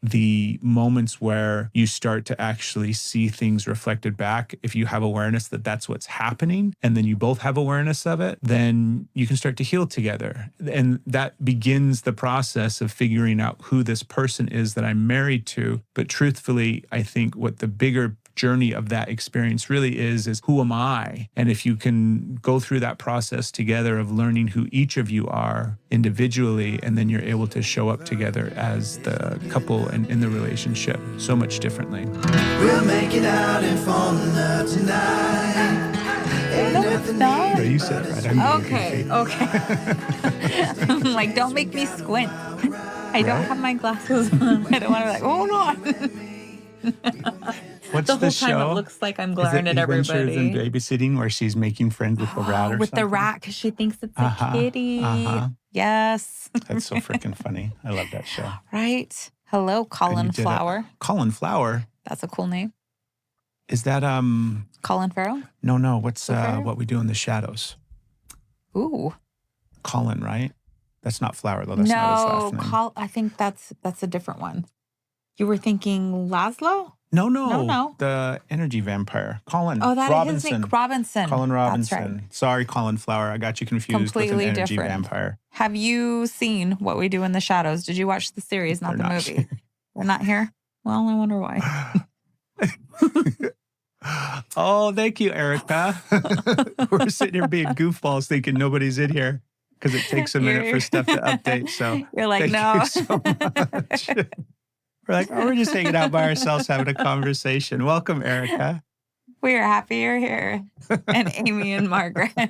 the moments where you start to actually see things reflected back, if you have awareness that that's what's happening, and then you both have awareness of it, then you can start to heal together. And that begins the process of figuring out who this person is that I'm married to. But truthfully, I think what the bigger journey of that experience really is who am I? And if you can go through that process together of learning who each of you are individually, and then you're able to show up together as the couple and in the relationship so much differently. We'll make it out and fall in love tonight. No, it's not. No, you said it right. Okay. I'm like, don't make me squint. I don't have my glasses on. I don't want to be like, hold on. What's the whole show? time it looks like I'm glaring at everybody. Is it in babysitting where she's making friends with the rat or with something? the rat because she thinks it's a kitty. Yes. That's so freaking funny. I love that show. Right. Hello, Colin Flower. Colin Flower? That's a cool name. Is that Colin Farrell? No. What's What We Do in the Shadows? Ooh. Colin, right? That's not Flower though. That's not his last name. I think that's a different one. You were thinking Laszlo? No. The energy vampire. Colin. Oh, that Robinson. is his name. Robinson. Colin Robinson. That's right. Sorry, Colin Flower. I got you confused with an energy vampire. Have you seen What We Do in the Shadows? Did you watch the series, not the movie? They're not here? Well, I wonder why. Oh, thank you, Erica. We're sitting here being goofballs thinking nobody's in here because it takes a minute for stuff to update. So you're like, thank no. you so much. We're like, we're just hanging out by ourselves having a conversation. Welcome, Erica. We are happy you're here. And Amy and Margaret. Do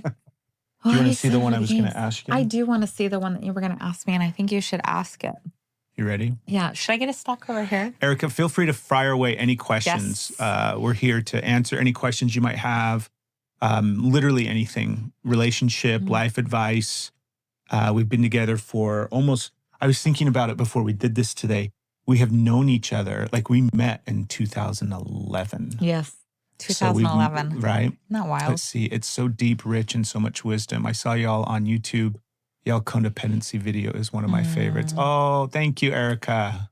you want to see the one I was going to ask you? I do want to see the one that you were going to ask me, and I think you should ask it. You ready? Yeah. Should I get a stock over here? Erica, feel free to fire away any questions. Yes. We're here to answer any questions you might have. Literally anything. Relationship, life advice. We've been together for I was thinking about it before we did this today. We have known each other, like we met in 2011. Yes, 2011. So right? Not wild. Let's see. It's so deep, rich, and so much wisdom. I saw y'all on YouTube. Y'all codependency video is one of my favorites. Oh, thank you, Erica.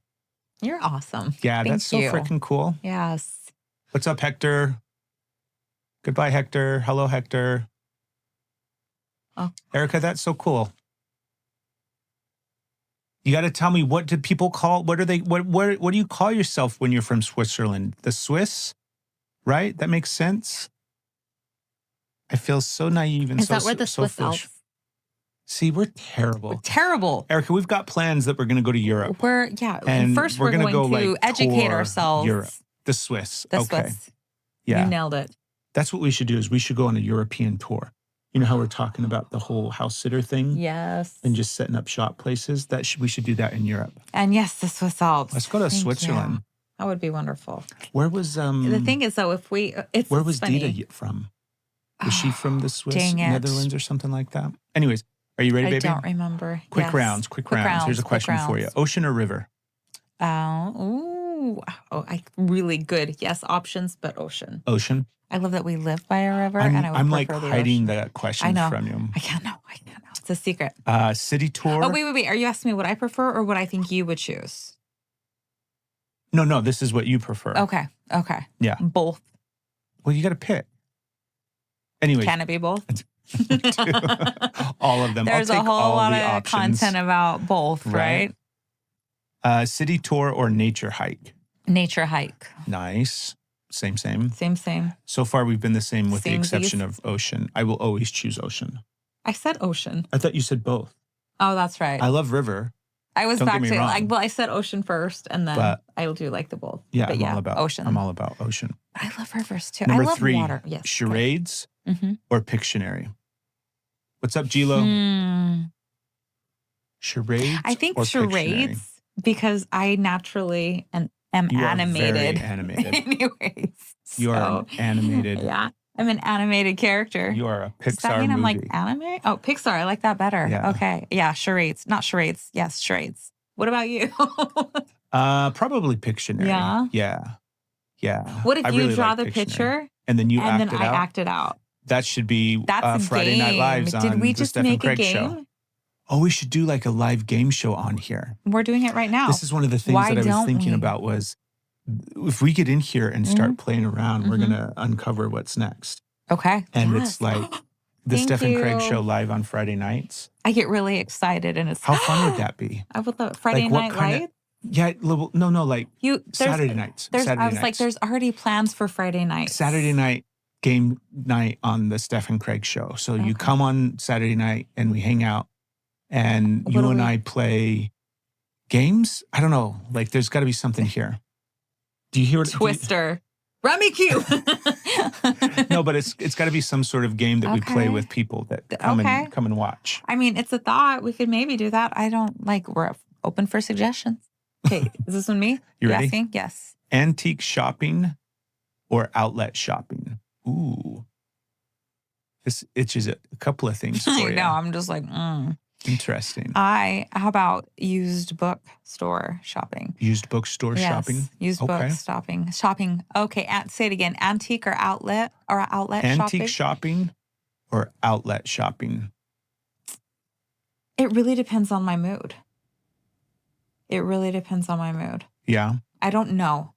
You're awesome. Yeah, that's so freaking cool. Yes. What's up, Hector? Goodbye, Hector. Hello, Hector. Oh. Erica, that's so cool. You got to tell me, what do people call, what do you call yourself when you're from Switzerland? The Swiss, right? That makes sense. I feel so naive and Is that where the Swiss Alps? See, we're terrible. We're terrible. Erica, we've got plans that we're going to go to Europe. And first we're going to educate ourselves. Europe. The Swiss. The Swiss. Yeah. You nailed it. That's what we should do, is we should go on a European tour. You know how we're talking about the whole house sitter thing? Yes. And just setting up shop places? We should do that in Europe. And yes, the Swiss Alps. Let's go to Switzerland. You. That would be wonderful. Where was the thing is though, where was Dita from? Was she from the Swiss Netherlands or something like that? Anyways, are you ready, baby? I don't remember. Quick rounds. Here's a question for you. Ocean or river? Really good. Yes, options, but ocean. Ocean. I love that we live by a river, I'm like hiding that question from you. I can't know. It's a secret. City tour. Oh, wait. Are you asking me what I prefer or what I think you would choose? No. This is what you prefer. Okay. Yeah. Both. Well, you got to pick. Anyway. Can it be both? All of them. There's a whole lot of content about both, right? City tour or nature hike? Nature hike. Nice. Same. So far, we've been the same with the exception of ocean. I will always choose ocean. I said ocean. I thought you said both. Oh, that's right. I love river. I was back to I said ocean first, and then I do like the both. Yeah, but all about ocean. I'm all about ocean. But I love rivers too. Number I love 3, water. Yes. Charades or Pictionary? What's up, Gilo? Charades. I think or charades Pictionary? Because I naturally am animated. Very animated. Anyways. You are animated. Yeah. I'm an animated character. You are a Pixar Does that mean movie. I'm like anime? Oh, Pixar. I like that better. Yeah. Okay. Yeah, charades. Not charades. Yes, charades. What about you? Probably Pictionary. Yeah. What if you really draw like the Pictionary. picture and then I act it out? That should be That's a Friday game. Night Lives Did on we the just Steph make and Craig a game? show. Oh, we should do like a live game show on here. We're doing it right now. This is one of the things Why that I was don't thinking we? about was if we get in here and start playing around, we're going to uncover what's next. Okay. And Yes. it's like the Thank Steph and Craig you. show live on Friday nights. I get really excited, and it's How fun would that be? I would love it. Friday Like, what Night kind of- Lights. Yeah, no, like Saturday nights. I was Saturday like, nights. there's already plans for Friday night. Saturday night game night on the Steph and Craig show. So you come on Saturday night and we hang out and What you do and we- I play games. I don't know. Like there's got to be something here. Do you hear what Twister. Rummy Cube. No, but it's got to be some sort of game that we play Okay. with people that come and watch. I mean, it's a thought. We could maybe do that. I don't we're open for suggestions. Okay, is this one me? You ready? Asking? Yes. Antique shopping or outlet shopping? Ooh. This itches a couple of things for I you. know. I'm just like, Interesting. how about used bookstore shopping? Used bookstore Yes, shopping? used Okay. book shopping. Okay, say it again. Antique or outlet Antique shopping? shopping or outlet shopping? It really depends on my mood. Yeah. I don't know.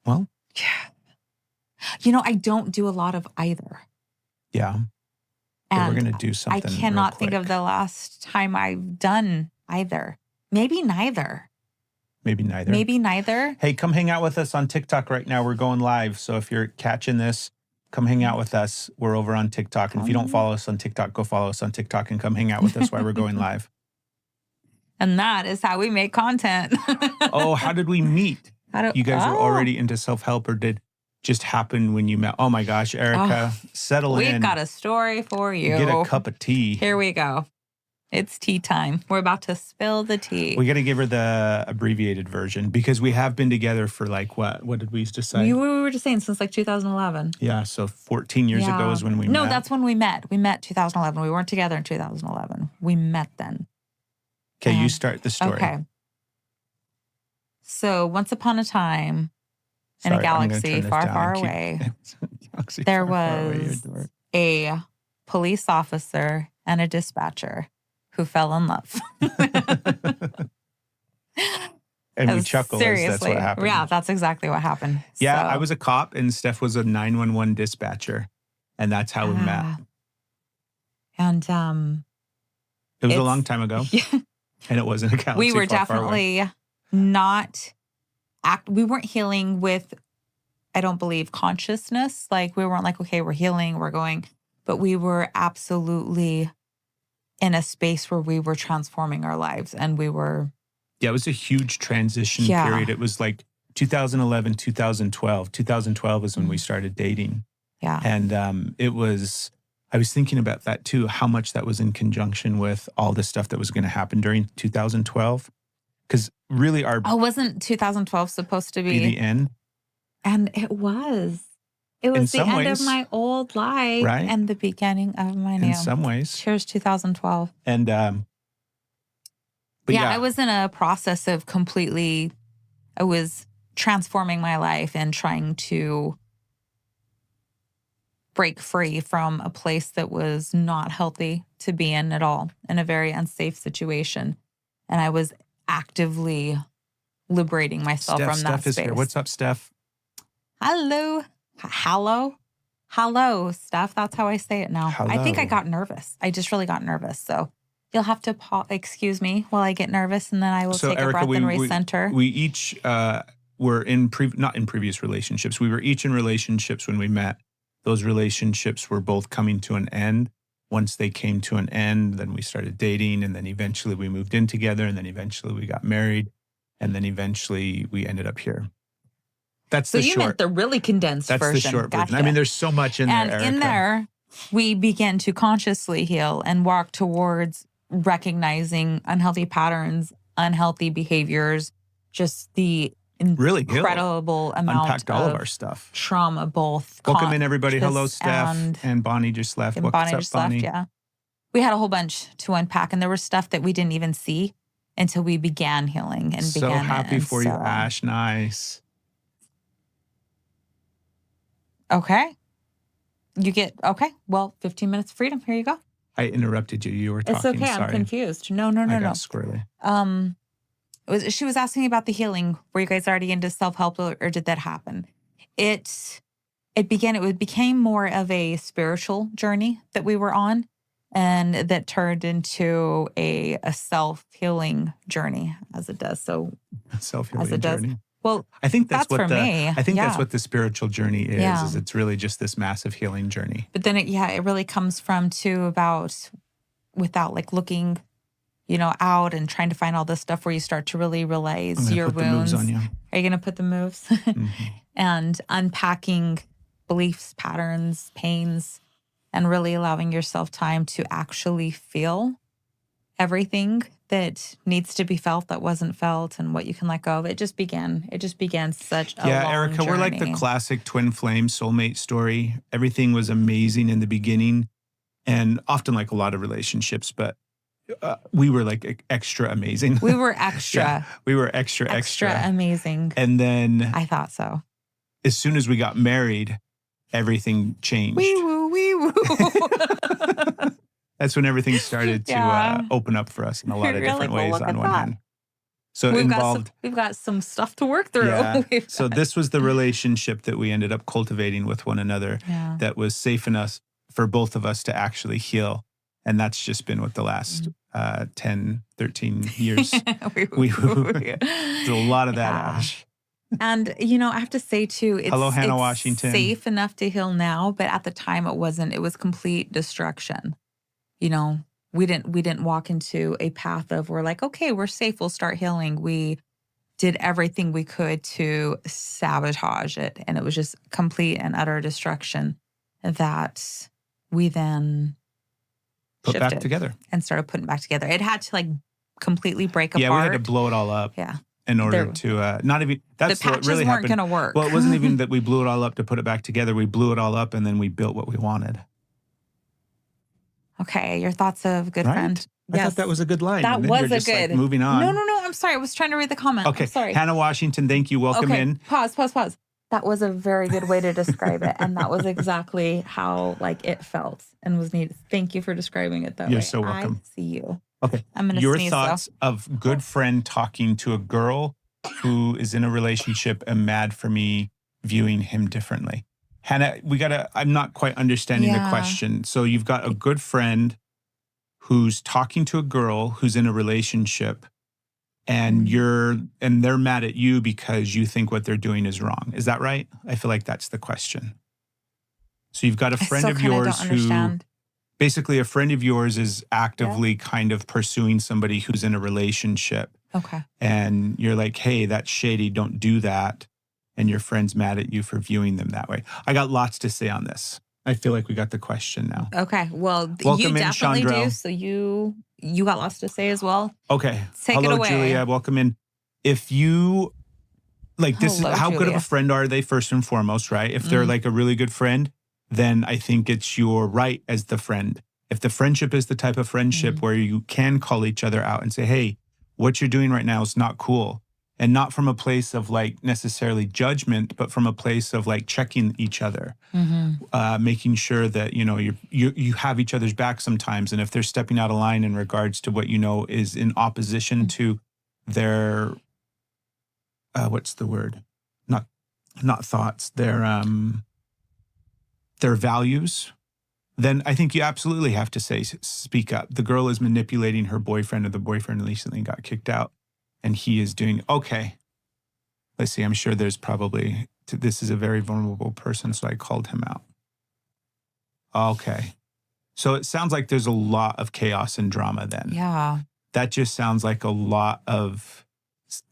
Well, Yeah. I don't do a lot of either. yeah. And But we're going to do I something. real cannot think quick. of the last time I've done either. Maybe neither. Maybe neither. Hey, come hang out with us on TikTok right now. We're going live. So if you're catching this, come hang out with us. We're over on TikTok. And if you don't follow us on TikTok, go follow us on TikTok and come hang out with us while we're going live. And that is how we make content. Oh, how did we meet? You guys were Oh. already into self-help or did just happen when you met? Oh my gosh, Erica, settle in. We've got a story for you. Get a cup of tea. Here we go. It's tea time. We're about to spill the tea. We got to give her the abbreviated version because we have been together for like what? What did we used to say? We were just saying since like 2011. Yeah, so 14 years ago is when we met. No, that's when we met. We met 2011. We weren't together in 2011. We met then. Okay, you start the story. Okay. So once upon a time in a Sorry, I'm gonna galaxy turn this far, down far and keep- away, Galaxy there far away, was you're dork. a police officer and a dispatcher who fell in love. And we chuckle as that's what happened. Yeah, that's exactly what happened. Yeah, So- I was a cop and Steph was a 911 dispatcher. And that's how we met. Ah. And It was a it's- long time ago. yeah, And it wasn't a galaxy we were far, far away. definitely we weren't healing with, I don't believe, consciousness. Like we weren't like, okay, we're healing, we're going, but we were absolutely in a space where we were transforming our lives and we were. Yeah, it was a huge transition Yeah. period. It was like 2011, 2012. 2012 is when we started dating. Yeah. And it was, I was thinking about that too, how much that was in conjunction with all the stuff that was going to happen during 2012. Because really our wasn't 2012 supposed to be be? the end. And it was. It In was the some end ways, of my old life right? and the beginning of my new. In some ways. Cheers, 2012. And, but yeah, I was in a process of I was transforming my life and trying to break free from a place that was not healthy to be in at all, in a very unsafe situation. And I was actively liberating myself from that Steph space. is here. What's up, Steph? Hello. Hello, Steph. That's how I say it now. I think I Hello. got nervous. I just really got nervous. So you'll have to excuse me while I get nervous, and then I will So, take Erica, a breath and recenter. We each were not in previous relationships. We were each in relationships when we met. Those relationships were both coming to an end. Once they came to an end, then we started dating, and then eventually we moved in together, and then eventually we got married, and then eventually we ended up here. That's So the you short. meant the really condensed That's version. the short version. I Gotcha. mean, there's so much in and there, Erica. in there, we begin to consciously heal and walk towards recognizing unhealthy patterns, unhealthy behaviors, just the Really healed. incredible amount Unpacked all of our stuff. trauma, both. Welcome in, everybody. Hello, conscious Steph. And Bonnie just left. And What's Bonnie up, just Bonnie? left, yeah. We had a whole bunch to unpack, and there was stuff that we didn't even see until we began healing and So began it. happy And for you, so- Ash. Nice. Okay. You get, okay, well, 15 minutes of freedom. Here you go. I interrupted you. You were It's talking. okay. I'm Sorry. confused. No, no, I no, got no. squirrely. She was asking about the healing. Were you guys already into self-help or did that happen? It became more of a spiritual journey that we were on, and that turned into a self-healing journey as it does. So Self-healing journey. Well, I think that's for me. I think that's what the spiritual journey is. Yeah. Is it's really just this massive healing journey. But then it really comes from too about without like looking, out and trying to find all this stuff where you start to really realize your put wounds. The moves on you. Are you going to put the moves? And unpacking beliefs, patterns, pains, and really allowing yourself time to actually feel everything that needs to be felt that wasn't felt and what you can let go of. It just began such a long Erica, journey. we're like the classic twin flame soulmate story. Everything was amazing in the beginning and often like a lot of relationships, but we were like extra amazing. We were extra. Yeah, we were extra amazing. And then I thought so. As soon as we got married, everything changed. Wee woo, wee woo. That's when everything started to open up for us in a lot of different ways on one hand. So we've got some stuff to work through. Yeah. So this was the relationship that we ended up cultivating with one another that was safe enough for both of us to actually heal. And that's just been what the last 10, 13 years. we did a lot of that, Ash. And, I have to say too, Hello, Hannah it's Washington. Safe enough to heal now, but at the time it wasn't. It was complete destruction. We didn't walk into a path of we're like, okay, we're safe, we'll start healing. We did everything we could to sabotage it. And it was just complete and utter destruction that we then put back together and started putting back together. It had to like completely break apart. Yeah, we had to blow it all up. Yeah. In order to not even that's the what really happened. Weren't going to work. Well, it wasn't even that we blew it all up to put it back together. We blew it all up and then we built what we wanted. Okay, your thoughts of good friend. I thought that was a good line. That was a good. Like, moving on. No. I'm sorry. I was trying to read the comment. Okay, I'm sorry. Hannah Washington, thank you. Welcome in. Pause. That was a very good way to describe it, and that was exactly how like it felt and was needed. Thank you for describing it that way. You're so welcome. I see you. Okay. I'm gonna Your sneeze, thoughts of good friend talking to a girl who is in a relationship and mad for me viewing him differently. Hannah, I'm not quite understanding the question. So you've got a good friend who's talking to a girl who's in a relationship and they're mad at you because you think what they're doing is wrong. Is that right? I feel like that's the question. So you've got a friend of yours who basically a friend of yours is actively kind of pursuing somebody who's in a relationship. Okay. And you're like, hey, that's shady. Don't do that. And your friend's mad at you for viewing them that way. I got lots to say on this. I feel like we got the question now. Okay. Well, welcome you definitely in, do. So you got lots to say as well. Okay. Take it away. Julia. Welcome in. If you like this, Hello, is how Julia. good of a friend are they first and foremost, right? If they're like a really good friend, then I think it's your right as the friend. If the friendship is the type of friendship where you can call each other out and say, hey, what you're doing right now is not cool. And not from a place of like necessarily judgment, but from a place of like checking each other, making sure that, you have each other's back sometimes. And if they're stepping out of line in regards to what is in opposition to their, what's the word? Not thoughts, their values, then I think you absolutely have to speak up. The girl is manipulating her boyfriend, or the boyfriend recently got kicked out. And he is doing, okay, let's see, I'm sure there's probably, this is a very vulnerable person, so I called him out. Okay. So it sounds like there's a lot of chaos and drama then. Yeah. That just sounds like a lot of,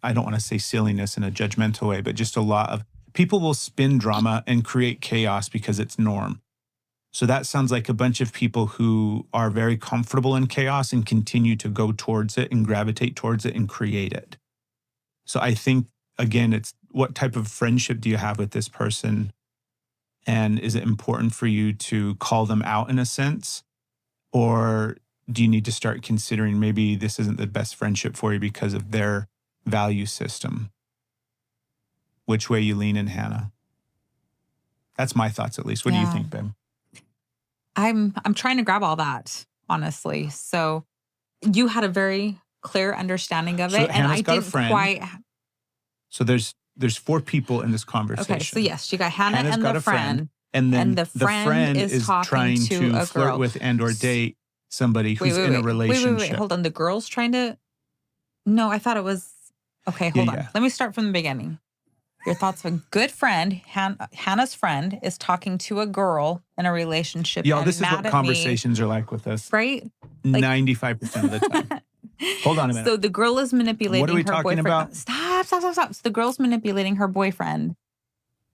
I don't want to say silliness in a judgmental way, but just a lot of, people will spin drama and create chaos because it's norm. So that sounds like a bunch of people who are very comfortable in chaos and continue to go towards it and gravitate towards it and create it. So I think, again, it's what type of friendship do you have with this person? And is it important for you to call them out in a sense? Or do you need to start considering maybe this isn't the best friendship for you because of their value system? Which way you lean in, Hannah? That's my thoughts, at least. What do you think, babe? I'm trying to grab all that. honestly. So you had a very clear understanding of So it. And Hannah's I got a didn't friend. quite. So there's 4 people in this conversation. Okay, so yes, you got Hannah Hannah's and got the a friend. friend. And then And the friend is talking trying to to a flirt girl. with and or date somebody Wait, who's wait, in a wait. relationship. Hold on. The girl's trying to. No, I thought it was. Okay, hold on. Yeah. Let me start from the beginning. Your thoughts of a good friend, Hannah's friend, is talking to a girl in a relationship. Y'all, and this is mad what at conversations are like with us. me, right? 95% of the time. Hold on a minute. So the girl is manipulating What are we her talking boyfriend. about? Stop. So the girl's manipulating her boyfriend.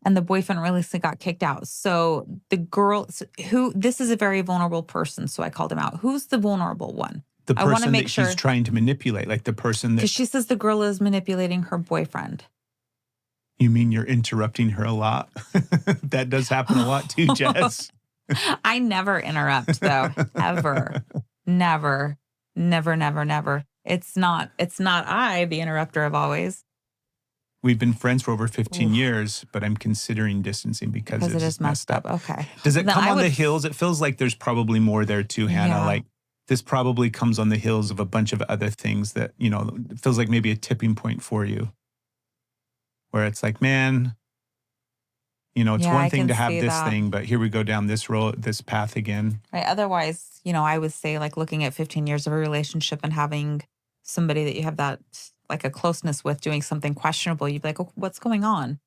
And the boyfriend really got kicked out. So the girl, this is a very vulnerable person. So I called him out. Who's the vulnerable one? The I want to person make that sure. she's trying to manipulate, like the person that. Because she says the girl is manipulating her boyfriend. You mean you're interrupting her a lot? That does happen a lot too, Jess. I never interrupt though, ever. Never. It's not I, the interrupter of always. We've been friends for over 15 years, but I'm considering distancing because Because it's it just is messed up. Okay. Does it Then come I on the would- heels? It feels like there's probably more there too, Hannah. Yeah. Like this probably comes on the heels of a bunch of other things that, it feels like maybe a tipping point for you. Where it's like, man, it's Yeah, one I thing can to have see this that. thing, but here we go down this path again. Right. Otherwise, I would say like looking at 15 years of a relationship and having somebody that you have that like a closeness with doing something questionable, you'd be like, oh, what's going on?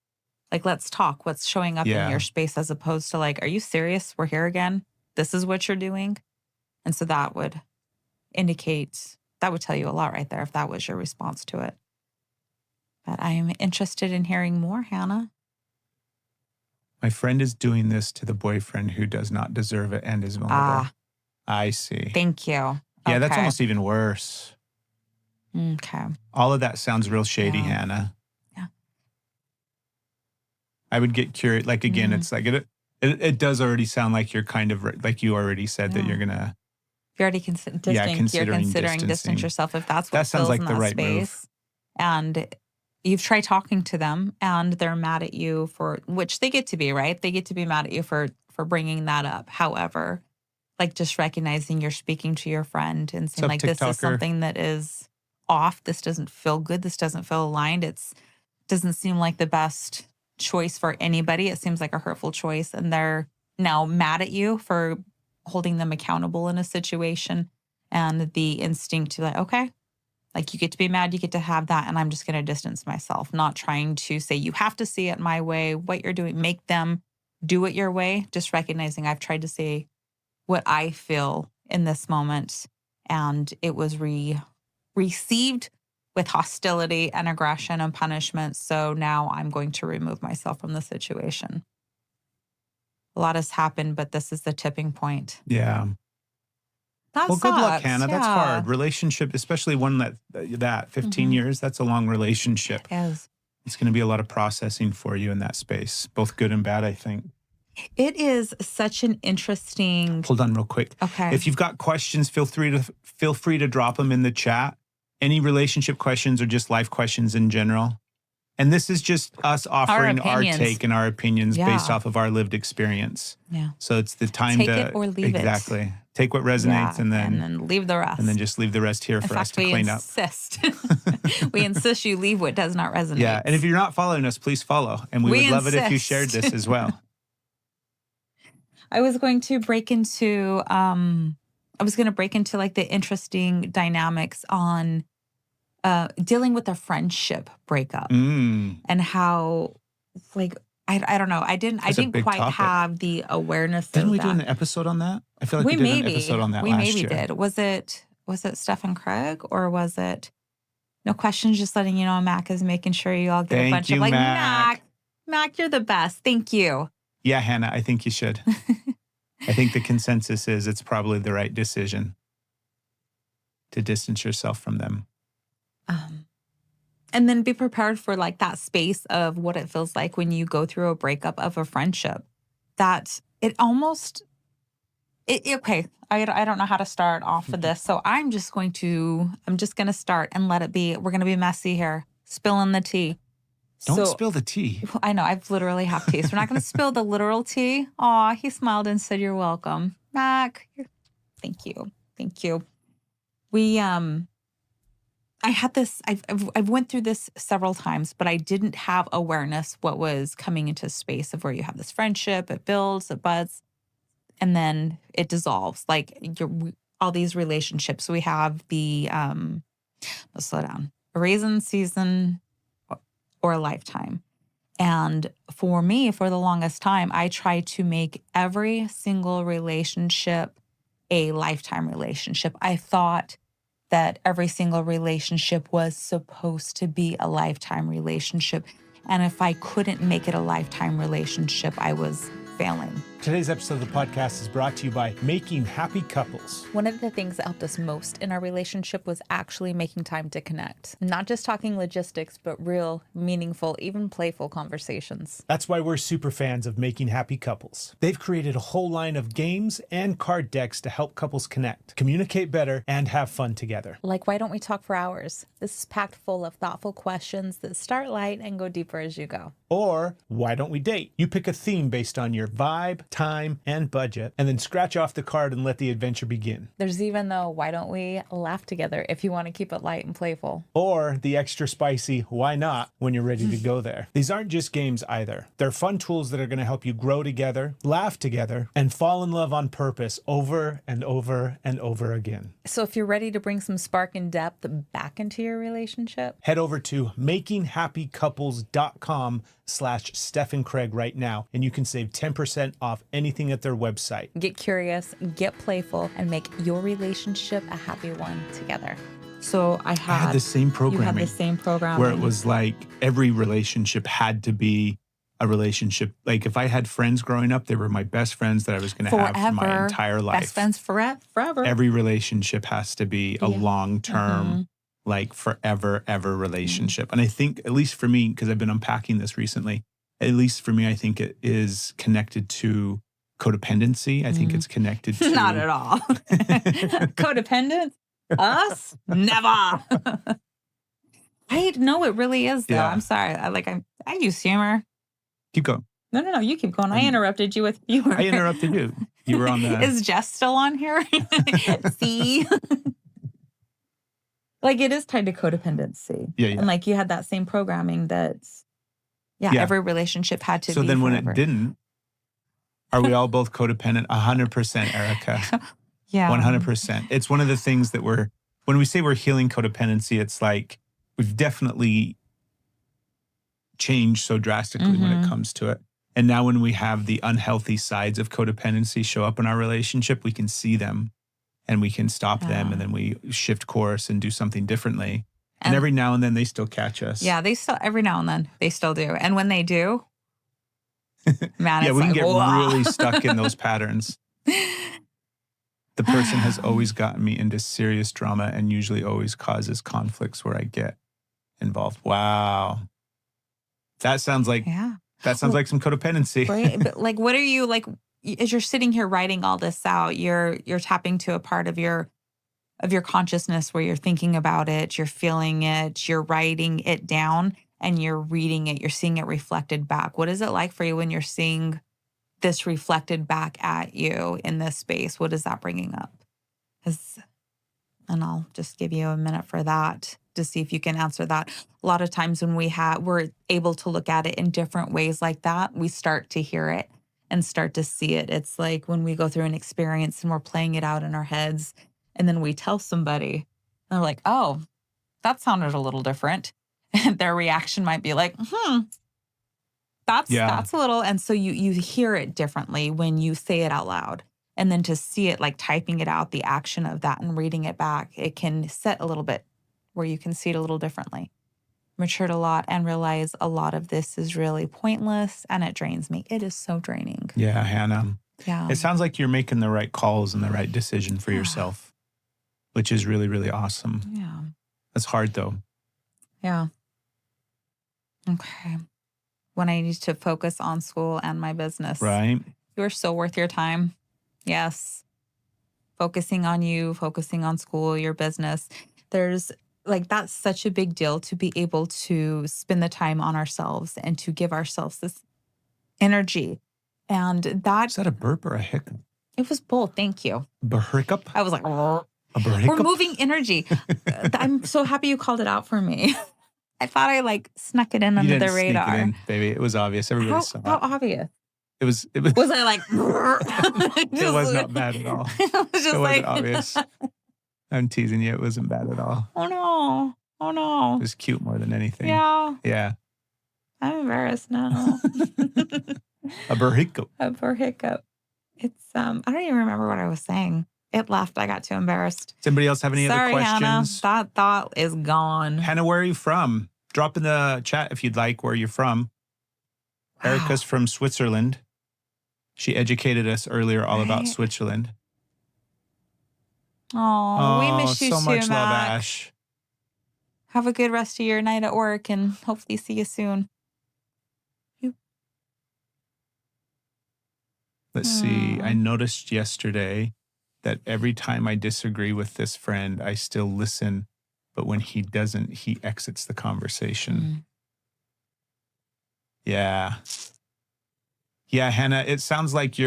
Like, let's talk. What's showing up in your space, as opposed to like, are you serious? We're here again. This is what you're doing. And so that would tell you a lot right there if that was your response to it. But I am interested in hearing more, Hannah. My friend is doing this to the boyfriend who does not deserve it and is vulnerable. I see. Thank you. Yeah, that's almost even worse. Okay. All of that sounds real shady, Yeah. Hannah. Yeah. I would get curious. Like, again, it's like, it does already sound like you're kind of, like you already said that you're going to. You're already considering distancing. distance yourself if that's what That sounds feels like in the that right space. move. And you've tried talking to them and they're mad at you for, which they get to be, right? They get to be mad at you for bringing that up. However, like just recognizing you're speaking to your friend and saying like, this is something that is off. This doesn't feel good. This doesn't feel aligned. Doesn't seem like the best choice for anybody. It seems like a hurtful choice. And they're now mad at you for holding them accountable in a situation. And the instinct to like, okay, like you get to be mad, you get to have that. And I'm just going to distance myself, not trying to say, you have to see it my way, what you're doing, make them do it your way. Just recognizing I've tried to say what I feel in this moment. And it was received with hostility and aggression and punishment. So now I'm going to remove myself from the situation. A lot has happened, but this is the tipping point. Yeah. That well, sucks. good luck, Hannah. Yeah. That's hard. Relationship, especially one that 15 years, that's a long relationship. It is. It's going to be a lot of processing for you in that space, both good and bad, I think. It is such an interesting. Hold on real quick. Okay. If you've got questions, feel free to drop them in the chat. Any relationship questions or just life questions in general. And this is just us offering our take and our opinions based off of our lived experience. Yeah. So it's the time Take to it or leave it. Exactly. Take what resonates and then leave the rest. And then just leave the rest here for us to clean up. We insist you leave what does not resonate. Yeah. And if you're not following us, please follow. And we would love it if you shared this as well. I was going to break into like the interesting dynamics on dealing with a friendship breakup and how like I don't know. I didn't quite have the awareness. Didn't we do an episode on that? I feel like we did an episode on that last year. We maybe did. Was it Steph Craig or was it no questions? Just letting you know, Mac is making sure you all get a bunch of like Mac, you're the best. Thank you. Yeah, Hannah, I think you should. I think the consensus is it's probably the right decision to distance yourself from them. And then be prepared for like that space of what it feels like when you go through a breakup of a friendship. That it almost, okay, I don't know how to start off of this. So I'm just going to start and let it be. We're going to be messy here. Spilling the tea. Don't spill the tea. I know, I've literally have tea. So we're not going to spill the literal tea. Aw, he smiled and said, you're welcome. Mac, thank you. Thank you. We I had this. I've went through this several times, but I didn't have awareness what was coming into space of where you have this friendship, it builds, it buds, and then it dissolves. Like all these relationships, we have the let's slow down, a raisin season or a lifetime. And for me, for the longest time, I tried to make every single relationship a lifetime relationship. I thought that every single relationship was supposed to be a lifetime relationship. And if I couldn't make it a lifetime relationship, I was failing. Today's episode of the podcast is brought to you by Making Happy Couples. One of the things that helped us most in our relationship was actually making time to connect. Not just talking logistics, but real, meaningful, even playful conversations. That's why we're super fans of Making Happy Couples. They've created a whole line of games and card decks to help couples connect, communicate better, and have fun together. Like, why don't we talk for hours? This is packed full of thoughtful questions that start light and go deeper as you go. Or, why don't we date? You pick a theme based on your vibe, time, and budget, and then scratch off the card and let the adventure begin. There's even the why don't we laugh together if you want to keep it light and playful. Or the extra spicy why not when you're ready to go there. These aren't just games either. They're fun tools that are going to help you grow together, laugh together, and fall in love on purpose over and over and over again. So if you're ready to bring some spark and depth back into your relationship, head over to makinghappycouples.com/Steph and Craig right now, and you can save 10% off anything at their website. Get curious, get playful, and make your relationship a happy one together. So I had the same programming. You had the same programming. Where it was like every relationship had to be a relationship. Like if I had friends growing up, they were my best friends that I was going to have for my entire life. Best friends forever. Every relationship has to be a long-term, like forever, ever relationship. And I think, at least for me, because I've been unpacking this recently, at least for me, I think it is connected to codependency. I think it's connected to... Not at all. Codependent? Us? Never. I know it really is, though. Yeah. I'm sorry. I use humor. Keep going. No. You keep going. I interrupted you with humor. I interrupted you. You were on the... Is Jess still on here? See? Like, it is tied to codependency. Yeah. And like, you had that same programming that's... Yeah, every relationship had to be So then forever. When it didn't, are we all both codependent? 100%, Erica. Yeah. 100%. It's one of the things that when we say we're healing codependency, it's like we've definitely changed so drastically when it comes to it. And now when we have the unhealthy sides of codependency show up in our relationship, we can see them and we can stop them, and then we shift course and do something differently. And every now and then they still catch us. Yeah, every now and then they still do. And when they do, man, yeah, it's we can like, get whoa. really stuck in those patterns. The person has always gotten me into serious drama and usually always causes conflicts where I get involved. Wow. That sounds like like some codependency. Right? But like, what are you like, as you're sitting here writing all this out, you're tapping to a part of your consciousness where you're thinking about it, you're feeling it, you're writing it down, and you're reading it, you're seeing it reflected back. What is it like for you when you're seeing this reflected back at you in this space? What is that bringing up? And I'll just give you a minute for that to see if you can answer that. A lot of times when we're able to look at it in different ways like that, we start to hear it and start to see it. It's like when we go through an experience and we're playing it out in our heads, and then we tell somebody, and they're like, oh, that sounded a little different. And their reaction might be like, that's a little. And so you hear it differently when you say it out loud. And then to see it, like typing it out, the action of that and reading it back, it can set a little bit where you can see it a little differently. Matured a lot and realize a lot of this is really pointless and it drains me. It is so draining. Yeah, Hannah. Yeah. It sounds like you're making the right calls and the right decision for yourself, which is really, really awesome. Yeah. That's hard though. Yeah. Okay. When I need to focus on school and my business. Right. You're so worth your time. Yes. Focusing on you, focusing on school, your business. There's like, that's such a big deal to be able to spend the time on ourselves and to give ourselves this energy. And that... Is that a burp or a hiccup? It was both. Thank you. Breakup? I was like, A we're breakup? moving energy. I'm so happy you called it out for me. I thought I like snuck it in You under didn't the radar. sneak it in, baby. It was obvious. Everybody saw How it. obvious? It was Was I like? it was not bad at all. It was just It like, wasn't obvious. I'm teasing you. It wasn't bad at all. oh no. Oh no. It was cute more than anything. Yeah. Yeah. I'm embarrassed now. A breakup. A hiccup. It's I don't even remember what I was saying. It left. I got too embarrassed. Does anybody else have any Sorry, other questions? Hannah. That thought is gone. Hannah, where are you from? Drop in the chat if you'd like where you're from. Wow. Erica's from Switzerland. She educated us earlier all about Right? Switzerland. Oh, we miss you so too, much love, Mac. Ash. Have a good rest of your night at work and hopefully see you soon. Let's see. I noticed yesterday that every time I disagree with this friend, I still listen. But when he doesn't, he exits the conversation. Yeah. Yeah, Hannah, it sounds like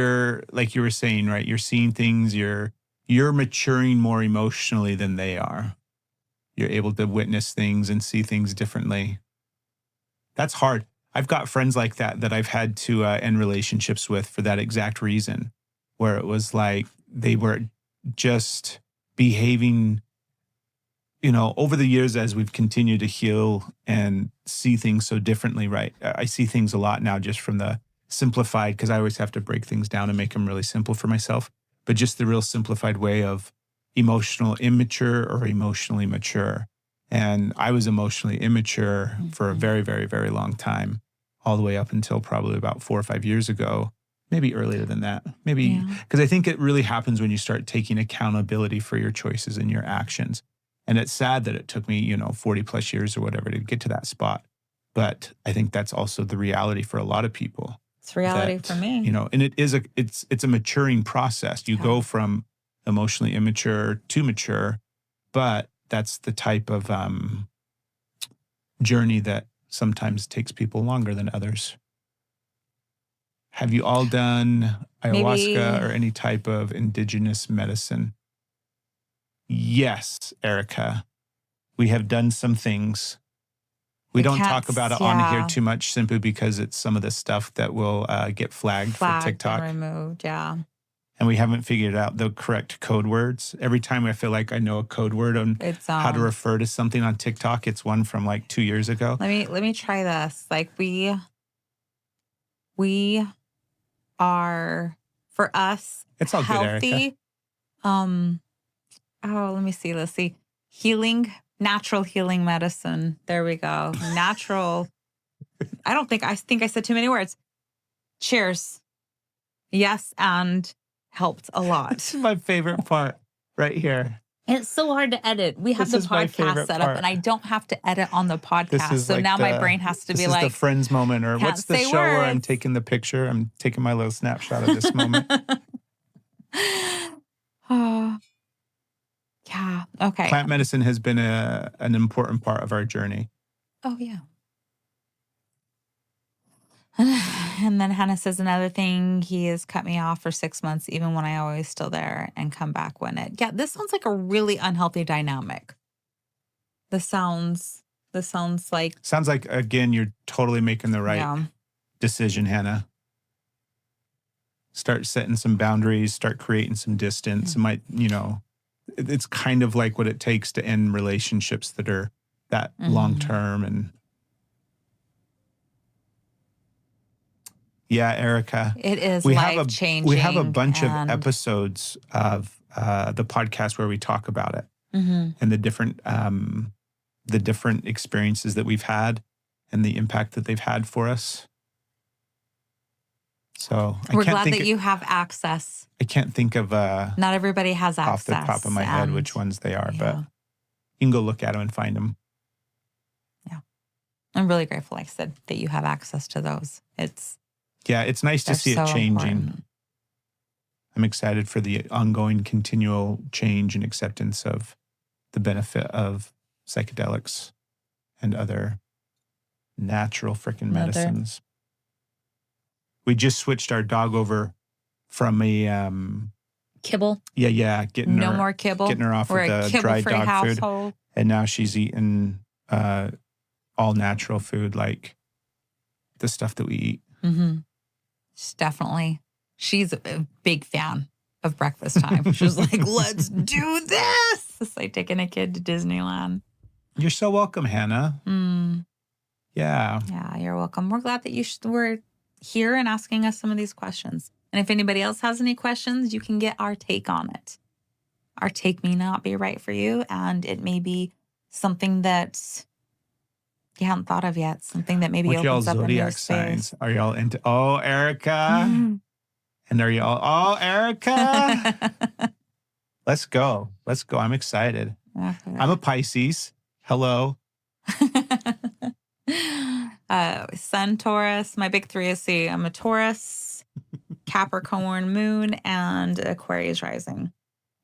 like you were saying, right? You're seeing things, you're maturing more emotionally than they are. You're able to witness things and see things differently. That's hard. I've got friends like that I've had to end relationships with for that exact reason, where it was like they were just behaving, over the years as we've continued to heal and see things so differently, right? I see things a lot now just from the simplified, because I always have to break things down and make them really simple for myself, but just the real simplified way of emotional immature or emotionally mature. And I was emotionally immature for a very, very, very long time, all the way up until probably about 4 or 5 years ago, maybe earlier than that. Maybe, because I think it really happens when you start taking accountability for your choices and your actions. And it's sad that it took me, 40 plus years or whatever to get to that spot. But I think that's also the reality for a lot of people. It's reality for me. And it's a maturing process. You go from emotionally immature to mature, but that's the type of journey that sometimes takes people longer than others. Have you all done ayahuasca or any type of indigenous medicine? Yes, Erica. We have done some things. We don't talk about it on here too much simply because it's some of the stuff that will get flagged for TikTok. And removed, yeah. And we haven't figured out the correct code words. Every time I feel like I know a code word on how to refer to something on TikTok, it's one from like 2 years ago. Let me try this. Like we are, for us, it's all healthy. Good, Erica. Let's see. Natural healing medicine. There we go. Natural. I think I said too many words. Cheers. Yes, and helped a lot. This is my favorite part right here. It's so hard to edit. We have the podcast set up and I don't have to edit on the podcast. So like now my brain has to be like. This is the Friends moment, or what's the show where I'm taking the picture? I'm taking my little snapshot of this moment. Yeah. Okay. Plant medicine has been an important part of our journey. Oh, yeah. And then Hannah says another thing, he has cut me off for 6 months, even when I always still there, and come back when it. Yeah, this sounds like a really unhealthy dynamic. This sounds like. Sounds like, again, you're totally making the right decision, Hannah. Start setting some boundaries, start creating some distance. It might, it's kind of like what it takes to end relationships that are that long term. And yeah, Erica, it is life-changing. We have a bunch of episodes of the podcast where we talk about it and the different experiences that we've had and the impact that they've had for us. So we're glad that you have access. I can't think of not everybody has access off the top of my head which ones they are, but you can go look at them and find them. Yeah, I'm really grateful, like I said, that you have access to those. It's nice to see it changing. Important. I'm excited for the ongoing, continual change and acceptance of the benefit of psychedelics and other natural freaking medicines. We just switched our dog over from a Kibble. Yeah. No more kibble. Getting her off We're of a the dry kibble-free dog food. household. And now she's eating all natural food, like the stuff that we eat. Mm-hmm. She's a big fan of breakfast time. She's like, let's do this. It's like taking a kid to Disneyland. You're so welcome, Hannah. Yeah. Yeah, you're welcome. We're glad that you were here and asking us some of these questions. And if anybody else has any questions, you can get our take on it. Our take may not be right for you, and it may be something that you haven't thought of yet, something that maybe What's opens y'all up a new zodiac space. signs? Are y'all into, Erica? And are y'all, Erica? Let's go. I'm excited. Okay. I'm a Pisces. Hello. Sun, Taurus. My big three is I'm a Taurus, Capricorn moon, and Aquarius rising.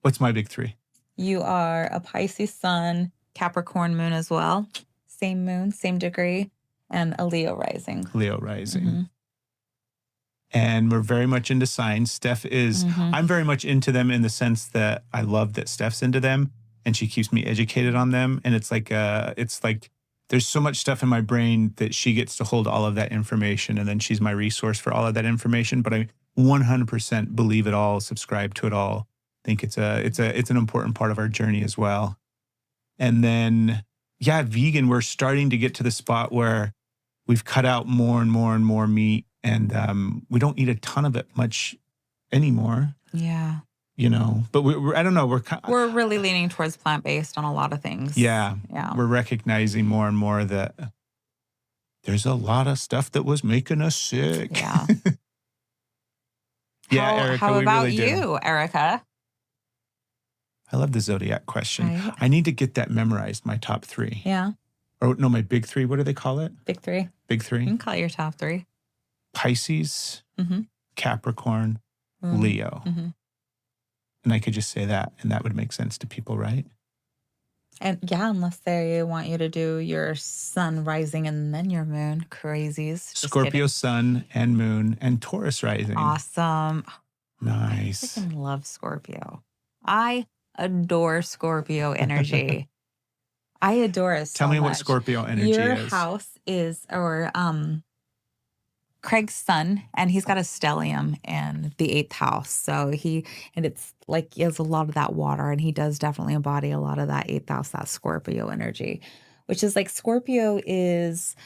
What's my big three? You are a Pisces sun, Capricorn moon as well. Same moon, same degree, and a Leo rising. And we're very much into signs. Steph is, I'm very much into them in the sense that I love that Steph's into them and she keeps me educated on them. And it's like there's so much stuff in my brain that she gets to hold all of that information. And then she's my resource for all of that information. But I 100% believe it all, subscribe to it all. Think it's an important part of our journey as well. And then, vegan, we're starting to get to the spot where we've cut out more and more meat. And we don't eat a ton of it much anymore. Yeah. But I don't know. We're really leaning towards plant-based on a lot of things. Yeah. We're recognizing more and more that there's a lot of stuff that was making us sick. Yeah. Erica, how about really you, Erica? I love the zodiac question. Right. I need to get that memorized, my top three. Yeah. Or no, my big three. What do they call it? Big three. Big You three. can call it your top three. Pisces, Capricorn, Leo. And I could just say that, and that would make sense to people, right? And unless they want you to do your sun rising and then your moon. Crazies. Just Scorpio kidding. sun and moon and Taurus rising. Awesome. Nice. I freaking love Scorpio. I adore Scorpio energy. I adore it so Tell me much. what Scorpio energy Your is. house is, Craig's son, and he's got a stellium in the 8th house. So it's like he has a lot of that water, and he does definitely embody a lot of that 8th house, that Scorpio energy, which is like Scorpio is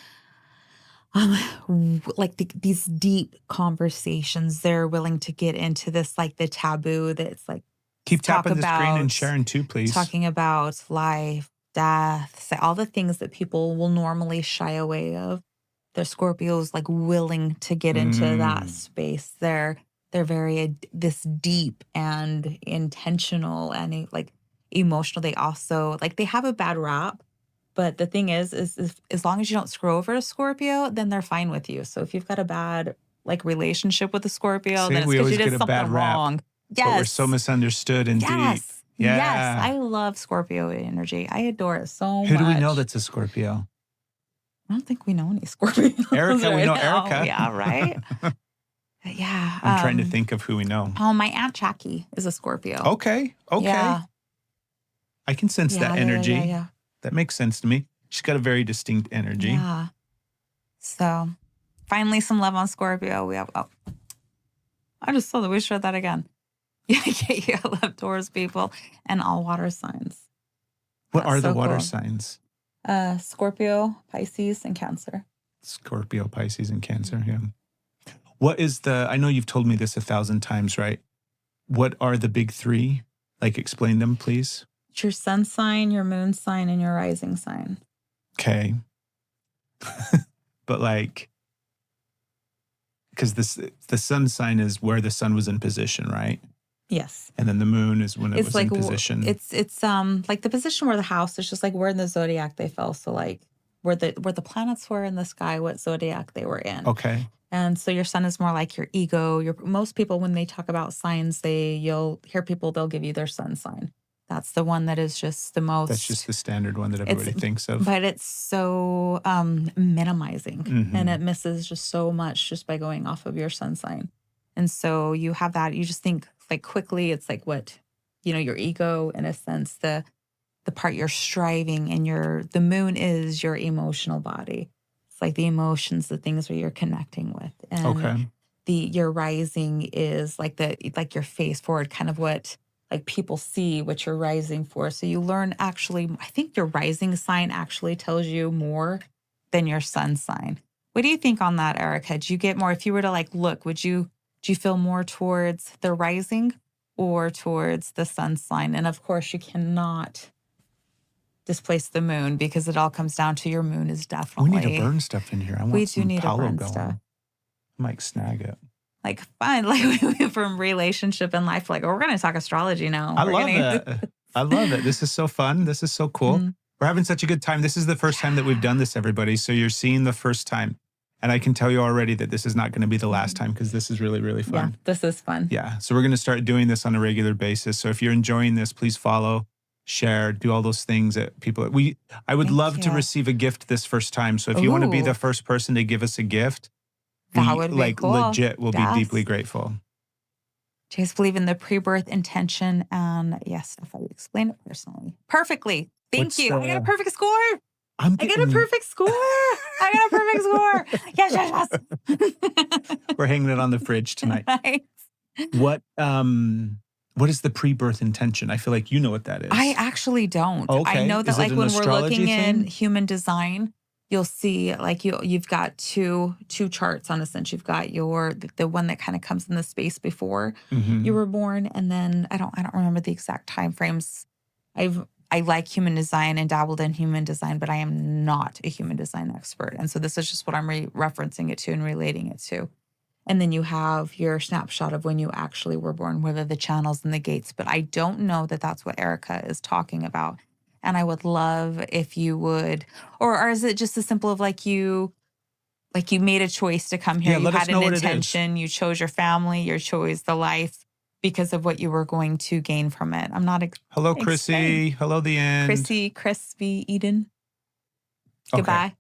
like these deep conversations. They're willing to get into this, like the taboo that's like, keep tapping the screen and sharing too, please. Talking about life, death, all the things that people will normally shy away of. The Scorpios like willing to get into that space. They're very this deep and intentional and like emotional. They also like they have a bad rap, but the thing is if, as long as you don't screw over a Scorpio, then they're fine with you. So if you've got a bad like relationship with a Scorpio, then it's because you did something wrong. Yes. But we're so misunderstood and deep. Yeah. Yes. I love Scorpio energy. I adore it so much. Who do we know that's a Scorpio? I don't think we know any Scorpios. Erica, right we know now. Erica. Yeah, right? Yeah. I'm trying to think of who we know. Oh, my Aunt Jackie is a Scorpio. Okay. Yeah. I can sense that energy. Yeah. That makes sense to me. She's got a very distinct energy. Yeah. So finally some love on Scorpio. We have, I just saw that we shared that again. Yeah, I love Taurus people and all water signs. What That's are the so water cool. signs? Scorpio, Pisces, and Cancer. Scorpio, Pisces, and Cancer, yeah. What is I know you've told me this 1,000 times, right? What are the big three? Like, explain them, please. It's your sun sign, your moon sign, and your rising sign. Okay. But like, because the sun sign is where the sun was in position, right? Yes. And then the moon is when it was like, in position. It's like the position where the house is just like where in the zodiac they fell. So like where the planets were in the sky, what zodiac they were in. Okay. And so your sun is more like your ego. Most people, when they talk about signs, you'll hear people, they'll give you their sun sign. That's the one that is just the most. That's just the standard one that everybody thinks of. But it's so minimizing, and it misses just so much just by going off of your sun sign. And so you have that. You just think like quickly, it's like what, your ego in a sense, the part you're striving, and the moon is your emotional body. It's like the emotions, the things where you're connecting with. And Okay. your rising is like your face forward, kind of what like people see what you're rising for. So you learn actually, I think your rising sign actually tells you more than your sun sign. What do you think on that, Erica? Do you get more, if you were to like look, do you feel more towards the rising or towards the sun sign? And of course you cannot displace the moon because it all comes down to your moon is We definitely. need to burn stuff in here. I want We do some need to Palo burn going. stuff. I might snag it. Like fun, like we went from relationship and life, like we're gonna talk astrology now. I love it. I love it. This is so fun. This is so cool. Mm. We're having such a good time. This is the first time that we've done this, everybody. So you're seeing the first time. And I can tell you already that this is not going to be the last time because this is really, really Yeah, fun. this is fun. Yeah. So we're going to start doing this on a regular basis. So if you're enjoying this, please follow, share, do all those things that people. I would Thank love to you. receive a gift this first time. So if you want to be the Ooh. first person to give us a gift, That we would be cool. legit will be Yes. deeply grateful. Do you guys believe in the pre-birth intention? And yes, if I explain it personally. Perfectly. Thank What's you. I got a the- perfect score. I I got a perfect score. I got a perfect score. Yes. We're hanging it on the fridge tonight. Nice. What is the pre-birth intention? I feel like you know what that is. I actually don't. Okay. I know that Is it like an when we're astrology looking in thing? human design, you'll see like you've got two charts on a sense. You've got the one that kind of comes in the space before Mhm. you were born, and then I don't remember the exact time frames. I like human design and dabbled in human design, but I am not a human design expert. And so this is just what I'm referencing it to and relating it to. And then you have your snapshot of when you actually were born, whether the channels and the gates. But I don't know that that's what Erica is talking about. And I would love if you would, or is it just as simple of like you made a choice to come here. Yeah, You let us had know an what it is. intention. You chose your family. You chose the life because of what you were going to gain from it. I'm not. Hello, Chrissy. Explain. Hello, the end. Chrissy, Crispy, Eden. Okay. Goodbye.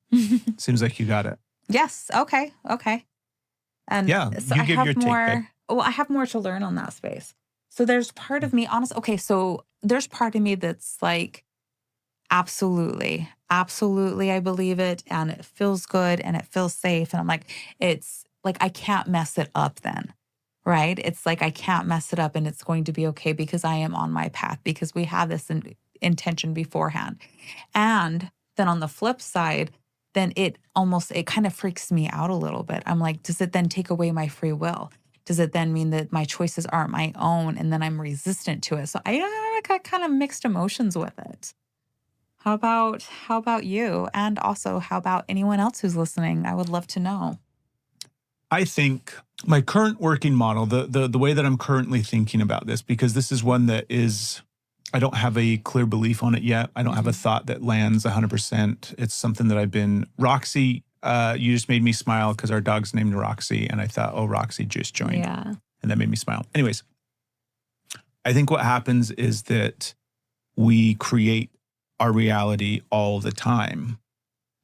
Seems like you got it. Yes. Okay. And Yeah, so you I give have your take, more. babe. Well, I have more to learn on that space. So there's part of me, honest. Okay, so there's part of me that's like, absolutely, I believe it, and it feels good, and it feels safe, and I'm like, it's like I can't mess it up then, right? It's like I can't mess it up, and it's going to be okay because I am on my path because we have this intention beforehand, and then on the flip side, then it kind of freaks me out a little bit. I'm like, does it then take away my free will? Does it then mean that my choices aren't my own and then I'm resistant to it? So I got kind of mixed emotions with it. How about you? And also, how about anyone else who's listening? I would love to know. I think my current working model, the way that I'm currently thinking about this, because this is one that is, I don't have a clear belief on it yet. I don't have a thought that lands 100%. It's something that I've been, Roxy, you just made me smile because our dog's named Roxy. And I thought, oh, Roxy just joined. Yeah. And that made me smile. Anyways, I think what happens is that we create our reality all the time.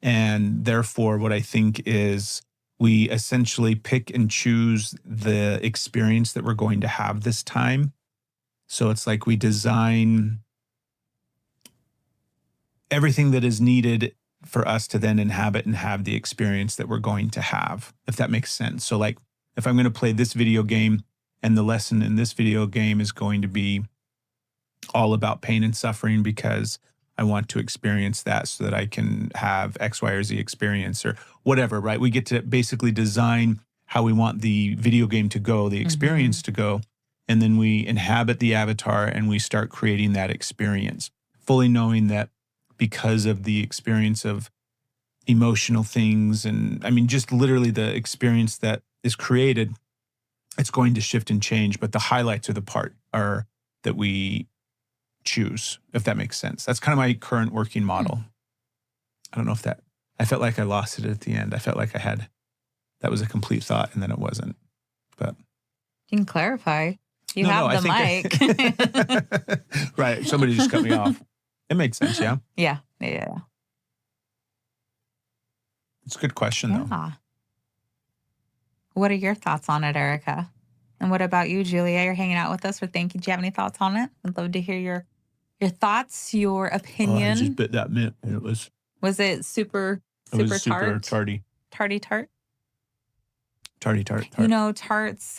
And therefore, what I think is we essentially pick and choose the experience that we're going to have this time. So it's like we design everything that is needed for us to then inhabit and have the experience that we're going to have, if that makes sense. So like if I'm going to play this video game and the lesson in this video game is going to be all about pain and suffering because I want to experience that so that I can have X, Y, or Z experience or whatever, right? We get to basically design how we want the video game to go, the experience to go. And then we inhabit the avatar and we start creating that experience, fully knowing that because of the experience of emotional things and I mean, just literally the experience that is created, it's going to shift and change. But the highlights of the part are that we choose, if that makes sense. That's kind of my current working model. I don't know if I felt like I lost it at the end. I felt like that was a complete thought and then it wasn't. But You can clarify. You have the mic. Right. Somebody just cut me off. It made sense, yeah? Yeah. It's a good question, though. What are your thoughts on it, Erica? And what about you, Julia? You're hanging out with us. Do you have any thoughts on it? I'd love to hear your thoughts, your opinion. I just bit that mint. And it was super super tart? tarty. Tarty tart? Tarty tart. You know, tarts,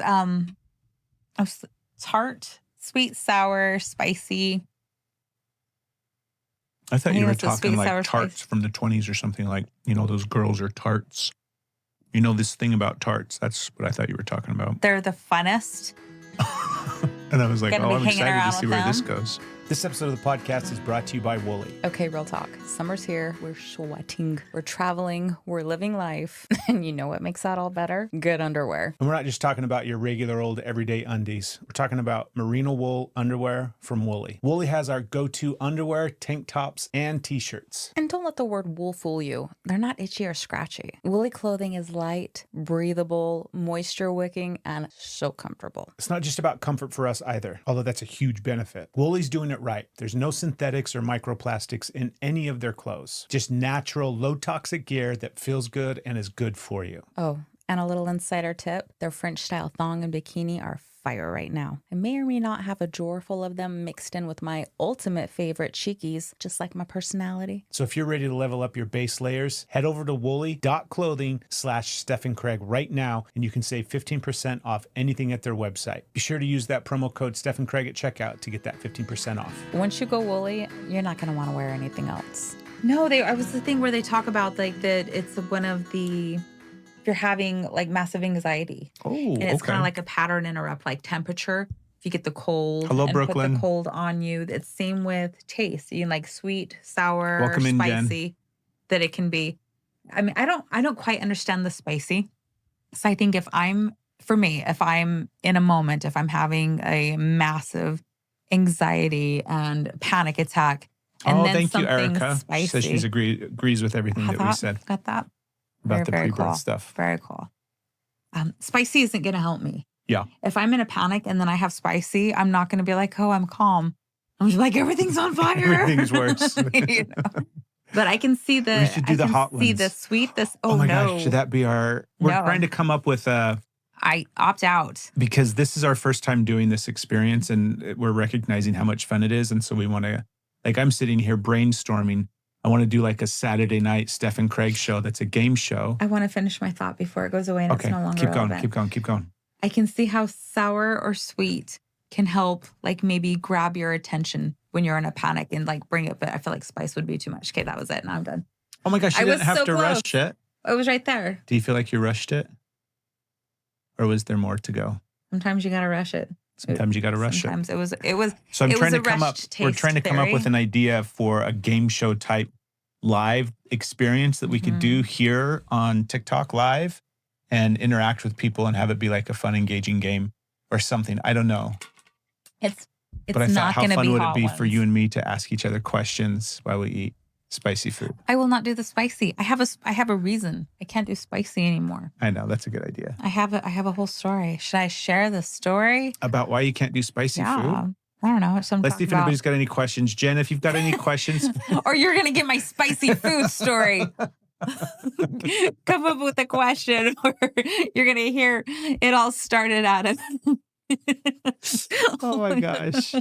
tart, sweet, sour, spicy. I thought I you think were that's a talking sweet, like sour tarts spice. from the 20s or something, like, those girls are tarts. You know this thing about tarts. That's what I thought you were talking about. They're the funnest. And I was like, Gonna be I'm hanging excited to around see with where this them. goes. This episode of the podcast is brought to you by Woolly. Okay, real talk. Summer's here. We're sweating. We're traveling. We're living life. And you know what makes that all better? Good underwear. And we're not just talking about your regular old everyday undies. We're talking about merino wool underwear from Woolly. Woolly has our go-to underwear, tank tops, and t-shirts. And don't let the word wool fool you. They're not itchy or scratchy. Woolly clothing is light, breathable, moisture wicking, and so comfortable. It's not just about comfort for us either, although that's a huge benefit. Woolly's doing it right. There's no synthetics or microplastics in any of their clothes. Just natural, low-toxic gear that feels good and is good for you. Oh, and a little insider tip. Their French-style thong and bikini are fire right now. I may or may not have a drawer full of them mixed in with my ultimate favorite cheekies, just like my personality. So if you're ready to level up your base layers, head over to woolly.clothing/Steph Craig right now, and you can save 15% off anything at their website. Be sure to use that promo code Steph Craig at checkout to get that 15% off. Once you go Woolly, you're not going to want to wear anything else. No, I was the thing where they talk about like that it's one of the, if you're having like massive anxiety. Oh, And it's okay. kind of like a pattern interrupt, like temperature. If you get the cold Hello, and put Brooklyn. the cold on you, it's same with taste. You like sweet, sour, Welcome in, Jen. spicy, that it can be. I mean, I don't quite understand the spicy. So I think if I'm in a moment, if I'm having a massive anxiety and panic attack, and then thank you, something Erica. spicy. She says she agrees with everything that we said Got that? about the Very pre-birth cool. stuff. Very cool. Spicy isn't going to help me. Yeah. If I'm in a panic and then I have spicy, I'm not going to be like, oh, I'm calm. I'm just like, everything's on fire. Everything's worse. You know? But I can see We should do the hot see ones. the sweet. Oh my no. gosh, should that be our? We're No. trying to come up with I opt out. because this is our first time doing this experience, and we're recognizing how much fun it is, and so we want to. Like, I'm sitting here brainstorming. I want to do like a Saturday night Steph and Craig show that's a game show. I want to finish my thought before it goes away and Okay, it's no longer keep going, relevant. keep going. I can see how sour or sweet can help, like maybe grab your attention when you're in a panic and like bring it. But I feel like spice would be too much. Okay, that was it. Now I'm done. Oh my gosh, you I didn't was have so to close. rush it. It was right there. Do you feel like you rushed it? Or was there more to go? Sometimes you gotta rush it. Sometimes you got to rush it. Sometimes it was. So I'm it trying was to a come up. rushed We're taste, trying to come up Terry. with an idea for a game show type live experience that we could do here on TikTok Live and interact with people and have it be like a fun, engaging game or something. I don't know. It's But I thought, not how going to fun be would it hot be for ones. you and me to ask each other questions while we eat spicy food? I will not do the spicy. I have a reason. I can't do spicy anymore. I know, that's a good idea. I have a whole story. Should I share the story? About why you can't do spicy food? I don't know. It's something. Let's see if anybody's got any questions. Jen, if you've got any questions, Or you're gonna get my spicy food story. Come up with a question, or you're gonna hear it all started out of. oh my gosh.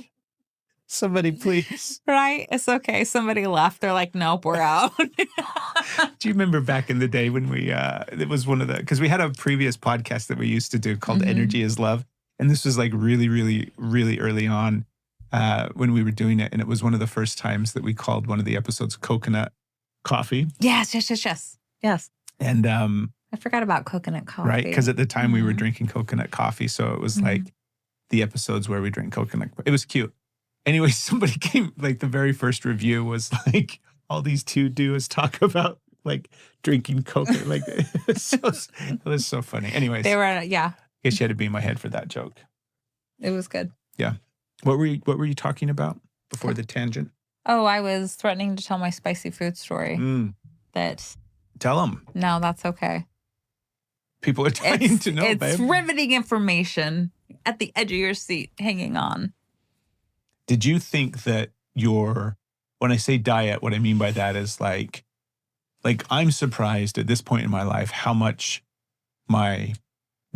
Somebody please. Right? It's okay. Somebody left. They're like, nope, we're out. Do you remember back in the day when we, it was one of the, because we had a previous podcast that we used to do called Energy is Love. And this was like really, really, really early on when we were doing it. And it was one of the first times that we called one of the episodes Coconut Coffee. Yes. And, I forgot about coconut coffee. right, because at the time we were drinking coconut coffee. So it was like the episodes where we drink coconut. It was cute. Anyway, somebody came, like the very first review was like, all these two do is talk about like drinking coconut. Like it was so funny. Anyways, They were, I guess you had to be in my head for that joke. it was good. Yeah. What were you talking about before the tangent? Oh, I was threatening to tell my spicy food story. That, Tell them. no, that's okay. People are dying to know, it's babe. riveting information at the edge of your seat, hanging on. Did you think that when I say diet, what I mean by that is like I'm surprised at this point in my life how much my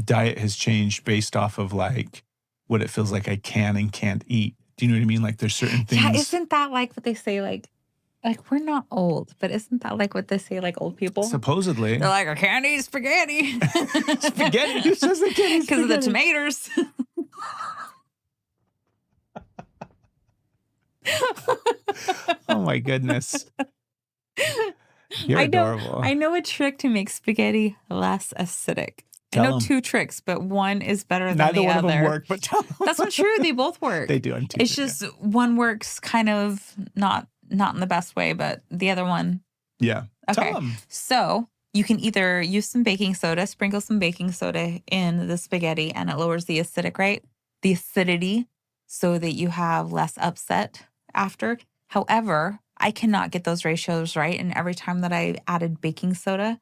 diet has changed based off of like what it feels like I can and can't eat. Do you know what I mean? Like there's certain things. Yeah, isn't that like what they say? Like we're not old, but isn't that like what they say? Like old people. Supposedly. They're like, I can't eat spaghetti. Spaghetti? Who says they can't eat Because of the spaghetti? tomatoes. Oh my goodness. You're adorable. I know a trick to make spaghetti less acidic. Tell I know 'em. 2 tricks, but one is better than Neither the one other. of them work, but tell them. That's not true. They both work. They do. On It's Tuesday, just one works kind of not in the best way, but the other one. yeah. Okay. Tell them. So you can either use some baking soda, sprinkle some baking soda in the spaghetti, and it lowers the acidity, so that you have less upset after. However, I cannot get those ratios right. And every time that I added baking soda,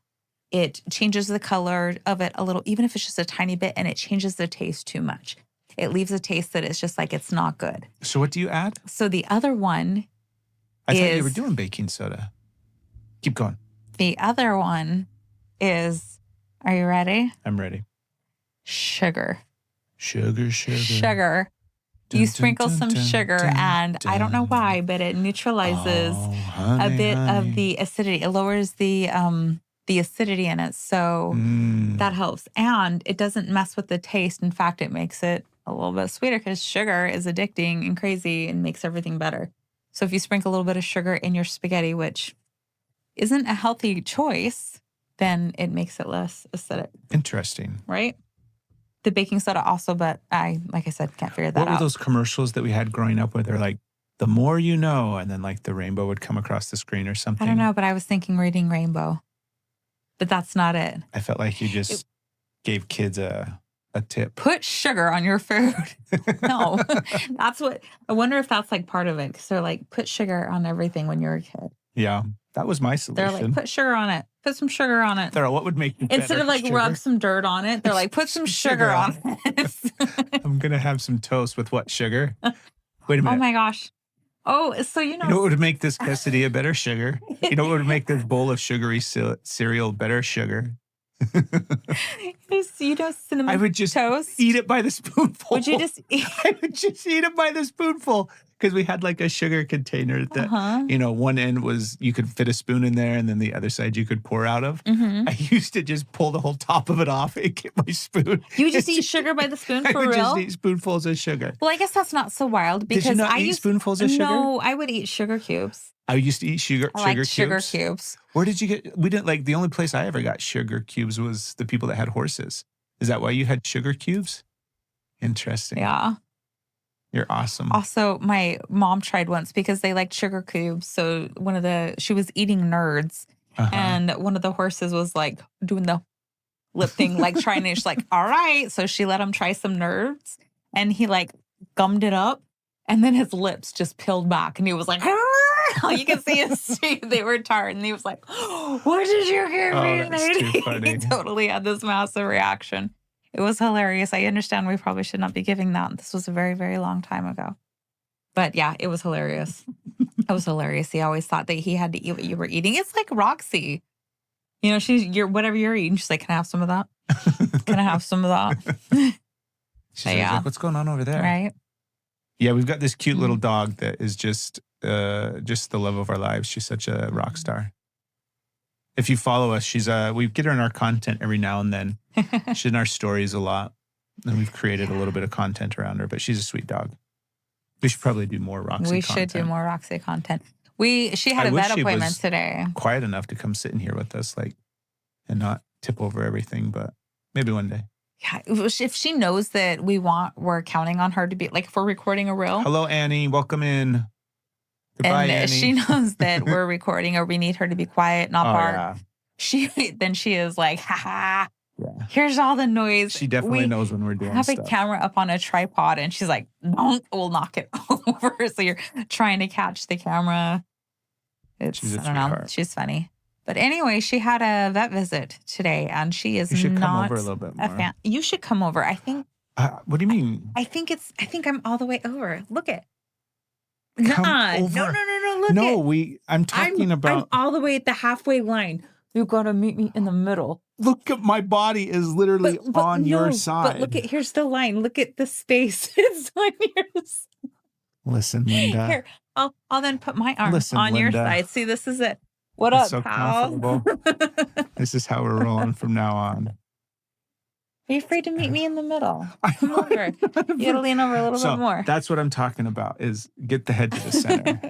it changes the color of it a little, even if it's just a tiny bit, and it changes the taste too much. It leaves a taste that it's just like it's not good. So what do you add? So the other one I thought you is- were doing baking soda. Keep going. The other one is, are you ready? I'm ready. Sugar. Sugar. Sugar. Dun, You dun, sprinkle dun, some dun, sugar, dun, and I don't know dun. why, but it neutralizes Oh, a honey, bit honey. of the acidity. It lowers the acidity in it, so that helps. And it doesn't mess with the taste. In fact, it makes it a little bit sweeter because sugar is addicting and crazy and makes everything better. So if you sprinkle a little bit of sugar in your spaghetti, which isn't a healthy choice, then it makes it less acidic, Interesting. right? The baking soda also, but like I said, can't figure that What out. were those commercials that we had growing up where they're like, the more you know, and then like the rainbow would come across the screen or something? I don't know, but I was thinking reading Rainbow. But that's not it. I felt like you just gave kids a tip. Put sugar on your food. No, that's what, I wonder if that's like part of it. Because they're like, put sugar on everything when you're a kid. Yeah, that was my They're solution. like, put sugar on it. Put some sugar on it. What would make you Instead better? of like Sugar? rub some dirt on it, they're like, put some sugar on it. I'm going to have some toast with what, sugar? Wait a minute. Oh my gosh. Oh, so you know. You know what would make this quesadilla better? Sugar. You know what would make this bowl of sugary cereal better? Sugar. Cinnamon I would just toast. eat it by the spoonful. Would you just eat? I would just eat it by the spoonful because we had like a sugar container that, you know, one end was you could fit a spoon in there and then the other side you could pour out of. Mm-hmm. I used to just pull the whole top of it off and get my spoon. You would just eat sugar by the spoon I for would real? just eat spoonfuls of sugar. Well, I guess that's not so wild because Did you not I eat used spoonfuls of sugar? No, I would eat sugar cubes. I used to eat sugar I like cubes. sugar cubes. Where did you get? We didn't like the only place I ever got sugar cubes was the people that had horses. Is that why you had sugar cubes? Interesting. Yeah. You're awesome. Also, my mom tried once because they liked sugar cubes. So she was eating Nerds, and one of the horses was like doing the lip thing, like trying to, she's like, all right. So she let him try some Nerds, and he like gummed it up, and then his lips just peeled back, and he was like, you can see his teeth, they were tart, and he was like, what did you give me? Oh, that's too funny. He totally had this massive reaction. It was hilarious. I understand we probably should not be giving that. This was a very, very long time ago. But yeah, it was hilarious. It was hilarious. He always thought that he had to eat what you were eating. It's like Roxy. You know, you're whatever you're eating. She's like, can I have some of that? Can I have some of that? She's always like, what's going on over there? Right. Yeah, we've got this cute little dog that is just the love of our lives. She's such a rock star. If you follow us, we get her in our content every now and then. She's in our stories a lot. And we've created a little bit of content around her, but she's a sweet dog. We should probably do more Roxy We content. should do more Roxy content. She had I a wish vet she appointment was today. quiet enough to come sit in here with us, and not tip over everything, but maybe one day. Yeah, if she knows that we're counting on her to be, like, if we're recording a reel. Hello, Annie. Welcome in. Goodbye, And Annie. she knows that we're recording or we need her to be quiet, not bark. Yeah. She is like, ha ha. Yeah. Here's all the noise. She definitely knows when we're doing have stuff. a camera up on a tripod, and she's like, "Bonk," we'll knock it over. So you're trying to catch the camera. She's a I don't know. sweetheart. She's funny. But anyway, she had a vet visit today, and she is You should not come over a little bit a more. fan. You should come over. I think. What do you mean? I think I'm all the way over. Look it. Come Nuh-uh. over. No. Look No, it. I'm talking about. I'm all the way at the halfway line. You've got to meet me in the middle. Look at my body is literally on your side. But here's the line. Look at the space. It's on yours. Listen, Linda. Here, I'll then put my arm Listen, on your Linda. side. See, this is it. What It's up, so pal? comfortable. This is how we're rolling from now on. Are you afraid to meet me in the middle? Come over. You gotta lean over a little bit more. That's what I'm talking about, is get the head to the center.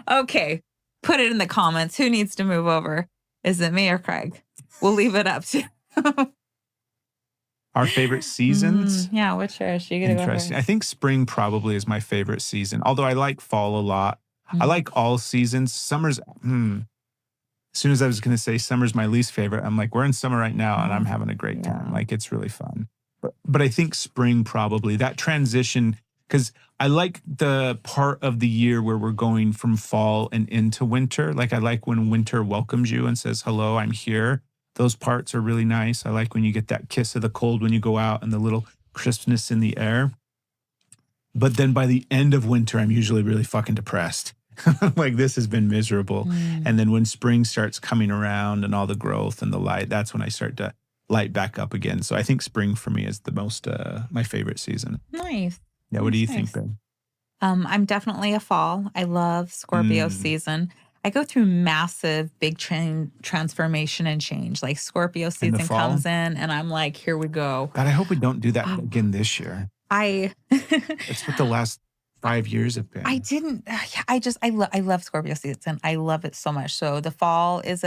Okay. Put it in the comments. Who needs to move over? Is it me or Craig? We'll leave it up to Our favorite seasons? Yeah, which is you gonna go Interesting. first? I think spring probably is my favorite season, although I like fall a lot. I like all seasons. Summer's, as soon as I was going to say summer's my least favorite, I'm like, we're in summer right now and I'm having a great time. Like, it's really fun. But I think spring probably, that transition, because I like the part of the year where we're going from fall and into winter. Like, I like when winter welcomes you and says, hello, I'm here. Those parts are really nice. I like when you get that kiss of the cold when you go out and the little crispness in the air. But then by the end of winter, I'm usually really fucking depressed. Like, this has been miserable. And then when spring starts coming around and all the growth and the light, that's when I start to light back up again. So I think spring for me is the most, my favorite season. Nice. Yeah. What do you think, Ben? I'm definitely a fall. I love Scorpio season. I go through massive, big transformation and change. Like, Scorpio season comes in and I'm like, here we go. God, I hope we don't do that again this year. It's what the last 5 years have been. I love Scorpio season. I love it so much. So the fall is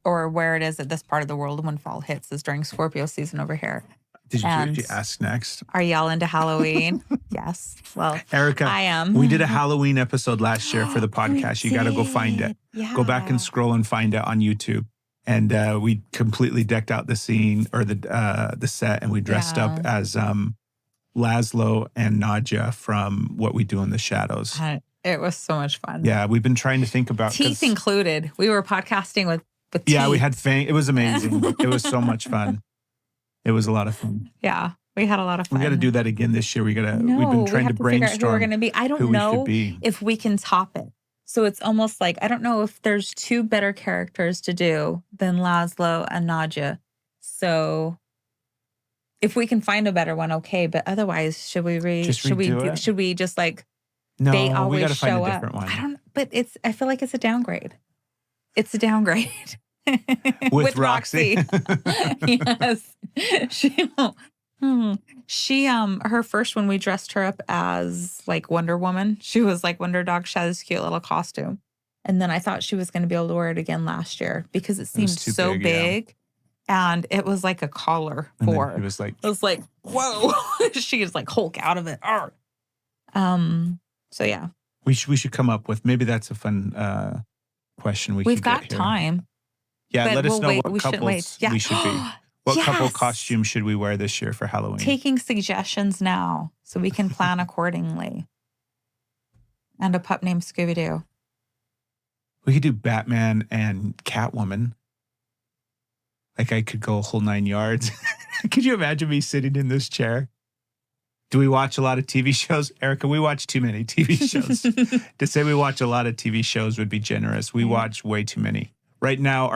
or where it is at this part of the world when fall hits is during Scorpio season over here. Did you ask next? Are y'all into Halloween? Yes. Well, Erica, I am. We did a Halloween episode last year for the podcast. You got to go find it. Yeah. Go back and scroll and find it on YouTube. And we completely decked out the scene or the set, and we dressed up as Laszlo and Nadja from What We Do in the Shadows. It was so much fun. Yeah, we've been trying to think about teeth included. We were podcasting with teeth. Yeah, we had It was amazing. It was so much fun. It was a lot of fun. Yeah, we had a lot of fun. We got to do that again this year. We've been trying to brainstorm figure out who we're going to be. I don't know if we can top it. So it's almost like, I don't know if there's two better characters to do than Laszlo and Nadja. So if we can find a better one, okay. But otherwise, should we just like, no, they always we got to find show a different up? one. I feel like it's a downgrade. It's a downgrade. With Roxy. Yes. Her first one, we dressed her up as like Wonder Woman. She was like Wonder Dog. She had this cute little costume. And then I thought she was going to be able to wear it again last year because it seemed so big. And it was like a collar for her. It was like, whoa. She is like Hulk out of it. So yeah. We should come up with, maybe that's a fun question We've got time. Yeah, let us know what couples we should be. What couple costume should we wear this year for Halloween? Taking suggestions now so we can plan accordingly. And a pup named Scooby-Doo. We could do Batman and Catwoman. Like, I could go a whole 9 yards. Could you imagine me sitting in this chair? Do we watch a lot of TV shows? Erica, we watch too many TV shows. To say we watch a lot of TV shows would be generous. We watch way too many. Right now,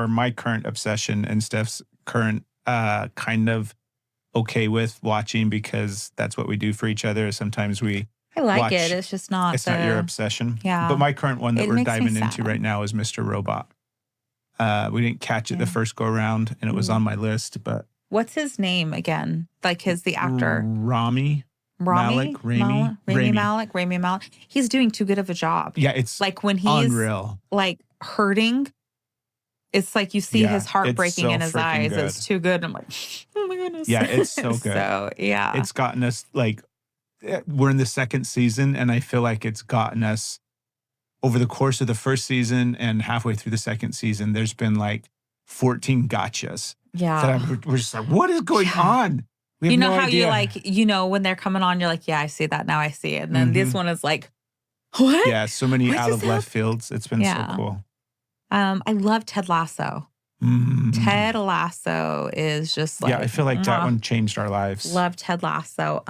my current obsession and Steph's current kind of okay with watching, because that's what we do for each other. Sometimes I like it. It's just not. It's not your obsession. Yeah. But my current one that we're diving into right now is Mr. Robot. We didn't catch it the first go around, and it was on my list. But what's his name again? Like the actor Rami Malek. He's doing too good of a job. Yeah, it's like when he's unreal. Like hurting. It's like you see his heart breaking in his eyes. Good. It's too good. I'm like, oh my goodness. Yeah, it's so good. So, yeah. It's gotten us, like, we're in the second season, and I feel like it's gotten us over the course of the first season and halfway through the second season, there's been like 14 gotchas. Yeah. We're just like, what is going on? We have no idea. You like, when they're coming on, you're like, yeah, I see that. Now I see it. And then this one is like, what? Yeah, so many out of left fields. It's been so cool. I love Ted Lasso. Ted Lasso is just like, yeah, I feel like that one changed our lives. Love Ted Lasso.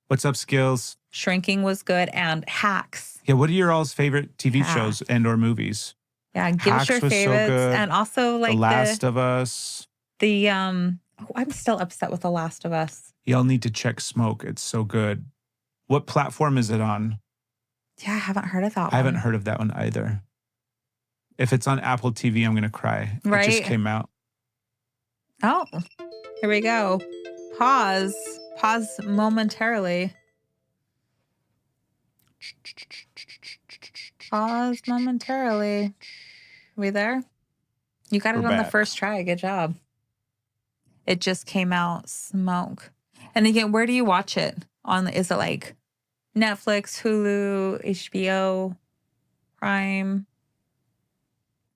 What's up, Skills? Shrinking was good, and Hacks. Yeah, what are your all's favorite TV shows and or movies? Yeah, give us Hacks your was so favorites. good. And also like The Last of Us. I'm still upset with The Last of Us. Y'all need to check Smoke. It's so good. What platform is it on? Yeah, I haven't heard of that one. I haven't heard of that one either. If it's on Apple TV, I'm going to cry. Right? It just came out. Oh, here we go. Pause momentarily. Pause momentarily. We there? You got it We're on the back. first try. Good job. It just came out. Smoke. And again, where do you watch it? Is it like Netflix, Hulu, HBO, Prime?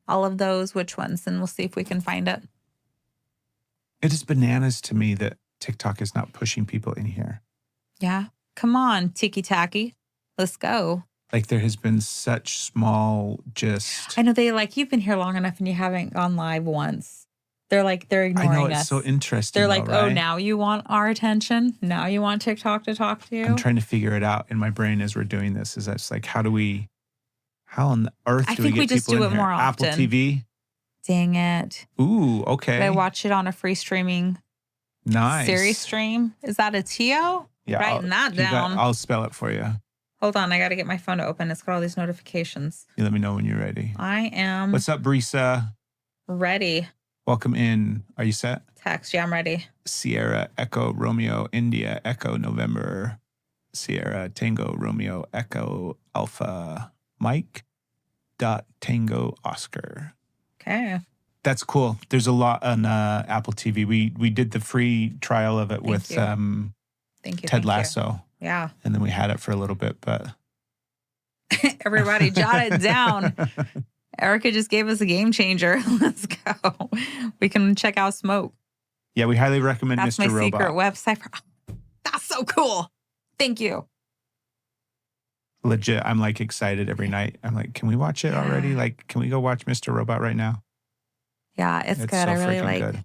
All of those. Which ones? And we'll see if we can find it. It is bananas to me that TikTok is not pushing people in here. Yeah. Come on, Tiki Tacky. Let's go. Like there has been such small I know they like, you've been here long enough and you haven't gone live once. They're ignoring us. I know, it's so interesting. They're though, like, right? oh, now you want our attention? Now you want TikTok to talk to you? I'm trying to figure it out in my brain as we're doing this. Is that's like, how on the earth I do we think get we just people do in it here? more Apple often. TV? Dang it. Ooh, okay. But I watch it on a free streaming Nice. series stream. Is that a TO? Yeah, Writing that down. I'll spell it for you. Hold on. I got to get my phone to open. It's got all these notifications. You let me know when you're ready. I am What's up, Brisa? ready. Welcome in. Are you set? Text. Yeah, I'm ready. Sierra, Echo, Romeo, India, Echo, November, Sierra, Tango, Romeo, Echo, Alpha, Mike, dot, Tango, Oscar. Okay. That's cool. There's a lot on Apple TV. We did the free trial of it with Thank you. Ted Lasso. Yeah. And then we had it for a little bit, but Everybody jot it down. Erica just gave us a game changer. Let's go. We can check out Smoke. yeah, we highly recommend That's Mr. my Robot. secret website. That's so cool. Thank you. Legit, I'm like excited every night. I'm like, can we watch it already? Like, can we go watch Mr. Robot right now? Yeah, it's good. so I really freaking like. good.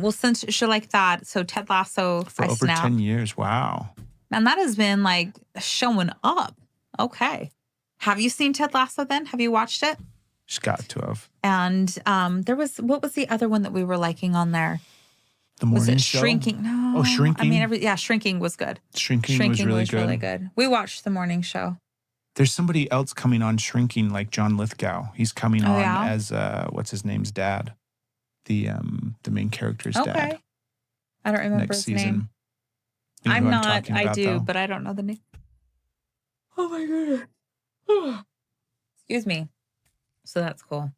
Well, since you're like that, so Ted Lasso, For I over snap. 10 years. Wow. And that has been like showing up. Okay. Have you seen Ted Lasso then? Have you watched it? Just got to have. And what was the other one that we were liking on there? The Was Morning it Show? Shrinking? No. Oh, Shrinking? I mean, Shrinking was good. Shrinking was really good. We watched the morning show. There's somebody else coming on Shrinking, like John Lithgow. He's coming on yeah? as what's his name's dad, the main character's Okay. dad. I don't remember Next his season. name. You know I'm who not. talking I about, do, though? but I don't know the name. Oh my goodness. Excuse me. So that's cool.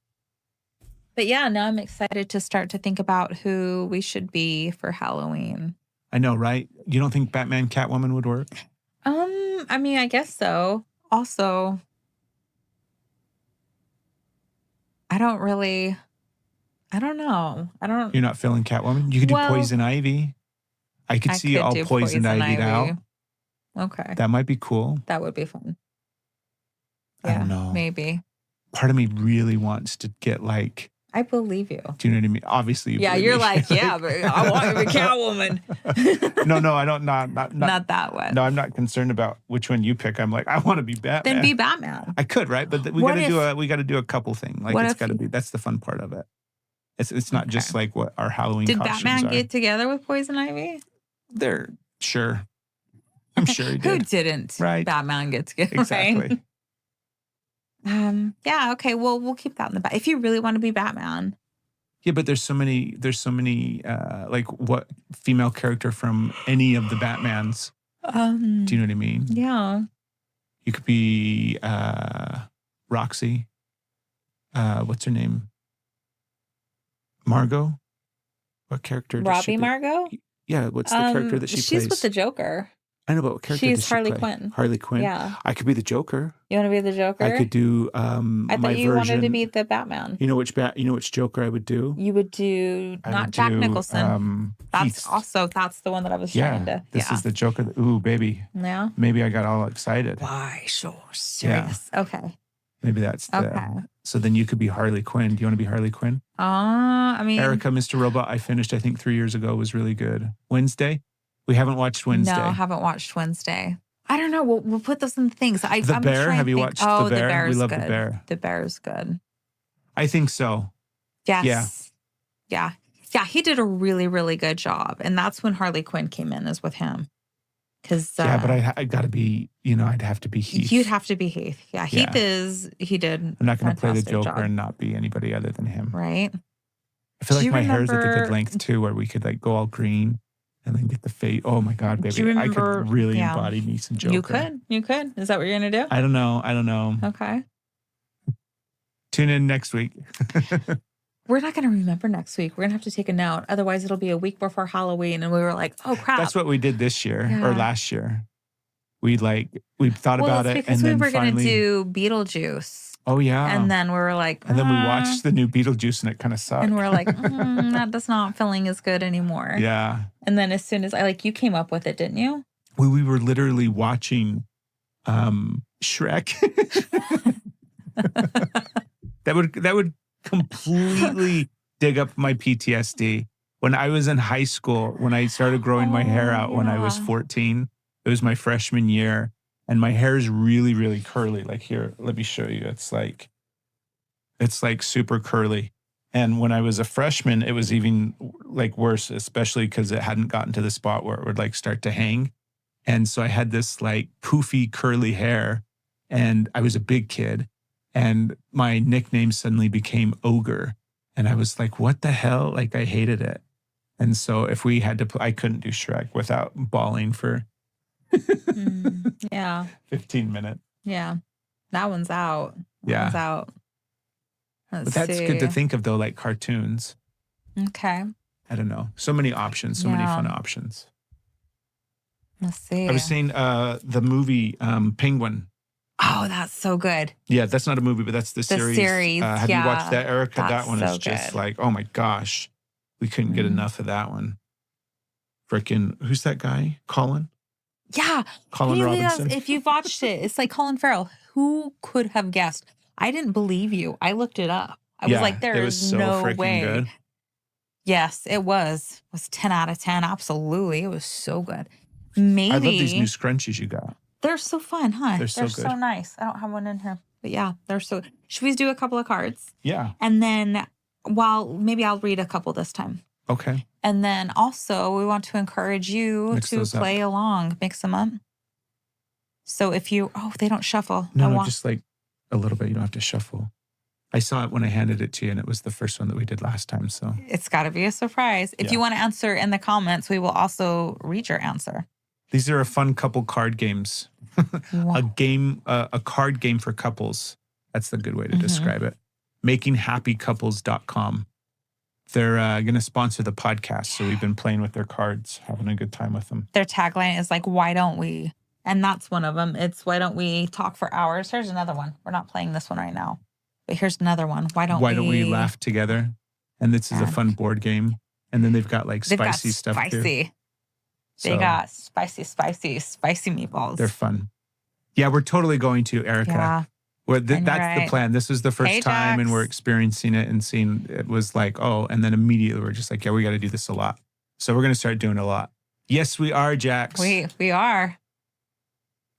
But yeah, now I'm excited to start to think about who we should be for Halloween. I know, right? You don't think Batman Catwoman would work? I mean, I guess so. Also, I don't know. You're not feeling Catwoman? You could do Poison Ivy. I could see you all poisoned Ivied out. Okay. That might be cool. That would be fun. I don't know. Maybe. Part of me really wants to get like, I believe you. do you know what I mean? Obviously, you Yeah, believe you're me. like, yeah, but I want to be Catwoman. No, I don't. Not that one. No, I'm not concerned about which one you pick. I'm like, I want to be Batman. Then be Batman. I could, right? But we got to do a couple thing. Like it's got to be. That's the fun part of it. It's not just like what our Halloween Did costumes Batman are. get together with Poison Ivy? They're sure. I'm sure he did. Who didn't? Right. Batman get together. Exactly. Right? Yeah. Okay. Well, we'll keep that in the back. If you really want to be Batman. Yeah, but there's so many like what female character from any of the Batmans. Do you know what I mean? Yeah. You could be Roxy. What's her name? Margot. What character? Does she Robbie play? Margot? Yeah. What's the character that she plays? She's with the Joker. I know, but what character She's does she Harley play? Quinn. Harley Quinn. Yeah. I could be the Joker. You want to be the Joker? I could do I my thought you version. wanted to be the Batman. You know which Joker I would do? You would do I not would Jack do, Nicholson. That's Heath. that's the one that I was trying to. This is the Joker. Ooh, baby. Yeah. Maybe I got all excited. Why so serious? Okay. Maybe that's the. Okay. So then you could be Harley Quinn. Do you want to be Harley Quinn? I mean, Erica, Mr. Robot, I finished, I think 3 years ago, was really good. Wednesday? We haven't watched Wednesday. No, I haven't watched Wednesday. I don't know. We'll put those in things. The Bear? Have you watched The Bear? The Bear's We love good. The Bear. The Bear's good. I think so. Yes. Yeah. Yeah. He did a really, really good job. And that's when Harley Quinn came in, is with him. Because but I got to be, I'd have to be Heath. You'd have to be Heath. Yeah. He did. I'm not going to play the Joker job. and not be anybody other than him. Right. I feel like my hair's at the good length too, where we could like go all green and then get the fade. Oh my God, baby. I could really embody me some Joker. You could. Is that what you're going to do? I don't know. Okay. Tune in next week. We're not going to remember next week. We're going to have to take a note. Otherwise, it'll be a week before Halloween. And we were like, oh, crap. That's what we did this year or last year. We thought about it. Because we were going to do Beetlejuice. Oh, yeah. And then we were like, and then we watched the new Beetlejuice and it kind of sucked. And we're like, that does not feeling as good anymore. Yeah. And then as soon as you came up with it, didn't you? We were literally watching Shrek. That would completely dig up my PTSD. When I was in high school, when I started growing my hair out when I was 14, it was my freshman year. And my hair is really, really curly. Like here, let me show you. It's like super curly. And when I was a freshman, it was even like worse, especially because it hadn't gotten to the spot where it would like start to hang. And so I had this like poofy curly hair and I was a big kid and my nickname suddenly became Ogre. And I was like, what the hell? Like I hated it. And so if we had to, I couldn't do Shrek without bawling for 15 minutes. Yeah. That one's out. That one's out. But that's good to think of though, like cartoons. Okay. I don't know. So many options, so many fun options. Let's see. I was saying the movie Penguin. Oh, that's so good. Yeah, that's not a movie, but that's the series. Have you watched that, Erica? That one is just like, oh my gosh. We couldn't get enough of that one. Frickin', who's that guy? Colin? Yeah. Colin Robinson. If you've watched it, it's like Colin Farrell. Who could have guessed? I didn't believe you. I looked it up. I was like, there is no way. Good. Yes, it was. It was 10 out of 10. Absolutely. It was so good. Maybe. I love these new scrunchies you got. They're so fun, huh? They're so good. So nice. I don't have one in here. But yeah, they're so. Should we do a couple of cards? Yeah. And then maybe I'll read a couple this time. Okay. And then also we want to encourage you to play along, mix them up. So if they don't shuffle. No, just like a little bit. You don't have to shuffle. I saw it when I handed it to you and it was the first one that we did last time. So it's got to be a surprise. If you want to answer in the comments, we will also read your answer. These are a fun couple card games. A card game for couples. That's the good way to describe it. makinghappycouples.com. They're going to sponsor the podcast. So we've been playing with their cards, having a good time with them. Their tagline is like, why don't we? And that's one of them. It's why don't we talk for hours? Here's another one. We're not playing this one right now. But here's another one. Why don't we laugh together? And this is a fun board game. And then they've got like spicy stuff too. They got spicy meatballs. They're fun. Yeah, we're totally going to, Erica. Yeah. That's the plan. This is the first time and we're experiencing it and seeing it was like, and then immediately we're just like, yeah, we got to do this a lot. So we're going to start doing a lot. Yes, we are, Jax. We are.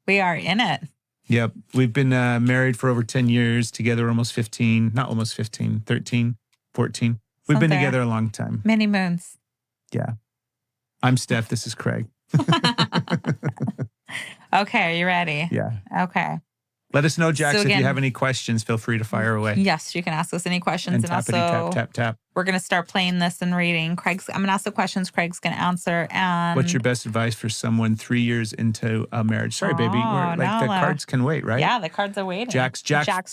We are in it. Yep. We've been married for over 10 years, together almost 15, not almost 15, 13, 14. We've been together a long time. Many moons. Yeah. I'm Steph. This is Craig. Okay. Are you ready? Yeah. Okay. Let us know, Jax, if you have any questions, feel free to fire away. Yes, you can ask us any questions. And tappity tap, tap. We're going to start playing this and reading. I'm going to ask the questions. Craig's going to answer. And what's your best advice for someone 3 years into a marriage? Sorry, baby. The cards can wait, right? Yeah, the cards are waiting. Jax,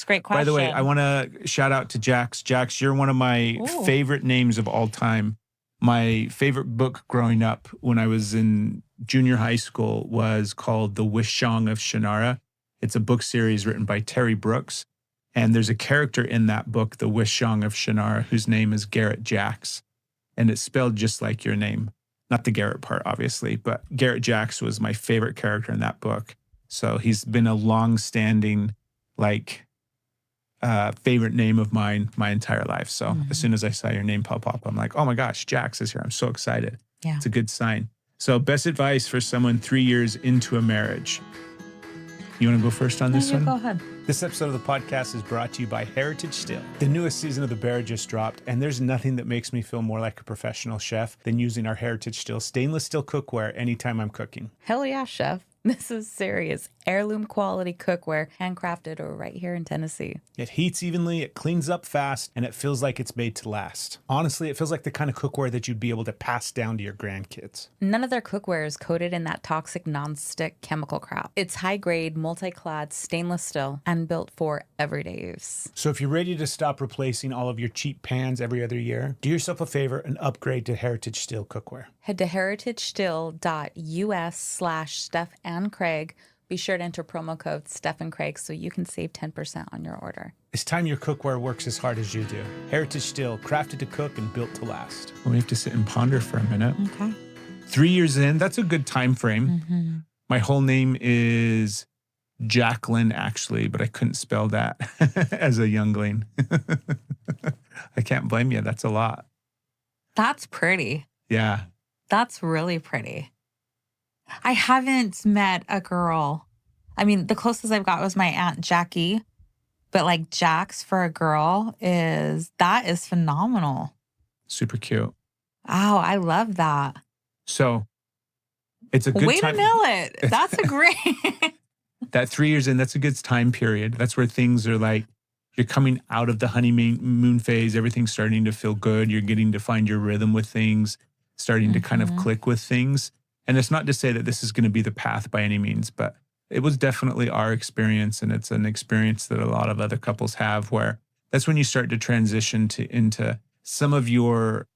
great question. By the way, I want to shout out to Jax. Jax, you're one of my favorite names of all time. My favorite book growing up when I was in junior high school was called The Wishong of Shannara. It's a book series written by Terry Brooks. And there's a character in that book, The Wishong of Shannara, whose name is Garrett Jax. And it's spelled just like your name. Not the Garrett part, obviously, but Garrett Jax was my favorite character in that book. So he's been a long-standing, favorite name of mine my entire life. So as soon as I saw your name pop up, I'm like, oh my gosh, Jax is here. I'm so excited. Yeah. It's a good sign. So best advice for someone 3 years into a marriage. You want to go first on this one? Go ahead. This episode of the podcast is brought to you by Heritage Still. The newest season of The Bear just dropped, and there's nothing that makes me feel more like a professional chef than using our Heritage Still stainless steel cookware anytime I'm cooking. Hell yeah, chef. This is serious. Heirloom quality cookware, handcrafted right here in Tennessee. It heats evenly, it cleans up fast, and it feels like it's made to last. Honestly, it feels like the kind of cookware that you'd be able to pass down to your grandkids. None of their cookware is coated in that toxic nonstick chemical crap. It's high-grade, multi-clad stainless steel and built for everyday use. So if you're ready to stop replacing all of your cheap pans every other year, do yourself a favor and upgrade to Heritage Steel cookware. Head to heritagestill.us/Steph and Craig. Be sure to enter promo code Steph and Craig so you can save 10% on your order. It's time your cookware works as hard as you do. Heritage Steel, crafted to cook and built to last. Well, we have to sit and ponder for a minute. Okay. 3 years in, that's a good time frame. Mm-hmm. My whole name is Jacqueline, actually, but I couldn't spell that as a youngling. I can't blame you. That's a lot. That's pretty. Yeah. That's really pretty. I haven't met a girl. I mean, the closest I've got was my Aunt Jackie, but like Jax for a girl is phenomenal. Super cute. Wow, I love that. So it's a good Way time. to nail it. That's a great. That 3 years in, that's a good time period. That's where things are like, you're coming out of the honeymoon phase. Everything's starting to feel good. You're getting to find your rhythm with things, starting to kind of click with things. And it's not to say that this is going to be the path by any means, but it was definitely our experience. And it's an experience that a lot of other couples have, where that's when you start to transition into some of your,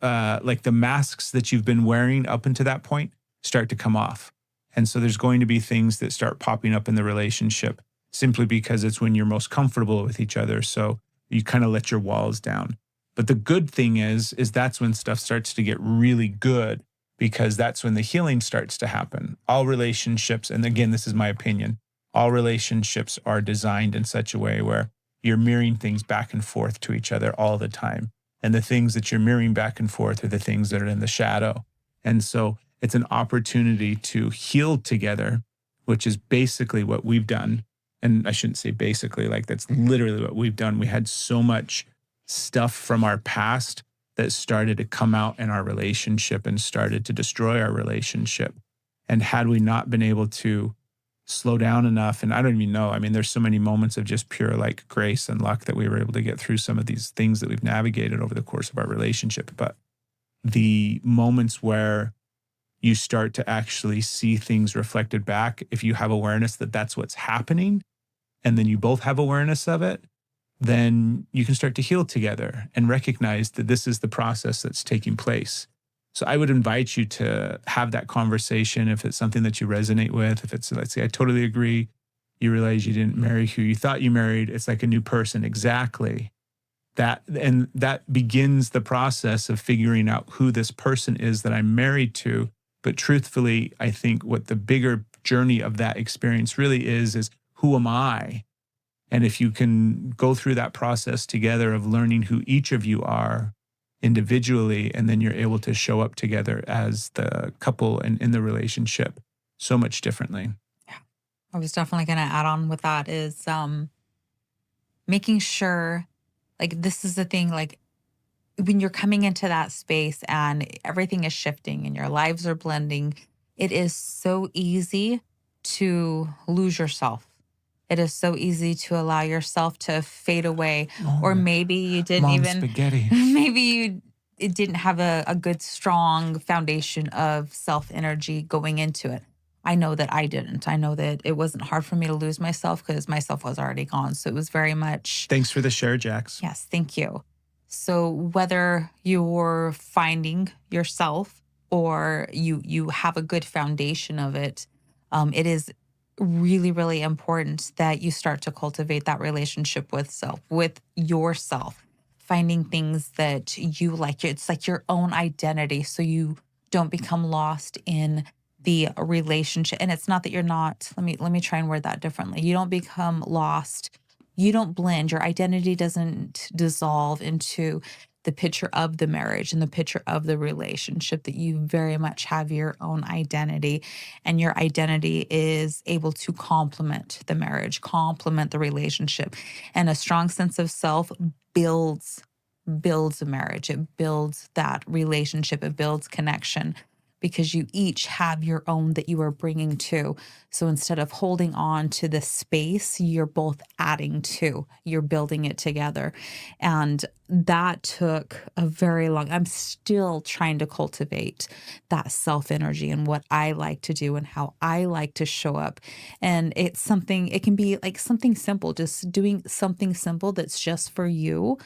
like the masks that you've been wearing up until that point start to come off. And so there's going to be things that start popping up in the relationship simply because it's when you're most comfortable with each other. So you kind of let your walls down. But the good thing is that's when stuff starts to get really good, because that's when the healing starts to happen. All relationships, and again, this is my opinion, all relationships are designed in such a way where you're mirroring things back and forth to each other all the time. And the things that you're mirroring back and forth are the things that are in the shadow. And so it's an opportunity to heal together, which is basically what we've done. And I shouldn't say basically, like that's literally what we've done. We had so much stuff from our past that started to come out in our relationship and started to destroy our relationship. And had we not been able to slow down enough, and I don't even know, I mean, there's so many moments of just pure like grace and luck that we were able to get through some of these things that we've navigated over the course of our relationship. But the moments where you start to actually see things reflected back, if you have awareness that that's what's happening, and then you both have awareness of it, then you can start to heal together and recognize that this is the process that's taking place. So I would invite you to have that conversation if it's something that you resonate with. If it's, let's say, I totally agree, you realize you didn't marry who you thought you married. It's like a new person. Exactly. And that begins the process of figuring out who this person is that I'm married to. But truthfully, I think what the bigger journey of that experience really is who am I? And if you can go through that process together of learning who each of you are individually, and then you're able to show up together as the couple and in the relationship so much differently. Yeah. I was definitely going to add on with that is making sure, like, this is the thing, like, when you're coming into that space and everything is shifting and your lives are blending, it is so easy to lose yourself. It is so easy to allow yourself to fade away. Or maybe you didn't maybe you didn't have a good, strong foundation of self-energy going into it. I know that I didn't. I know that it wasn't hard for me to lose myself because myself was already gone. So it was very much. Thanks for the share, Jax. Yes, thank you. So whether you're finding yourself or you have a good foundation of it, it is really, really important that you start to cultivate that relationship with yourself, finding things that you like. It's like your own identity, so you don't become lost in the relationship. And it's not that you're not, let me try and word that differently. You don't become lost. You don't blend. Your identity doesn't dissolve into the picture of the marriage and the picture of the relationship, that you very much have your own identity, and your identity is able to complement the marriage, complement the relationship. And a strong sense of self builds a marriage. It builds that relationship. It builds connection, because you each have your own that you are bringing to. So instead of holding on to the space, you're both adding to, you're building it together. And that took a very long, I'm still trying to cultivate that self energy and what I like to do and how I like to show up. And it's something, it can be like something simple, just doing something simple that's just for you,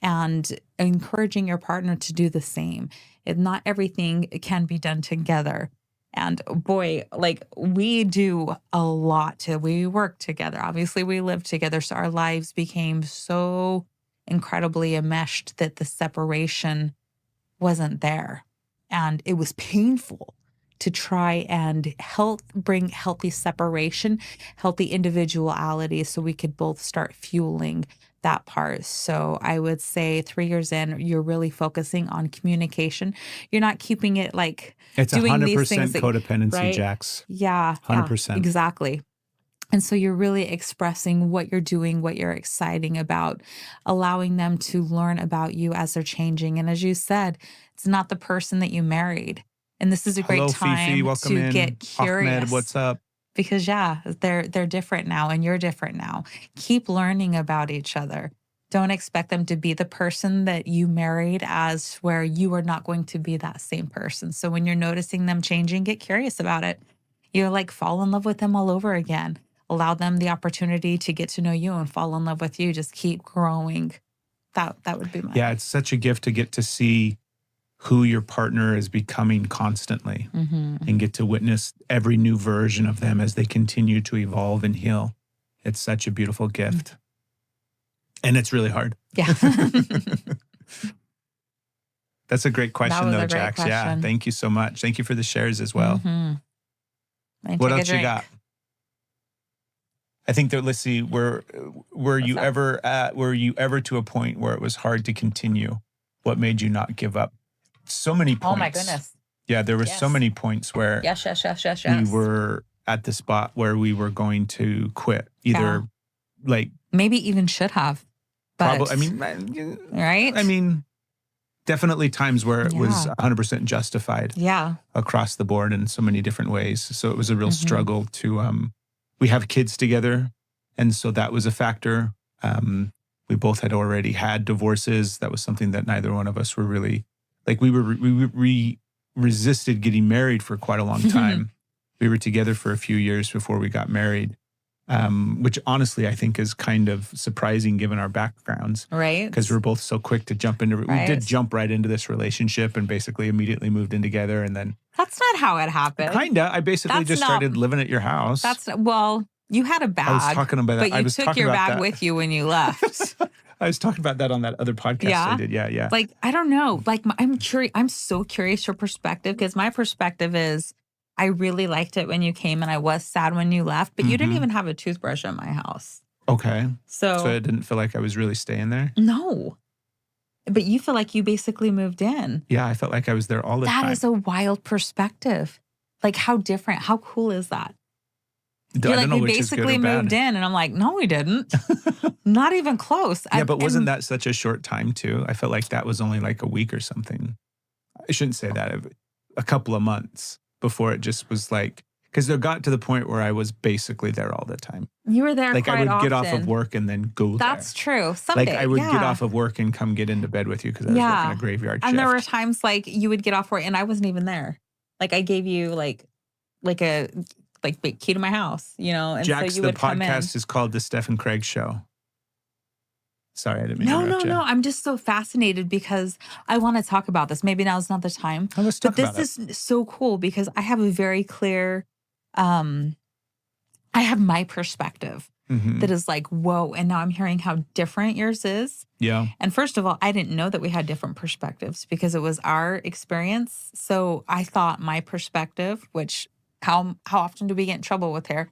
and encouraging your partner to do the same. Not everything can be done together. And boy, like we do a lot. We work together. Obviously, we live together. So our lives became so incredibly enmeshed that the separation wasn't there. And it was painful to try and bring healthy separation, healthy individuality, so we could both start fueling that part. So I would say 3 years in, you're really focusing on communication. You're not keeping it like It's doing 100% these things codependency, right? Jax. Yeah. 100%. Yeah, exactly. And so you're really expressing what you're doing, what you're excited about, allowing them to learn about you as they're changing. And as you said, it's not the person that you married. And this is a great Hello, time Fifi. Welcome to in. get curious. Ahmed, what's up? Because they're different now, and you're different now. Keep learning about each other. Don't expect them to be the person that you married, as where you are not going to be that same person. So when you're noticing them changing, get curious about it. You like fall in love with them all over again. Allow them the opportunity to get to know you and fall in love with you. Just keep growing. That would be my. Yeah, it's such a gift to get to see who your partner is becoming constantly, and get to witness every new version of them as they continue to evolve and heal. It's such a beautiful gift. And it's really hard. Yeah. That's a great question, though, a great Jax. Yeah, question. thank you so much. Thank you for the shares as well. What else you got? I think that, let's see, were you ever to a point where it was hard to continue? What made you not give up? So many points. Oh my goodness. Yeah, there were so many points where Yes. we were at the spot where we were going to quit. Either like maybe even should have. But, probably, I mean, right? I mean, definitely times where it was 100% justified. Yeah. Across the board in so many different ways. So it was a real struggle to, we have kids together. And so that was a factor. We both had already had divorces. That was something that neither one of us were really, like we resisted getting married for quite a long time. We were together for a few years before we got married. Which honestly I think is kind of surprising given our backgrounds. Right. Because we're both so quick to jump into, we did jump right into this relationship and basically immediately moved in together. And then. That's not how it happened. Kinda. I basically started living at your house. Well, you had a bag. I was talking about that. But you took your bag with you when you left. I was talking about that on that other podcast I did. Yeah. Like, I don't know. Like, I'm curious. I'm so curious your perspective, because my perspective is, I really liked it when you came, and I was sad when you left, but you didn't even have a toothbrush at my house. Okay. So it didn't feel like I was really staying there? No. But you feel like you basically moved in. Yeah, I felt like I was there all the time. That is a wild perspective. Like, how different, how cool is that? You're like, we basically moved in, and I'm like, no, we didn't. Not even close. Yeah, but wasn't that such a short time too? I felt like that was only like a week or something. I shouldn't say that. A couple of months before it just was like, because it got to the point where I was basically there all the time. You were there like quite I would often. get off of work and then go That's there. True. Someday, like I would get off of work and come get into bed with you because I was working a graveyard shift. And there were times like you would get off work and I wasn't even there. Like I gave you like a key to my house, you know, and Jax, so you would come in. The podcast is called The Steph Craig Show. Sorry, I didn't mean to interrupt you. No. I'm just so fascinated because I want to talk about this. Maybe now's not the time. Let's talk about it. This is so cool because I have a very clear, I have my perspective that is like, whoa. And now I'm hearing how different yours is. Yeah. And first of all, I didn't know that we had different perspectives because it was our experience. So I thought my perspective, which how often do we get in trouble with here?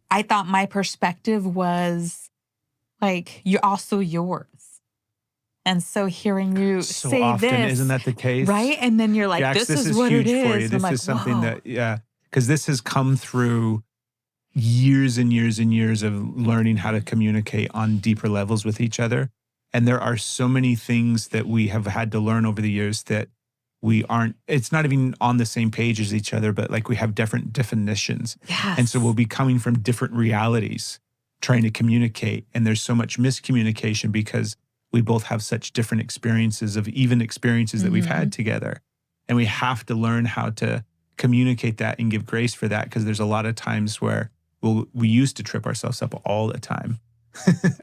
I thought my perspective was like, you're also yours. And so hearing you So say often, this, isn't that the case? right? And then you're like, Jax, this is what huge it for is. you. And I'm This like, is something whoa. that, because this has come through years and years and years of learning how to communicate on deeper levels with each other. And there are so many things that we have had to learn over the years that it's not even on the same page as each other, but like we have different definitions. Yes. And so we'll be coming from different realities trying to communicate. And there's so much miscommunication because we both have such different experiences of even experiences that we've had together. And we have to learn how to communicate that and give grace for that, because there's a lot of times where we used to trip ourselves up all the time,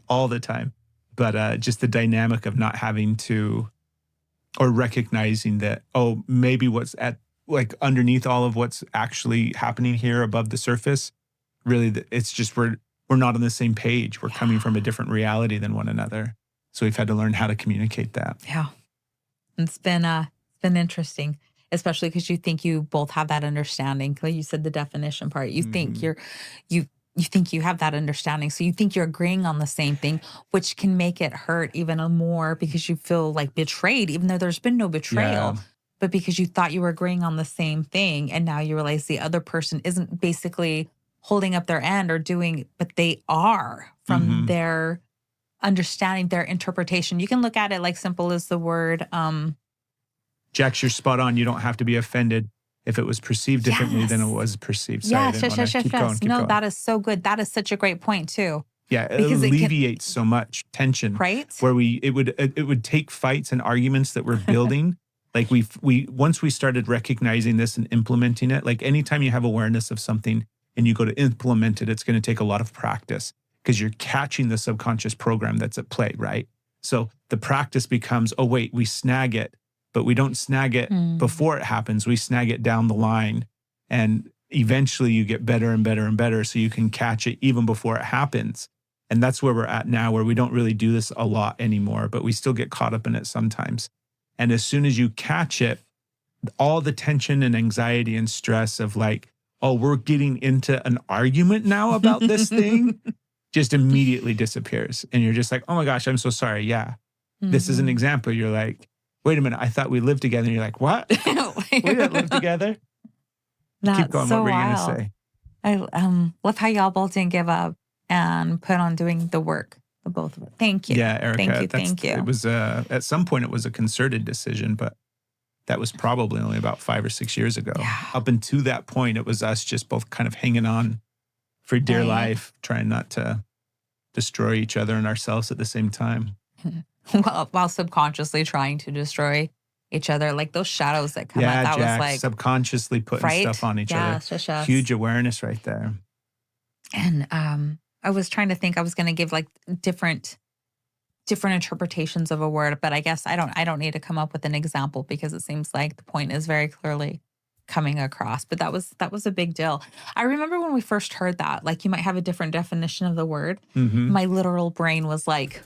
all the time. But just the dynamic of not having to, or recognizing that, oh, maybe what's at like underneath all of what's actually happening here above the surface, really, it's just we're not on the same page. We're coming from a different reality than one another. So we've had to learn how to communicate that. Yeah. It's been interesting, especially because you think you both have that understanding. Like you said, the definition part, you think you think you have that understanding. So you think you're agreeing on the same thing, which can make it hurt even more because you feel like betrayed, even though there's been no betrayal. Yeah. But because you thought you were agreeing on the same thing, and now you realize the other person isn't basically holding up their end or doing, but they are from their understanding, their interpretation. You can look at it like simple as the word. Jax, you're spot on. You don't have to be offended if it was perceived differently than it was perceived. Sorry, Yes. keep going. No, that is so good. That is such a great point too. Yeah, it alleviates so much tension, right? Where it would take fights and arguments that we're building. Like once we started recognizing this and implementing it, like anytime you have awareness of something and you go to implement it, it's going to take a lot of practice because you're catching the subconscious program that's at play, right? So the practice becomes, oh wait, we snag it, but we don't snag it before it happens. We snag it down the line, and eventually you get better and better and better so you can catch it even before it happens. And that's where we're at now, where we don't really do this a lot anymore, but we still get caught up in it sometimes. And as soon as you catch it, all the tension and anxiety and stress of like, oh, we're getting into an argument now about this thing, just immediately disappears. And you're just like, oh my gosh, I'm so sorry. Yeah. This is an example. You're like, wait a minute, I thought we lived together. And you're like, what? We didn't live together? That's Keep going. So what were you going wild. to say? I love how y'all both didn't give up and put on doing the work, the both of it. Thank you. Yeah, Erica. Thank you. It was, at some point, it was a concerted decision, but that was probably only about 5 or 6 years ago. Yeah. Up until that point, it was us just both kind of hanging on for dear life, trying not to destroy each other and ourselves at the same time. While subconsciously trying to destroy each other, like those shadows that come out. That Jax, was like subconsciously putting stuff on each other. Yes. Huge awareness right there. And I was trying to think I was going to give like different interpretations of a word, but I guess I don't need to come up with an example because it seems like the point is very clearly coming across. But that was a big deal. I remember when we first heard that, like you might have a different definition of the word. My literal brain was like,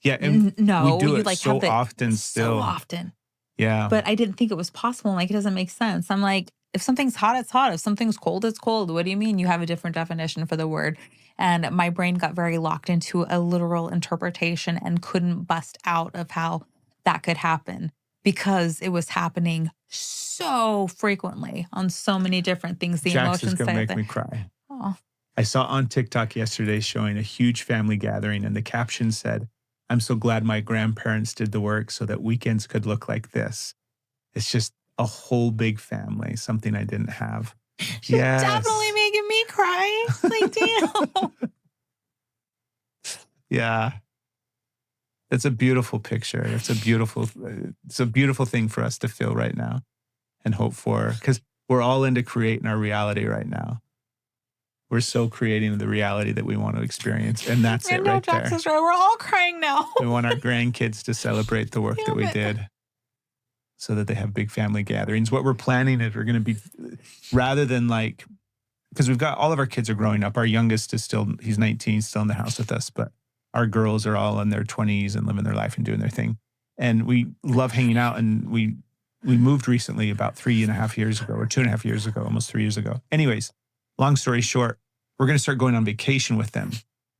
yeah, and no, we do you it like so have the, often still. So often. Yeah. But I didn't think it was possible. Like, it doesn't make sense. I'm like, if something's hot, it's hot. If something's cold, it's cold. What do you mean you have a different definition for the word? And my brain got very locked into a literal interpretation and couldn't bust out of how that could happen because it was happening so frequently on so many different things. The Jax emotions is going to make me cry. Oh. I saw on TikTok yesterday showing a huge family gathering, and the caption said, "I'm so glad my grandparents did the work so that weekends could look like this." It's just a whole big family, something I didn't have. You're definitely making me cry. Like, damn. Yeah. It's a beautiful picture. It's a beautiful thing for us to feel right now and hope for, because we're all into creating our reality right now. We're so creating the reality that we want to experience. And that's it right there. Jax is right. We're all crying now. We want our grandkids to celebrate the work that we did so that they have big family gatherings. What we're planning is we're going to be, rather than like, because we've got all of our kids are growing up. Our youngest is he's 19, still in the house with us, but our girls are all in their 20s and living their life and doing their thing. And we love hanging out. And we moved recently about 3.5 years ago, or 2.5 years ago, almost 3 years ago. Anyways, long story short, we're going to start going on vacation with them.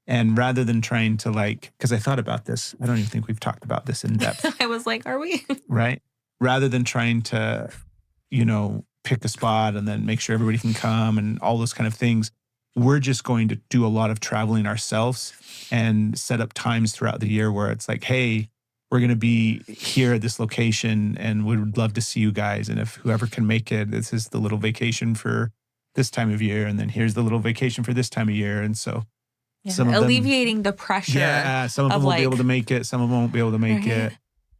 And rather than trying to because I thought about this, I don't even think we've talked about this in depth. I was like, are we? Right? Rather than trying to, pick a spot and then make sure everybody can come and all those kind of things, we're just going to do a lot of traveling ourselves and set up times throughout the year where it's like, hey, we're going to be here at this location and we would love to see you guys. And if whoever can make it, this is the little vacation for this time of year. And then here's the little vacation for this time of year. And so some of alleviating the pressure. Yeah, some of them will be able to make it. Some of them won't be able to make it.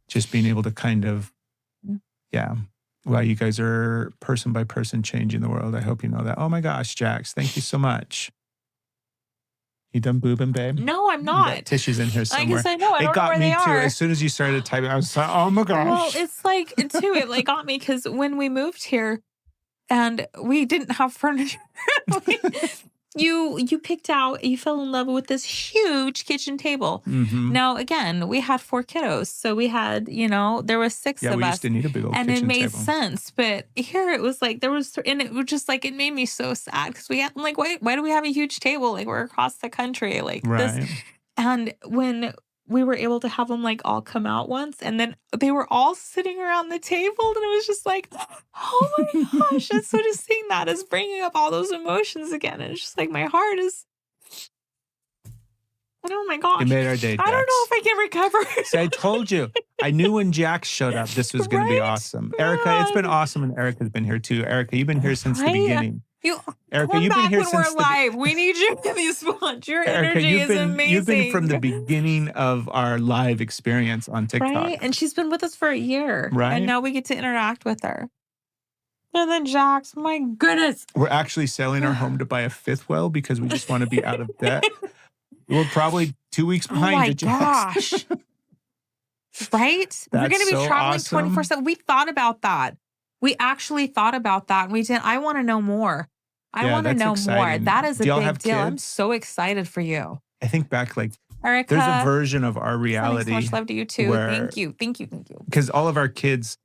Just being able to kind of, while you guys are person by person changing the world. I hope you know that. Oh my gosh, Jax, thank you so much. You done boobing, babe? No, I'm not. Tissues in here somewhere. I guess I know. I don't know where they are. It got me too. As soon as you started typing, I was like, oh my gosh. Well, it's like, too, it got me because when we moved here and we didn't have furniture, you picked out, you fell in love with this huge kitchen table. Mm-hmm. Now, again, we had 4 kiddos. So we had, there was 6 of us. Yeah, we used to need a big old kitchen table. And it made table. sense. But here it was like, and it was just like, it made me so sad because we had, why do we have a huge table? Like, we're across the country. This. And when we were able to have them all come out once, and then they were all sitting around the table, and it was just like, oh my gosh. And so just seeing that is bringing up all those emotions again. And it's just like, my heart is, oh my gosh. You made our day, Jax. I don't know if I can recover. See, I told you. I knew when Jax showed up, this was going to be awesome. Erica, it's been awesome, and Erica's been here too. Erica, you've been here since the beginning. Erica, you've been here since we're live. We need you in these spots. Your energy is amazing. You've been from the beginning of our live experience on TikTok. Right? And she's been with us for a year. Right. And now we get to interact with her. And then Jax, my goodness. We're actually selling our home to buy a 5th well because we just want to be out of debt. We're probably 2 weeks behind you, Jax. Oh my gosh. Right? We're going to be traveling 24/7. We thought about that. We actually thought about that. I want to know more. I want to know more. That is a big deal. Kids? I'm so excited for you. I think back Erica, there's a version of our reality. So much love to you too. Thank you. Because all of our kids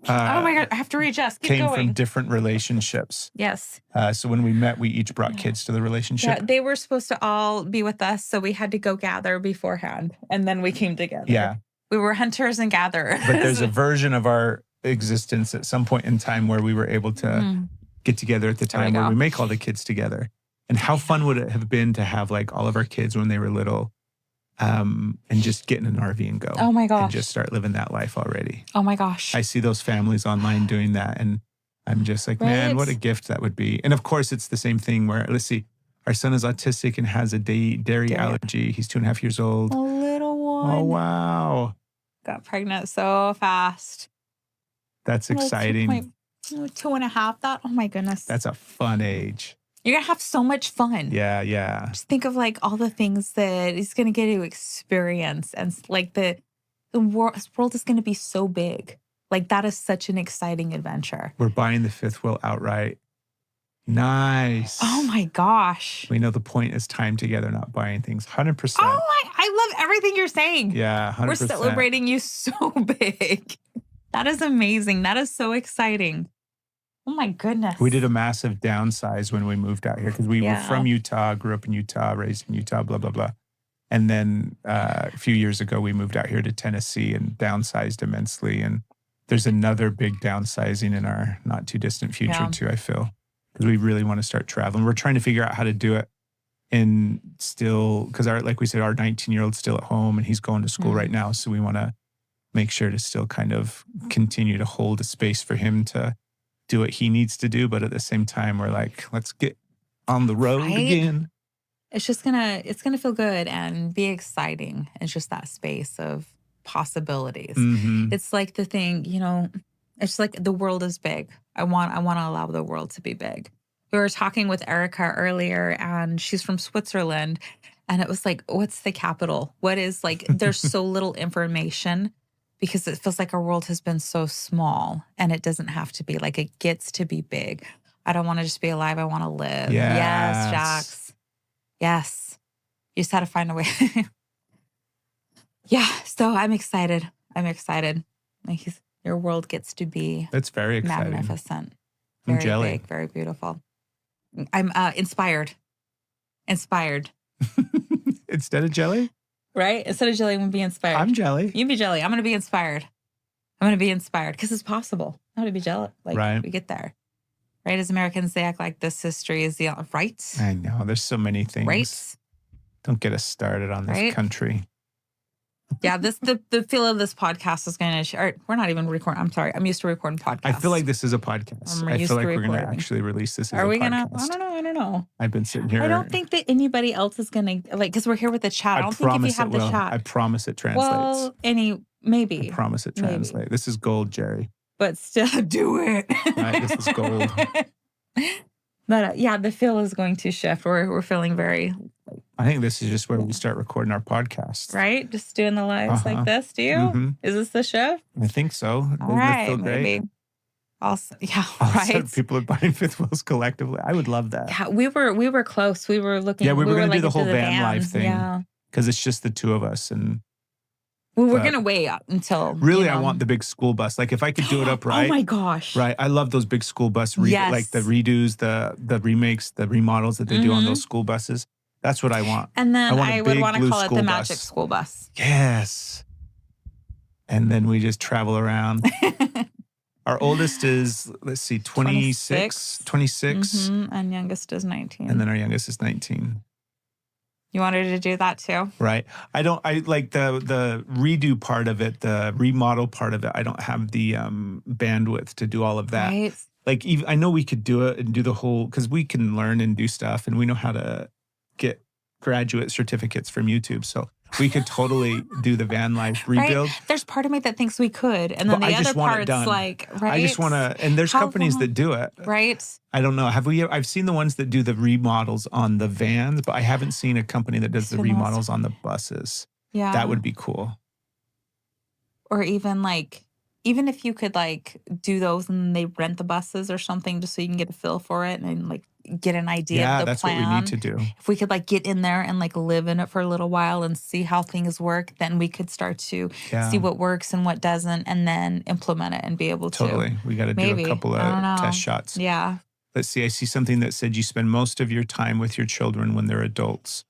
oh my God, I have to readjust. Came from different relationships. Yes. So when we met, we each brought kids to the relationship. Yeah, they were supposed to all be with us, so we had to go gather beforehand, and then we came together. Yeah. We were hunters and gatherers. But there's a version of our existence at some point in time where we were able to get together at the time where we make all the kids together. And how fun would it have been to have all of our kids when they were little and just get in an RV and go. Oh my gosh. And just start living that life already. Oh my gosh. I see those families online doing that and I'm just like, man, what a gift that would be. And of course it's the same thing where, let's see, our son is autistic and has a dairy allergy. He's 2.5 years old. A little one. Oh, wow. Got pregnant so fast. That's exciting. 2.5. Oh my goodness. That's a fun age. You're going to have so much fun. Yeah, yeah. Just think of all the things that he's going to get to experience. And the world is going to be so big. That is such an exciting adventure. We're buying the 5th wheel outright. Nice. Oh my gosh. We know the point is time together, not buying things. 100%. Oh, I love everything you're saying. Yeah, 100%. We're celebrating you so big. That is amazing. That is so exciting. Oh my goodness. We did a massive downsize when we moved out here because we were from Utah, grew up in Utah, raised in Utah, blah, blah, blah. And then a few years ago, we moved out here to Tennessee and downsized immensely. And there's another big downsizing in our not too distant future too, I feel. Because we really want to start traveling. We're trying to figure out how to do it and still, because like we said, our 19-year-old's still at home and he's going to school right now. So we want to make sure to still kind of continue to hold a space for him to do what he needs to do. But at the same time, we're like, let's get on the road again. It's just it's gonna feel good and be exciting. It's just that space of possibilities. Mm-hmm. It's like the thing, it's like the world is big. I want to allow the world to be big. We were talking with Erica earlier and she's from Switzerland. And it was like, what's the capital? What is there's so little information because it feels like our world has been so small and it doesn't have to be it gets to be big. I don't want to just be alive. I want to live. Yes, Jax. Yes. You just had to find a way. Yeah. So I'm excited. Your world gets to be That's very exciting. Magnificent. I'm Very big, very beautiful. I'm inspired. Instead of jelly? Right? Instead of jelly, I'm going to be inspired. I'm jelly. You be jelly. I'm going to be inspired. I'm going to be inspired because it's possible. I'm going to be jelly. Like, Right. we get there. Right? As Americans, they act like this history is the right. I know. There's so many things. Right? Don't get us started on this Right? country. Yeah, the feel of this podcast is going to. We're not even recording. I'm sorry. I'm used to recording podcasts. I feel like this is a podcast. I'm I used feel like to we're going to recording. actually release this as Are a we podcast. gonna? I don't know. I've been sitting here. I don't think that anybody else is gonna like because we're here with the chat. I don't think if you have the chat. I promise it translates. Well, maybe. I promise it translates. Maybe. This is gold, Jerry. But still, do it. Right, this is gold. But yeah, the feel is going to shift. We're feeling very. I think this is just where we start recording our podcast. Right? Just doing the lives like this. Do you? Mm-hmm. Is this the shift? I think so. Doesn't All right, it feel great? maybe. Also, yeah, All of a right. sudden, people are buying fifth wheels collectively. I would love that. Yeah, we were close. We were looking. Yeah, we were going to do the into whole van life vans. thing. Yeah, because it's just the two of us. And we were going to wait up until. Really, I want the big school bus. Like if I could do it upright. Oh my gosh! Right, I love those big school bus. Yes. Like the redos, the remakes, the remodels that they do on those school buses. That's what I want. And then I would want to call it the bus. magic school bus. Yes. And then we just travel around. Our oldest is, let's see, 26. And youngest is 19. And then our youngest is 19. You wanted to do that too? Right. I like the redo part of it, the remodel part of it. I don't have the bandwidth to do all of that. Right. Like, even, I know we could do it and do the whole, because we can learn and do stuff and we know how to get graduate certificates from YouTube. So we could totally do the van life rebuild. Right? There's part of me that thinks we could. And then But the I just other want it part's done. like, right? I just want to, and there's companies that do it. Right. I don't know. I've seen the ones that do the remodels on the vans, but I haven't seen a company that does the remodels on the buses. Yeah. That would be cool. Or even if you could like do those and they rent the buses or something just so you can get a feel for it and like get an idea of the that's plan. what we need to do. If we could like get in there and like live in it for a little while and see how things work, then we could start to see what works and what doesn't and then implement it and be able to. Totally. We got to do a couple of test shots. Yeah. Let's see. I see something that said you spend most of your time with your children when they're adults.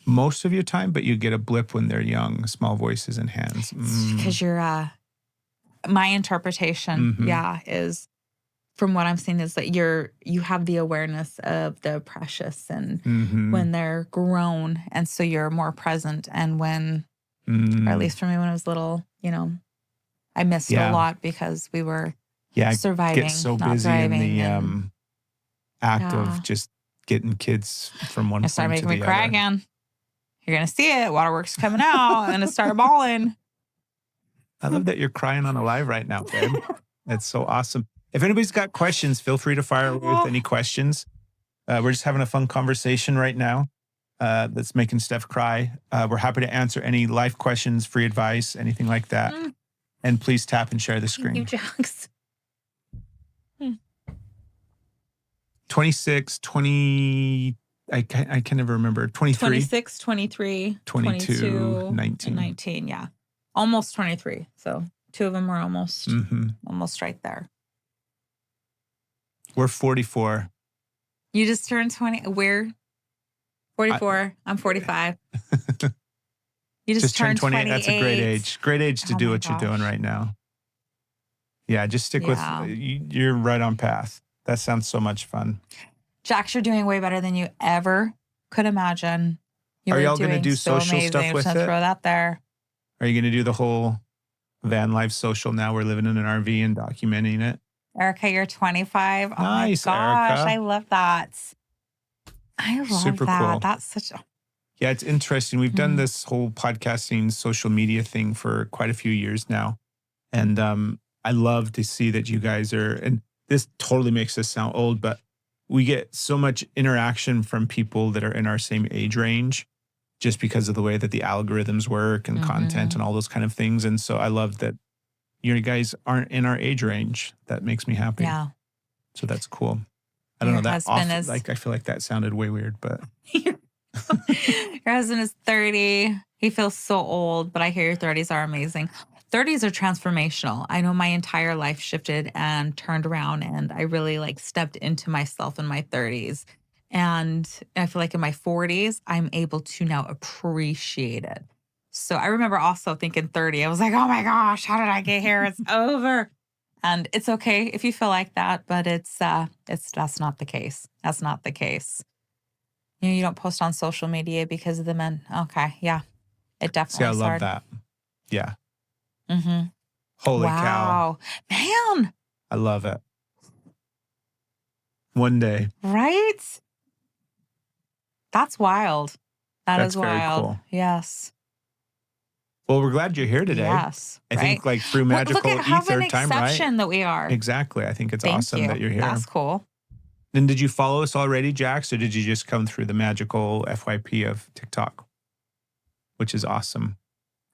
Most of your time, but you get a blip when they're young, small voices and hands. Because you're, my interpretation, is from what I'm seeing is that you have the awareness of the precious and when they're grown. And so you're more present. And when, or at least for me when I was little, I missed a lot because we were surviving, get so not busy thriving. in the act of just getting kids from one point to the other. It started making me cry again. You're going to see it. Waterworks coming out. I'm going to start bawling. I love that you're crying on a live right now, babe. That's so awesome. If anybody's got questions, feel free to fire away with any questions. We're just having a fun conversation right now that's making Steph cry. We're happy to answer any life questions, free advice, anything like that. And please tap and share the screen. Thank you, Jax. 26, 20, I can never remember. 23. 26, 23, 22, 19. 19, yeah. Almost 23. So two of them are almost right there. We're 44. You just turned 20. We're 44. I'm 45. You just turned 28. That's a great age. Great age to do what you're doing right now. Yeah, just stick with, you're right on path. That sounds so much fun. Jax, you're doing way better than you ever could imagine. Are y'all going to do social stuff with it? Throw that there. Are you going to do the whole van life social now? We're living in an RV and documenting it. Erica, you're 25. Oh nice, my gosh, Erica. I love that. I love Super that. cool. That's such a... Yeah, it's interesting. We've done this whole podcasting social media thing for quite a few years now. And I love to see that you guys are, and this totally makes us sound old, but we get so much interaction from people that are in our same age range just because of the way that the algorithms work and content and all those kind of things. And so I love that you guys aren't in our age range. That makes me happy. Yeah. So that's cool. I don't know, that husband is... like I feel like that sounded way weird, but Your husband is 30. He feels so old, but I hear your 30s are amazing. 30s are transformational. I know my entire life shifted and turned around, and I really stepped into myself in my 30s And I feel like in my 40s, I'm able to now appreciate it. So I remember also thinking 30, I was like, oh my gosh, how did I get here? It's over. And it's okay if you feel like that, but that's not the case. That's not the case. You don't post on social media because of the men. Okay, yeah. It definitely See, I love hard. that. Yeah. Mm-hmm. Holy cow. Wow. Man. I love it. One day. Right? That's wild. That's is wild. Very cool. Yes. Well, we're glad you're here today. Yes. I think like through magical look at how ether an time, right? exception that we are. Exactly. I think it's Thank awesome you. that you're here. That's cool. And did you follow us already, Jax, or did you just come through the magical FYP of TikTok? Which is awesome,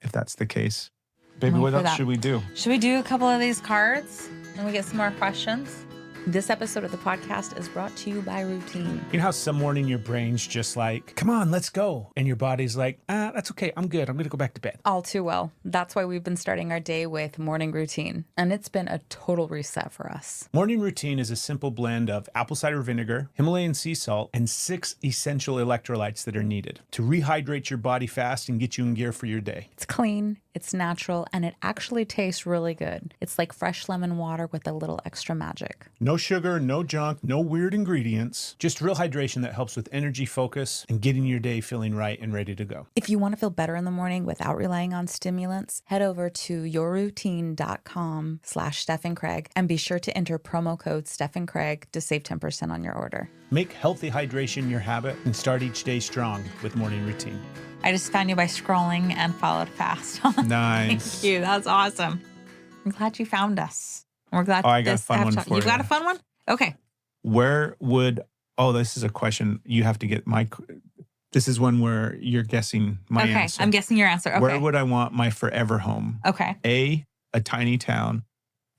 if that's the case. Baby, what else should we do? Should we do a couple of these cards and we get some more questions? This episode of the podcast is brought to you by Routine. You know how some morning your brain's just like, come on, let's go. And your body's like, that's okay. I'm good. I'm going to go back to bed. All too well. That's why we've been starting our day with Morning Routine. And it's been a total reset for us. Morning Routine is a simple blend of apple cider vinegar, Himalayan sea salt, and 6 essential electrolytes that are needed to rehydrate your body fast and get you in gear for your day. It's clean, it's natural, and it actually tastes really good. It's like fresh lemon water with a little extra magic. No sugar, no junk, no weird ingredients. Just real hydration that helps with energy, focus, and getting your day feeling right and ready to go. If you want to feel better in the morning without relying on stimulants, head over to yourroutine.com/Steph Craig and be sure to enter promo code Steph Craig to save 10% on your order. Make healthy hydration your habit and start each day strong with Morning Routine. I just found you by scrolling and followed fast. Nice. Thank you. That's awesome. I'm glad you found us. We're glad. I got a fun one for you. You got a fun one? Okay. This is a question you have to get this is one where you're guessing my answer. Okay, I'm guessing your answer. Okay. Where would I want my forever home? Okay. A tiny town.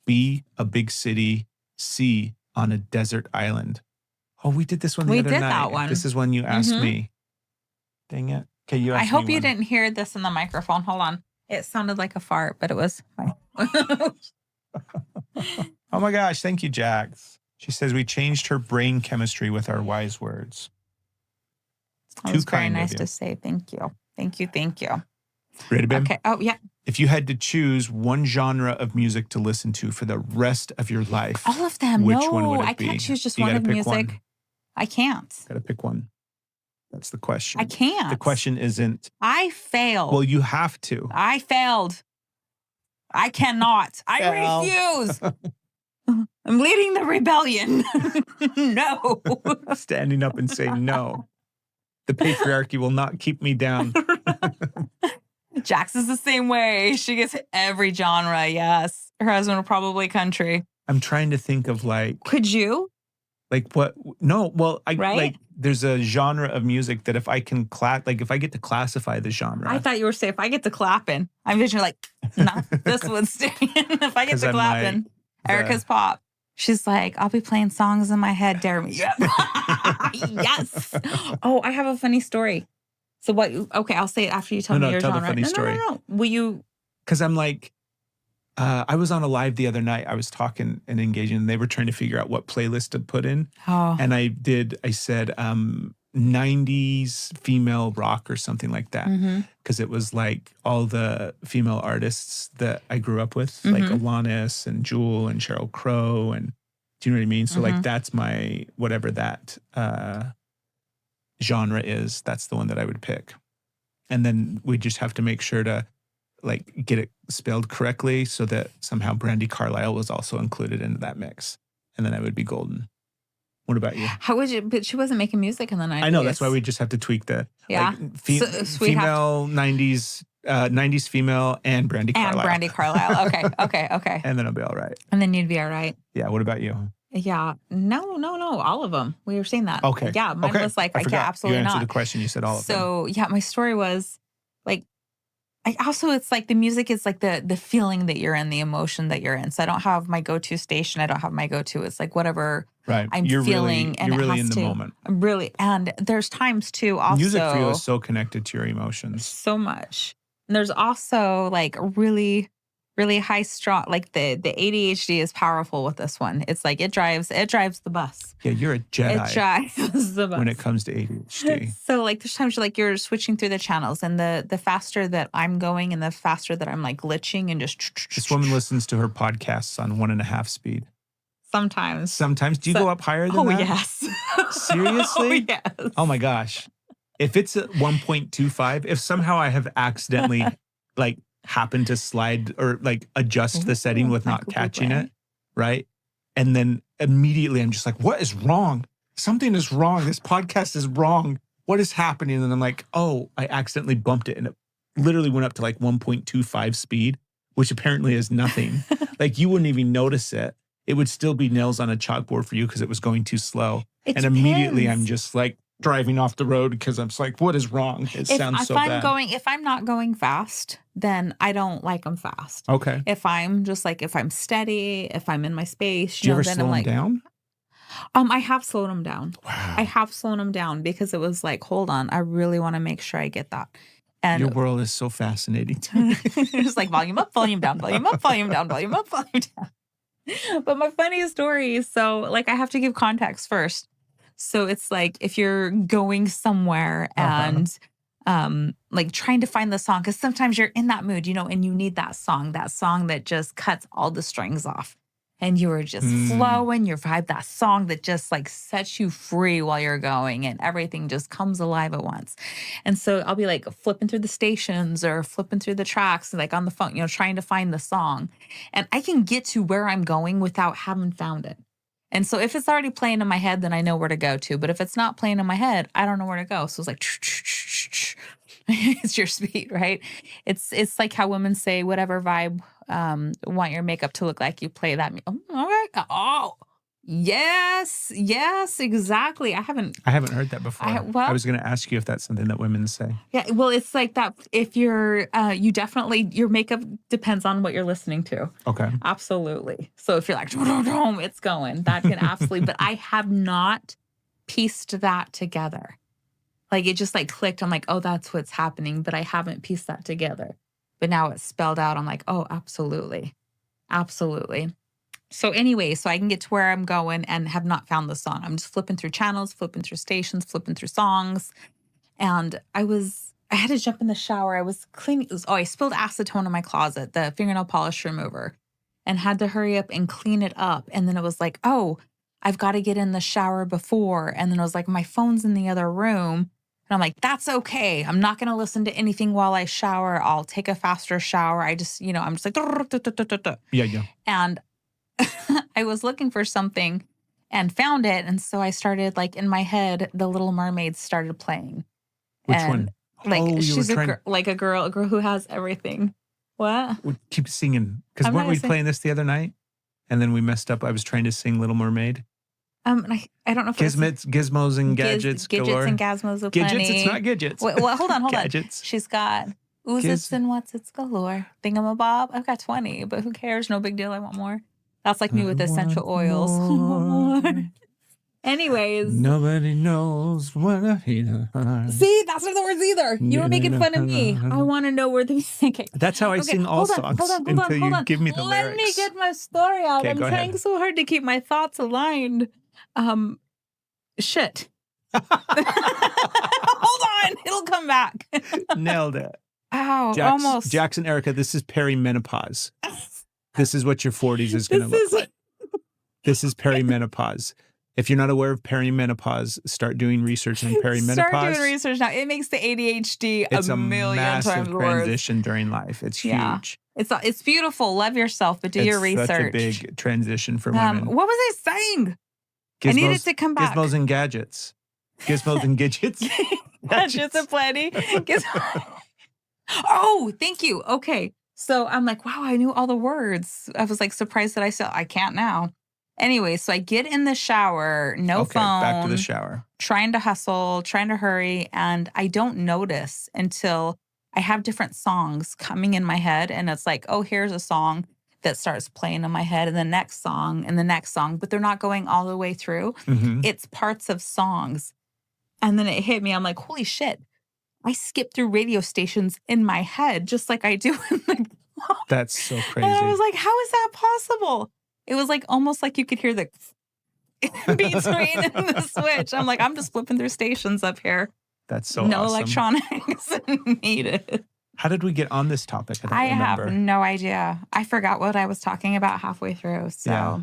B, a big city. C, on a desert island. Oh, we did this one the other night. We did that one. This is one you asked me. Dang it. Okay, you asked me. I hope you didn't hear this in the microphone. Hold on. It sounded like a fart, but it was fine. Oh my gosh, thank you, Jax. She says we changed her brain chemistry with our wise words. That was very nice to say. Thank you. Thank you. Thank you. Ready, babe? Okay. Oh, yeah. If you had to choose one genre of music to listen to for the rest of your life, all of them. Which one would it be? I can't choose just one of music. One. I can't. Gotta pick one. That's the question. I can't. The question isn't. I failed. Well, you have to. I failed. I cannot. I refuse. I'm leading the rebellion. No. Standing up and saying no. The patriarchy will not keep me down. Jax is the same way. She gets every genre. Yes. Her husband will probably country. I'm trying to think of like. Could you? Like what? No. Well, right? Like there's a genre of music that if I can if I get to classify the genre. I thought you were saying if I get to clapping, I'm just like, nah, this one's staying. If I get to clapping, Erica's pop. She's like, I'll be playing songs in my head, dare me. Yes. Oh, I have a funny story. So what? Okay, I'll say it after you tell me your genre. The funny story. No. Will you? Because I'm like, I was on a live the other night. I was talking and engaging, and they were trying to figure out what playlist to put in. Oh. And I said 90s female rock or something like that. Because it was like all the female artists that I grew up with, like Alanis and Jewel and Sheryl Crow. And do you know what I mean? So like that's my, whatever that genre is, that's the one that I would pick. And then we just have to make sure to like get it spelled correctly so that somehow Brandi Carlile was also included into that mix. And then I would be golden. What about you? How would you? But she wasn't making music in the 90s. I know. That's why we just have to tweak the female 90s female and Brandi Carlile. And Brandi Carlile. Okay. And then I'll be all right. And then you'd be all right. Yeah. What about you? Yeah. No. All of them. We were saying that. Okay. Yeah. Mine was like, I can't absolutely not. You answered the question. You said all of them. So yeah, my story was like, it's like the music is like the feeling that you're in, the emotion that you're in. So I don't have my go-to station. I don't have my go-to. It's like whatever I'm feeling. You're really in the moment. Really. And there's times too also. Music for you is so connected to your emotions. So much. And there's also like really really high strong. Like the ADHD is powerful with this one. It's like it drives the bus. Yeah, you're a It Jedi drives the bus when it comes to ADHD. So like there's times you're switching through the channels, and the faster that I'm going and the faster that I'm like glitching and just This woman listens to her podcasts on 1.5 speed. sometimes. Sometimes. Do you go up higher than that? Yes. Seriously? Yes. Oh my gosh. If it's at 1.25, if somehow I have accidentally like happened to slide or like adjust the setting with not catching it, right? And then immediately I'm just like, what is wrong? Something is wrong. This podcast is wrong. What is happening? And I'm like, oh, I accidentally bumped it. And it literally went up to like 1.25 speed, which apparently is nothing. Like you wouldn't even notice it. It would still be nails on a chalkboard for you because it was going too slow. And immediately I'm just like driving off the road because I'm just like, what is wrong? It sounds so bad. If I'm not going fast, then I don't like them fast. Okay. If I'm steady, if I'm in my space, Do you ever then slow I'm them like, down? I have slowed them down. Wow. I have slowed them down because it was like, hold on, I really want to make sure I get that. And Your world is so fascinating to me. it's like volume up, volume down, volume up, volume down, volume up, volume down. But my funniest story, so like I have to give context first. So it's like if you're going somewhere and like trying to find the song, because sometimes you're in that mood, and you need that song that just cuts all the strings off. And you are just flowing, your vibe, that song that just like sets you free while you're going and everything just comes alive at once. And so I'll be like flipping through the stations or flipping through the tracks, like on the phone, trying to find the song. And I can get to where I'm going without having found it. And so if it's already playing in my head, then I know where to go to. But if it's not playing in my head, I don't know where to go. So it's like, it's your speed, right? It's like how women say, whatever vibe want your makeup to look like, you play that. Oh, all right. Oh, yes, exactly. I haven't heard that before. I was going to ask you if that's something that women say. Yeah, well, it's like that. If you're, your makeup depends on what you're listening to. Okay. Absolutely. So if you're like, it's going, that can absolutely, but I have not pieced that together. Like it just like clicked. I'm like, oh, that's what's happening, but I haven't pieced that together. But now it's spelled out. I'm like, oh, absolutely. Absolutely. So anyway, so I can get to where I'm going and have not found the song. I'm just flipping through channels, flipping through stations, flipping through songs. And I had to jump in the shower. I was cleaning. I spilled acetone in my closet, the fingernail polish remover, and had to hurry up and clean it up. And then it was like, oh, I've got to get in the shower before. And then I was like, my phone's in the other room. And I'm like, that's okay. I'm not going to listen to anything while I shower. I'll take a faster shower. I just, I'm just like, Yeah. And I was looking for something and found it. And so I started like in my head, The Little Mermaid started playing. Which one? Like she's a girl who has everything. What? We keep singing. Because weren't we playing this the other night? And then we messed up. I was trying to sing Little Mermaid. I don't know if gizmos and gadgets galore. Gadgets and gazmos of plenty. Gadgets, it's not gadgets. Wait, well, hold on. Gadgets. She's got oozits and what's its galore. Thingamabob. I've got 20, but who cares? No big deal. I want more. That's like me with essential oils. Anyways. Nobody knows what I hate. See, that's not the words either. You were making fun of me. I want to know where the... Okay. That's how I sing all songs until you give me the lyrics. Let me get my story out. Okay, I'm trying so hard to keep my thoughts aligned. Shit. Hold on. It'll come back. Nailed it. Ow, almost. Jackson, Erica, this is perimenopause. This is what your 40s is going to look like. This is perimenopause. If you're not aware of perimenopause, start doing research on perimenopause. Start doing research now. It makes the ADHD a million times worse. It's a massive transition during life. It's huge. It's beautiful. Love yourself, but do your research. It's such a big transition for women. What was I saying? I needed to come back. Gizmos and gadgets. Gizmos and gadgets. Gadgets aplenty. Oh, thank you. Okay. So I'm like, wow, I knew all the words. I was like surprised that I can't now. Anyway, so I get in the shower, no phone. Back to the shower. Trying to hustle, trying to hurry. And I don't notice until I have different songs coming in my head. And it's like, oh, here's a song that starts playing in my head and the next song and the next song. But they're not going all the way through. Mm-hmm. It's parts of songs. And then it hit me. I'm like, holy shit. I skip through radio stations in my head just like I do in the That's so crazy. And I was like, how is that possible? It was like almost like you could hear the between the switch. I'm like, I'm just flipping through stations up here. That's so no awesome. Electronics needed. How did we get on this topic? I don't have remember. no idea. I forgot what I was talking about halfway through. So, Yeah.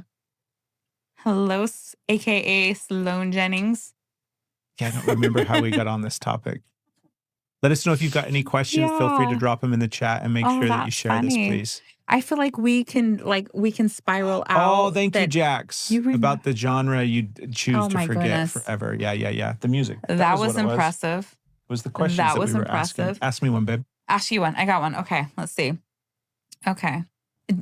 Hello, AKA Sloan Jennings. Yeah, I don't remember how we got on this topic. Let us know if you've got any questions. Feel free to Yeah. drop them in the chat and make sure that you that's share this, funny. please. I feel like we can spiral out. Oh, thank you, Jax. About the genre you choose to forget forever. Yeah. The music. That was impressive. It was the questions that we were asking. Ask me one, babe. Ask you one. I got one. Okay, let's see. Okay.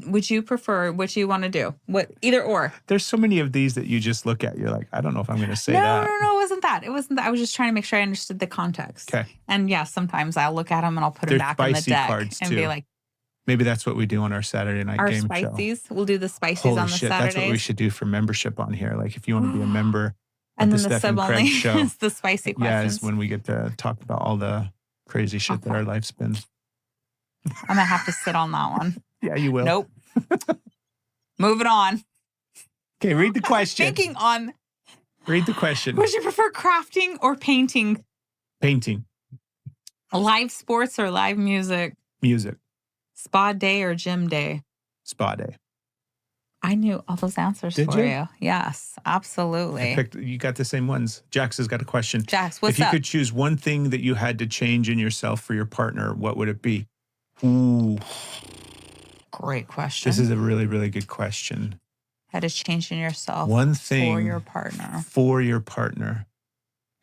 Would you prefer what you want to do? What, either or? There's so many of these that you just look at. You're like, I don't know if I'm going to say that. No, it wasn't that. It wasn't that. I was just trying to make sure I understood the context. Okay. And yeah, sometimes I'll look at them and I'll put them back in the deck cards and too. be like, maybe that's what we do on our Saturday night game show. Our spices. We'll do the spices Holy on the shit, Saturdays. that's what we should do for membership on here. Like if you want to be a member and of then the Steph Craig show. Is the spicy questions. Yeah, is when we get to talk about all the crazy shit that our life's been. I'm going to have to sit on that one. Yeah, you will. Nope. Moving on. Okay, read the question. Thinking on. Read the question. Would you prefer crafting or painting? Painting. Live sports or live music? Music. Spa day or gym day? Spa day. I knew all those answers Did for you? you. Yes, absolutely. You got the same ones. Jax has got a question. Jax, what's up? If you up? could choose one thing that you had to change in yourself for your partner, what would it be? Ooh. Great question. This is a really, really good question. Had to change in yourself. One thing for your partner. For your partner.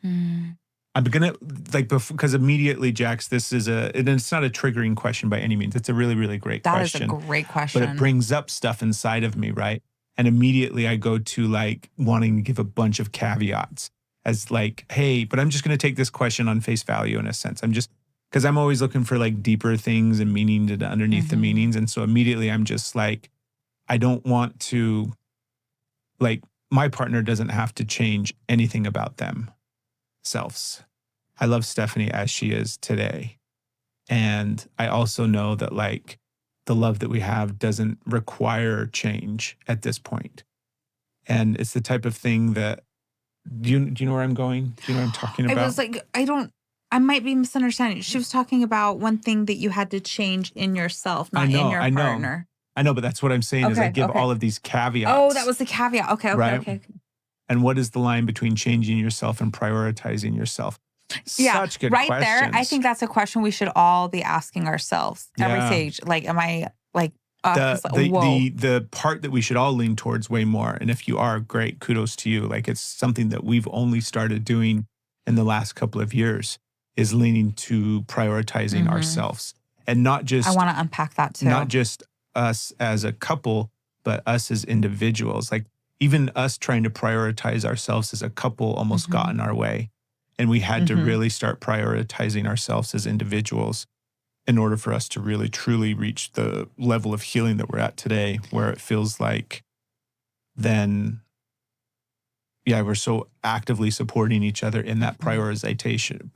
Hmm. I'm gonna because immediately, Jax, and it's not a triggering question by any means. It's a really, really great question. That is a great question. But it brings up stuff inside of me, right? And immediately I go to like wanting to give a bunch of caveats as like, hey, but I'm just gonna take this question on face value in a sense. Because I'm always looking for like deeper things and meaning underneath the meanings. And so immediately I'm just like, I don't want to, like, my partner doesn't have to change anything about themselves. I love Stephanie as she is today. And I also know that like the love that we have doesn't require change at this point. And it's the type of thing that, do you know where I'm going? Do you know what I'm talking about? I was like, I might be misunderstanding. She was talking about one thing that you had to change in yourself, not in your partner. I know, but that's what I'm saying is I give all of these caveats. Oh, that was the caveat. Okay. Right? And what is the line between changing yourself and prioritizing yourself? Such good right questions. There. I think that's a question we should all be asking ourselves every stage. Like, am I like the part that we should all lean towards way more? And if you are, great, kudos to you. Like it's something that we've only started doing in the last couple of years is leaning to prioritizing ourselves, and not just. I want to unpack that too. Not just us as a couple, but us as individuals. Like even us trying to prioritize ourselves as a couple almost got in our way. And we had to really start prioritizing ourselves as individuals in order for us to really, truly reach the level of healing that we're at today, where it feels like then, we're so actively supporting each other in that prioritization,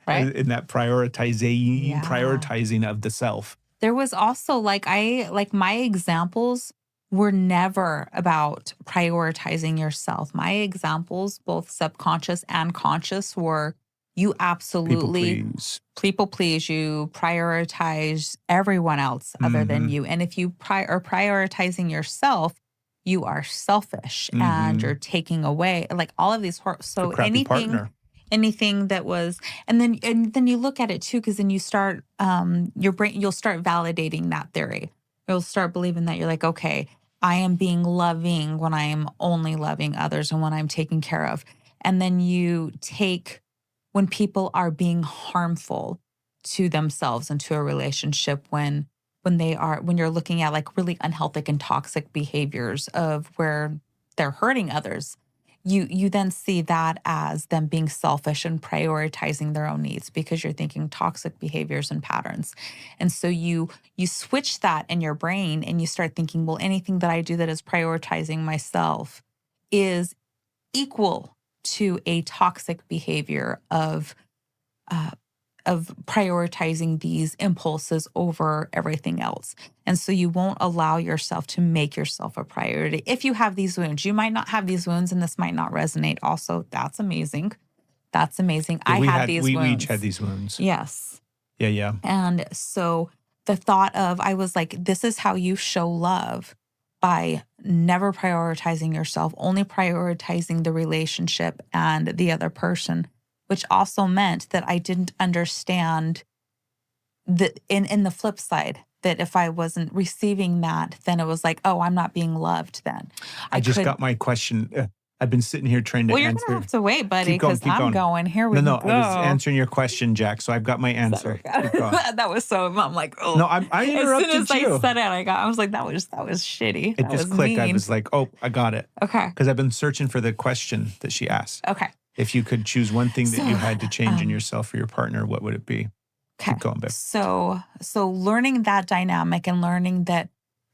right? In that prioritizing of the self. There was also my examples were never about prioritizing yourself. My examples, both subconscious and conscious, were you absolutely people please, you prioritize everyone else other than you. And if you are prioritizing yourself, you are selfish and you're taking away like all of these. So anything that was, and then you look at it too, because then you start, you'll start validating that theory. You'll start believing that you're like, okay, I am being loving when I am only loving others and when I'm taking care of. And then you take when people are being harmful to themselves and to a relationship, when you're looking at like really unhealthy and toxic behaviors of where they're hurting others, you then see that as them being selfish and prioritizing their own needs because you're thinking toxic behaviors and patterns. And so you switch that in your brain and you start thinking, well, anything that I do that is prioritizing myself is equal to a toxic behavior of prioritizing these impulses over everything else. And so you won't allow yourself to make yourself a priority. If you have these wounds, you might not have these wounds and this might not resonate. Also, that's amazing. That's amazing. Yeah, I had these wounds. We each had these wounds. Yes. Yeah. And so the thought of, I was like, this is how you show love, by never prioritizing yourself, only prioritizing the relationship and the other person, which also meant that I didn't understand that in the flip side, that if I wasn't receiving that, then it was like, oh, I'm not being loved then. I just got my question. I've been sitting here trying to answer. Well, you're going to have to wait, buddy, because I'm going. Here we go. No, I was answering your question, Jack, so I've got my answer. That was so, I'm like, oh. No, I interrupted you. As soon as I said it, I was like, that was shitty. It just clicked. Mean. I was like, oh, I got it. Okay. Because I've been searching for the question that she asked. Okay. If you could choose one thing that you had to change in yourself or your partner, what would it be? Okay. Keep going, babe. So learning that dynamic and learning that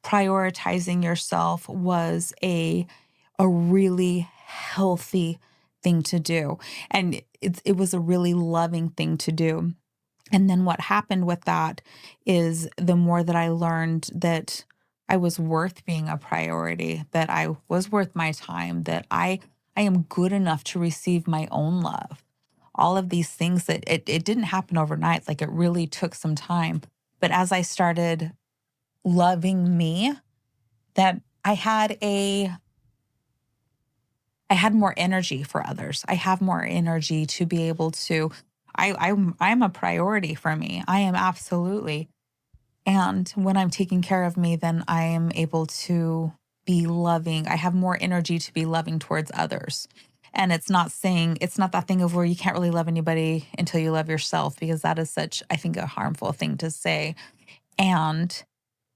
prioritizing yourself was a really healthy thing to do. And it was a really loving thing to do. And then what happened with that is the more that I learned that I was worth being a priority, that I was worth my time, that I am good enough to receive my own love. All of these things that it didn't happen overnight. Like, it really took some time. But as I started loving me, that I had more energy for others. I have more energy to be able to, I'm a priority for me. I am absolutely. And when I'm taking care of me, then I am able to be loving. I have more energy to be loving towards others. And it's not that thing of where you can't really love anybody until you love yourself, because that is such, I think, a harmful thing to say. And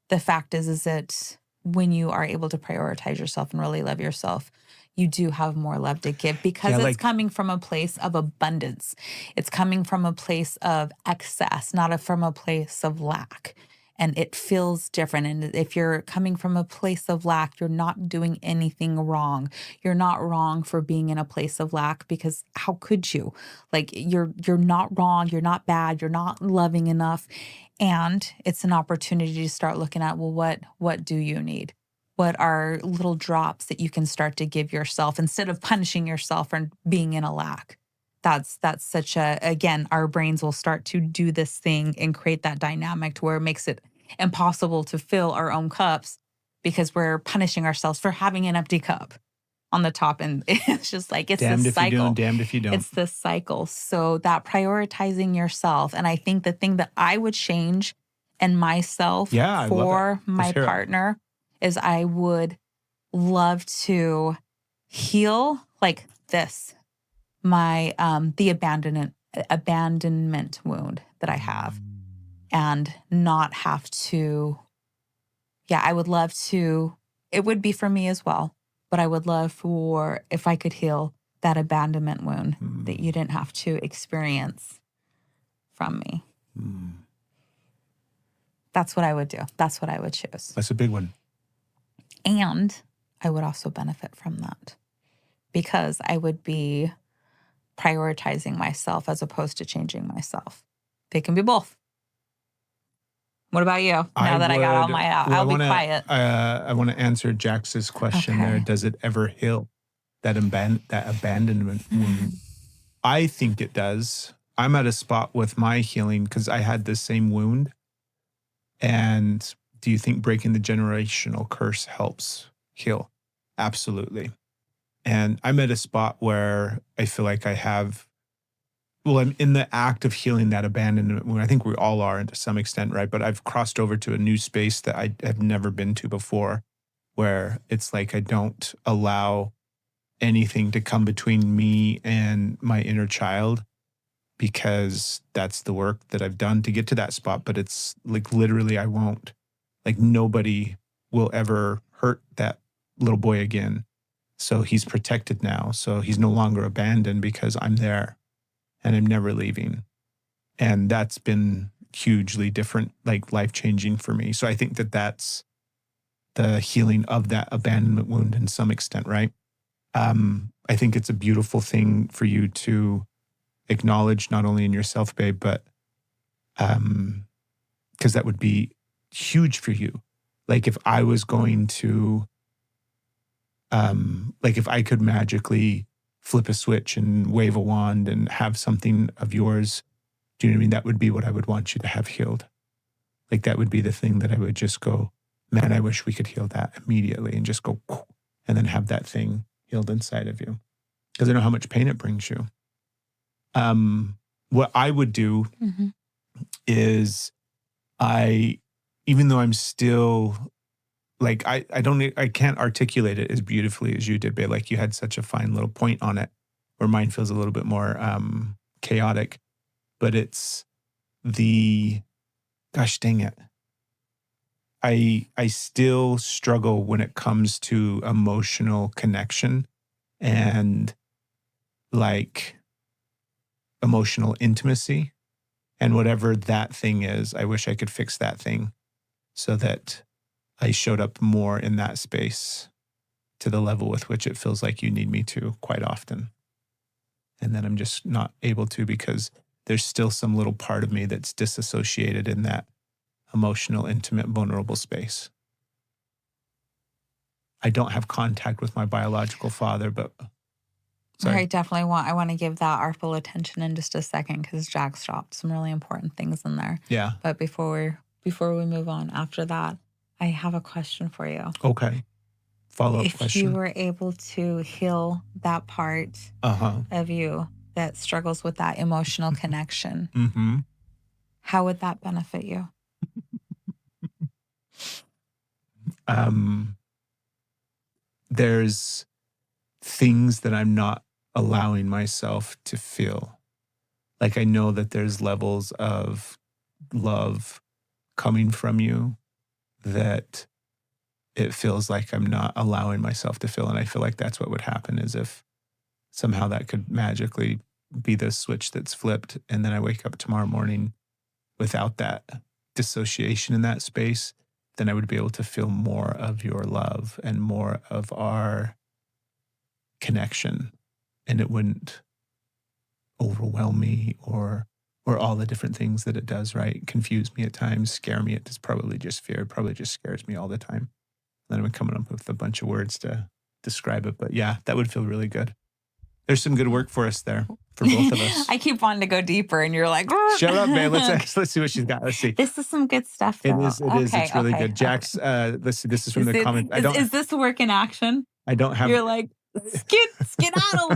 the fact is that when you are able to prioritize yourself and really love yourself, you do have more love to give, because it's coming from a place of abundance. It's coming from a place of excess, not from a place of lack. And it feels different. And if you're coming from a place of lack, you're not doing anything wrong. You're not wrong for being in a place of lack, because how could you? Like, you're not wrong. You're not bad. You're not loving enough. And it's an opportunity to start looking at, well, what do you need? What are little drops that you can start to give yourself instead of punishing yourself for being in a lack? That's such again, our brains will start to do this thing and create that dynamic to where it makes it impossible to fill our own cups, because we're punishing ourselves for having an empty cup on the top. And it's just like, it's damned this cycle. Damned if you do, damned if you don't. It's this cycle. So that prioritizing yourself. And I think the thing that I would change in myself for my partner is I would love to heal like this, my the abandonment wound that I have, and not have to, I would love to, it would be for me as well, but I would love for, if I could heal that abandonment wound that you didn't have to experience from me. That's what I would do. That's what I would choose. That's a big one. And I would also benefit from that, because I would be prioritizing myself as opposed to changing myself. They can be both. What about you? Now that I got all my out, I'll be quiet. I want to answer Jax's question there. Does it ever heal that abandonment wound? I think it does. I'm at a spot with my healing because I had the same wound. And do you think breaking the generational curse helps heal? Absolutely. And I'm at a spot where I feel like I'm in the act of healing that abandonment wound. I think we all are to some extent, right? But I've crossed over to a new space that I have never been to before, where it's like I don't allow anything to come between me and my inner child, because that's the work that I've done to get to that spot. But it's like, literally, I won't. Like, nobody will ever hurt that little boy again. So he's protected now. So he's no longer abandoned because I'm there and I'm never leaving. And that's been hugely different, like life-changing for me. So I think that that's the healing of that abandonment wound in some extent, right? I think it's a beautiful thing for you to acknowledge, not only in yourself, babe, but Because that would be huge for you. Like if I was going to, like if I could magically flip a switch and wave a wand and have something of yours, do you know what I mean? That would be what I would want you to have healed. Like that would be the thing that I would just go, man, I wish we could heal that immediately, and just go, and then have that thing healed inside of you. Because I know how much pain it brings you. What I would do is even though I'm still like, I can't articulate it as beautifully as you did, babe. Like you had such a fine little point on it, where mine feels a little bit more chaotic, but it's gosh dang it. I still struggle when it comes to emotional connection and like emotional intimacy, and whatever that thing is. I wish I could fix that thing so that I showed up more in that space to the level with which it feels like you need me to quite often. And then I'm just not able to, because there's still some little part of me that's disassociated in that emotional, intimate, vulnerable space. I don't have contact with my biological father, but sorry. I want to give that our full attention in just a second, because Jack's dropped some really important things in there. Yeah. But before we move on after that, I have a question for you. Okay. Follow-up question. If you were able to heal that part of you that struggles with that emotional connection, how would that benefit you? There's things that I'm not allowing myself to feel. Like I know that there's levels of love coming from you that it feels like I'm not allowing myself to feel. And I feel like that's what would happen, is if somehow that could magically be the switch that's flipped, and then I wake up tomorrow morning without that dissociation in that space, then I would be able to feel more of your love and more of our connection. And it wouldn't overwhelm me or all the different things that it does, right? Confuse me at times, scare me. It's probably just fear. It probably just scares me all the time. Then I'm coming up with a bunch of words to describe it. But yeah, that would feel really good. There's some good work for us there, for both of us. I keep wanting to go deeper, and you're like, shut up, man. Let's see what she's got. Let's see. This is some good stuff, though. It is. It's really good. Jack's, let's see. This is from the comments. Is this work in action? I don't have. You're like, skedaddle.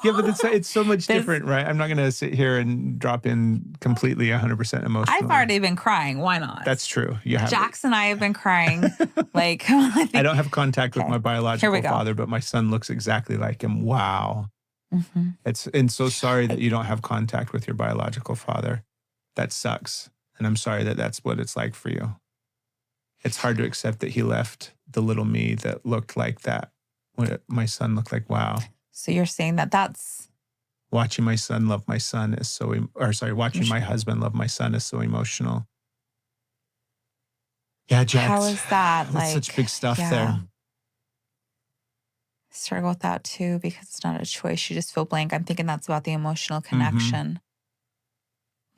Yeah, but it's so much different, right? I'm not going to sit here and drop in completely 100% emotional. I've already been crying. Why not? That's true. You have. Jax and I have been crying. Like, I don't have contact with my biological father, but my son looks exactly like him. Wow. And so sorry that you don't have contact with your biological father. That sucks. And I'm sorry that that's what it's like for you. It's hard to accept that he left the little me that looked like that. What my son looked like. Wow. So you're saying that's watching my son love my son is watching my husband love my son is so emotional. Yeah, Jax. How is that? That's such big stuff there. Struggle with that too, because it's not a choice. You just feel blank. I'm thinking that's about the emotional connection.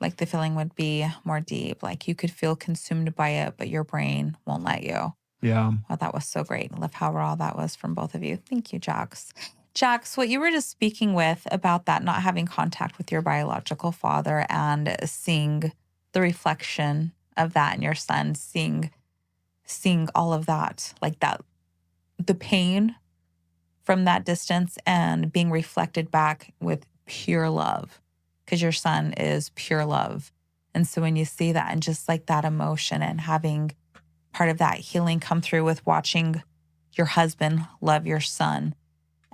Like the feeling would be more deep. Like you could feel consumed by it, but your brain won't let you. Yeah. Oh, that was so great. I love how raw that was from both of you. Thank you, Jax. Jax, what you were just speaking with about that not having contact with your biological father and seeing the reflection of that in your son, seeing all of that, like that, the pain from that distance and being reflected back with pure love, because your son is pure love. And so when you see that and just like that emotion and having part of that healing come through with watching your husband love your son.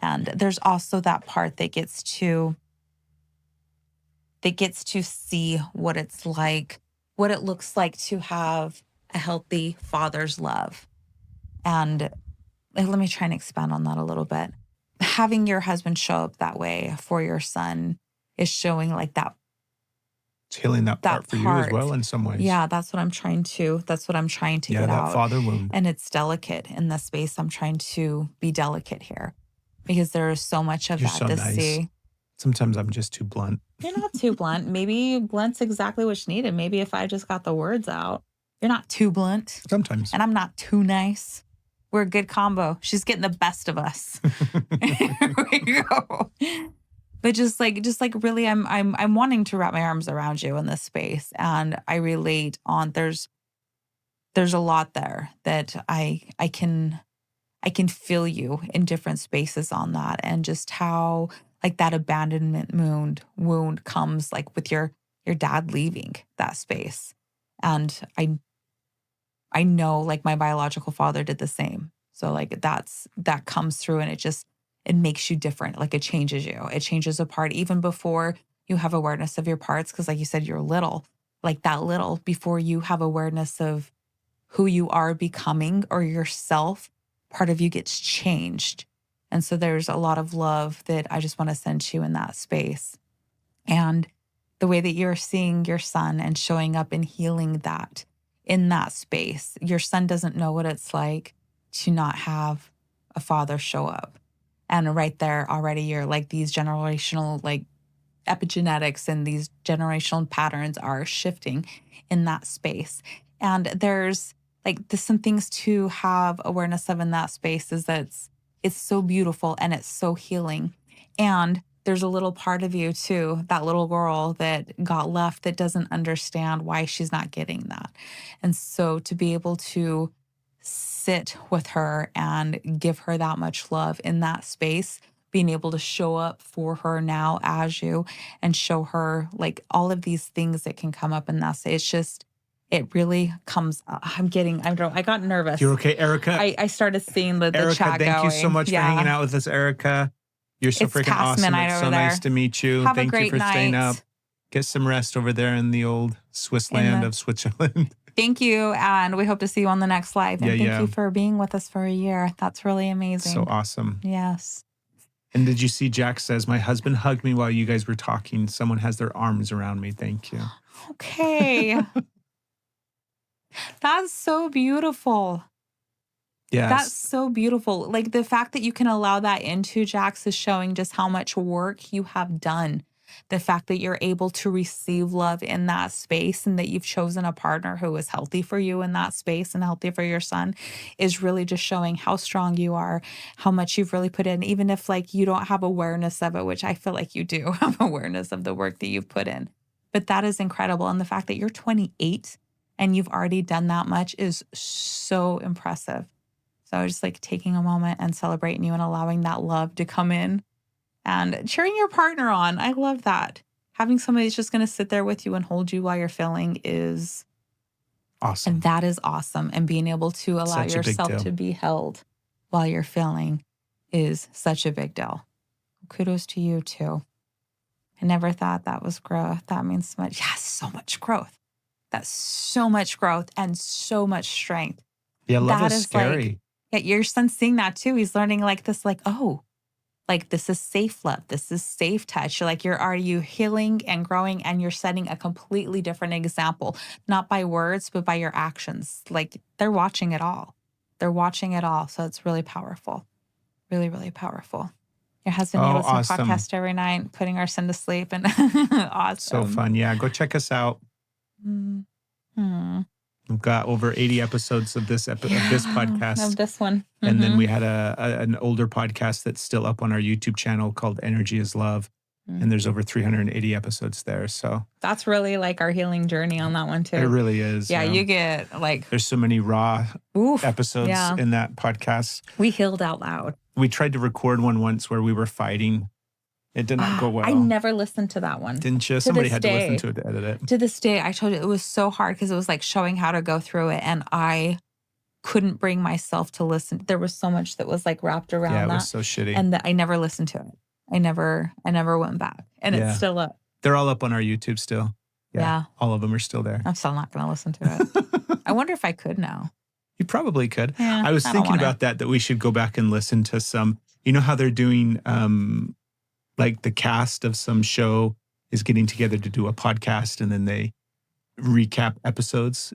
And there's also that part that gets to see what it's like, what it looks like to have a healthy father's love. And let me try and expand on that a little bit. Having your husband show up that way for your son is showing like that. It's healing that part for you as well in some ways. Yeah, that's what I'm trying to get out. Yeah, that father wound. And it's delicate in the space. I'm trying to be delicate here because there is so much of that to see. Sometimes I'm just too blunt. You're not too blunt. Maybe blunt's exactly what's needed. Maybe if I just got the words out. You're not too blunt. Sometimes. And I'm not too nice. We're a good combo. She's getting the best of us. Here we go. But just like really, I'm wanting to wrap my arms around you in this space. And I relate on there's a lot there that I can feel you in different spaces on that. And just how like that abandonment wound comes like with your dad leaving that space. And I know like my biological father did the same. So like that comes through, and it makes you different. Like it changes you. It changes a part even before you have awareness of your parts. Cause like you said, you're little, like that little before you have awareness of who you are becoming or yourself, part of you gets changed. And so there's a lot of love that I just want to send to you in that space. And the way that you're seeing your son and showing up and healing that in that space, your son doesn't know what it's like to not have a father show up. And right there already, you're like these generational, like epigenetics and these generational patterns are shifting in that space. And there's some things to have awareness of in that space is that it's so beautiful and it's so healing. And there's a little part of you too, that little girl that got left that doesn't understand why she's not getting that. And so to be able to sit with her and give her that much love in that space, being able to show up for her now as you and show her like all of these things that can come up in that space. It's just, it really comes, I got nervous. You're okay, Erica? I started seeing the Erica, chat thank going. you so much for hanging out with us, Erica. You're so It's freaking past awesome. midnight It's so over there. nice to meet you. Have a Thank you great for staying night. up. Get some rest over there in the old Swiss land of Switzerland. Thank you. And we hope to see you on the next live. And Yeah, thank you for being with us for a year. That's really amazing. So awesome. Yes. And did you see Jack says, my husband hugged me while you guys were talking. Someone has their arms around me. Thank you. Okay. That's so beautiful. Yes. That's so beautiful. Like the fact that you can allow that into Jax is showing just how much work you have done. The fact that you're able to receive love in that space and that you've chosen a partner who is healthy for you in that space and healthy for your son is really just showing how strong you are, how much you've really put in, even if like you don't have awareness of it, which I feel like you do have awareness of the work that you've put in. But that is incredible. And the fact that you're 28 and you've already done that much is so impressive. So just like taking a moment and celebrating you and allowing that love to come in and cheering your partner on. I love that. Having somebody that's just going to sit there with you and hold you while you're feeling is awesome. And that is awesome. And being able to allow yourself to be held while you're feeling is such a big deal. Kudos to you too. I never thought that was growth. That means so much. Yes, so much growth. That's so much growth and so much strength. Yeah, love is scary. Like, your son's seeing that too. He's learning like this, like, oh, like this is safe love. This is safe touch. Like are you healing and growing and you're setting a completely different example, not by words, but by your actions. Like they're watching it all. They're watching it all. So it's really powerful. Really, really powerful. Your husband and I listen to podcast every night, putting our son to sleep and awesome. So fun. Yeah. Go check us out. Mm-hmm. We've got over 80 episodes of this podcast. Of this one. Mm-hmm. And then we had an older podcast that's still up on our YouTube channel called Energy is Love. Mm-hmm. And there's over 380 episodes there. So that's really like our healing journey on that one too. It really is. Yeah, you get like... There's so many raw episodes in that podcast. We healed out loud. We tried to record one once where we were fighting. It did not go well. I never listened to that one. Didn't you? Somebody had to listen to it to edit it. To this day, I told you it was so hard because it was like showing how to go through it. And I couldn't bring myself to listen. There was so much that was like wrapped around that. Yeah, it was so shitty. And I never listened to it. I never went back. And it's still up. They're all up on our YouTube still. Yeah. All of them are still there. I'm still not going to listen to it. I wonder if I could now. You probably could. Yeah, I was thinking about that we should go back and listen to some, you know how they're doing like the cast of some show is getting together to do a podcast and then they recap episodes,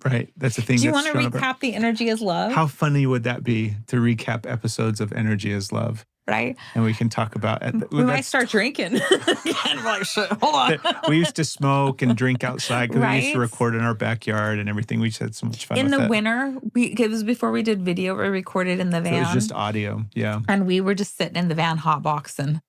right? That's the thing. Do you want to recap the Energy is Love? How funny would that be to recap episodes of Energy is Love? right? And we can talk about it. We might start drinking. Again, we're like, shit, hold on. We used to smoke and drink outside because we used to Right? record in our backyard and everything. We just had so much fun In with the it. winter, it was before we did video, we recorded in the So van. it was just audio. Yeah. And we were just sitting in the van hotboxing,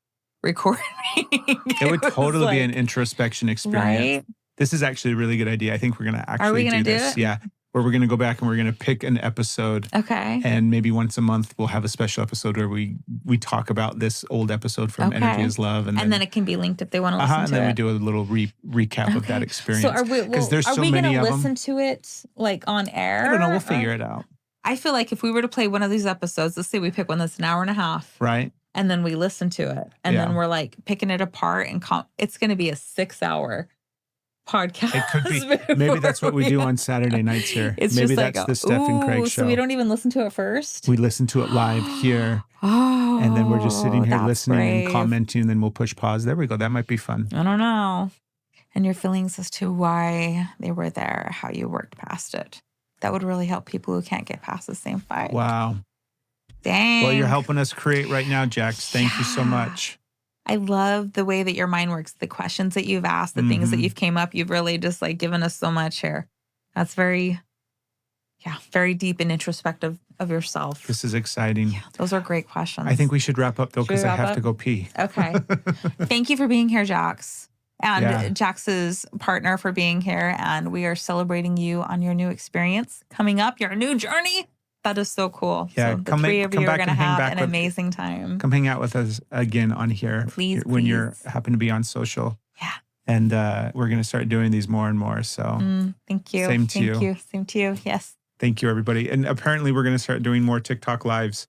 recording. It would totally be an introspection experience. Right? This is actually a really good idea. I think we're going to actually gonna do do this. it? Yeah. Where we're going to go back and we're going to pick an episode. Okay. And maybe once a month, we'll have a special episode where we talk about this old episode from Energy is Love. And then it can be linked if they want to listen to it. And then we do a little recap of that experience. So are we there's so going many to of them. listen to it like on air? I don't know. We'll figure it out. I feel like if we were to play one of these episodes, let's say we pick one that's an hour and a half. Right. And then we listen to it. And then we're like picking it apart and it's going to be a 6-hour podcast. It could be. Maybe that's what we do on Saturday nights here. It's Maybe just that's like the Steph and Craig show. So we don't even listen to it first? We listen to it live here. Oh, and then we're just sitting here that's listening brave. and commenting, and then we'll push pause. There we go. That might be fun. I don't know. And your feelings as to why they were there, how you worked past it. That would really help people who can't get past the same fight. Wow. Dang. Well, you're helping us create right now, Jax. Thank you so much. I love the way that your mind works, the questions that you've asked, the things that you've came up. You've really just like given us so much here. That's very deep and introspective of yourself. This is exciting. Yeah, those are great questions. I think we should wrap up though, because I have to go pee. Okay. Thank you for being here, Jax. And Jax's partner for being here. And we are celebrating you on your new experience coming up, your new journey. That is so cool. Yeah, so the three of you are going to have an amazing time. Come hang out with us again on here. Please, when you happen to be on social. Yeah. And we're going to start doing these more and more. So thank you. Same to you. Same to you. Yes. Thank you, everybody. And apparently we're going to start doing more TikTok lives.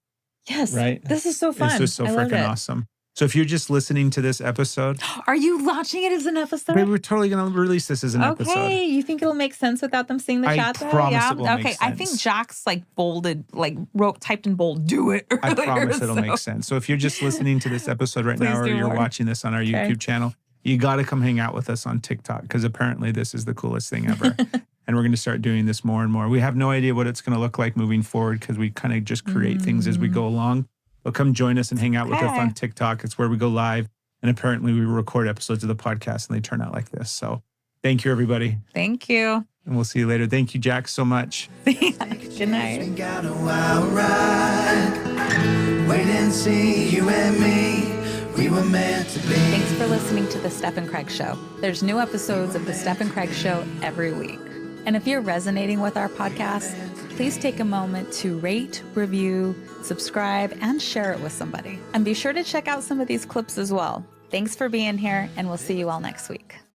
Yes. Right? This is so fun. It's just so freaking awesome. So if you're just listening to this episode. Are you launching it as an episode? Maybe we're totally going to release this as an episode. Okay. You think it'll make sense without them seeing the chat though? I promise it will make sense. I think Jax like bolded, like typed in bold, do it earlier, I promise it'll make sense. So if you're just listening to this episode right now or you're watching this on our YouTube channel, you got to come hang out with us on TikTok because apparently this is the coolest thing ever. And we're going to start doing this more and more. We have no idea what it's going to look like moving forward because we kind of just create things as we go along. But come join us and hang out with us on TikTok. It's where we go live. And apparently we record episodes of the podcast and they turn out like this. So thank you, everybody. Thank you. And we'll see you later. Thank you, Jax, so much. Good night. We got a wild ride. Wait and see, you and me. We were meant to be. Thanks for listening to The Steph and Craig Show. There's new episodes of The Steph and Craig Show every week. And if you're resonating with our podcast, please take a moment to rate, review, subscribe, and share it with somebody. And be sure to check out some of these clips as well. Thanks for being here, and we'll see you all next week.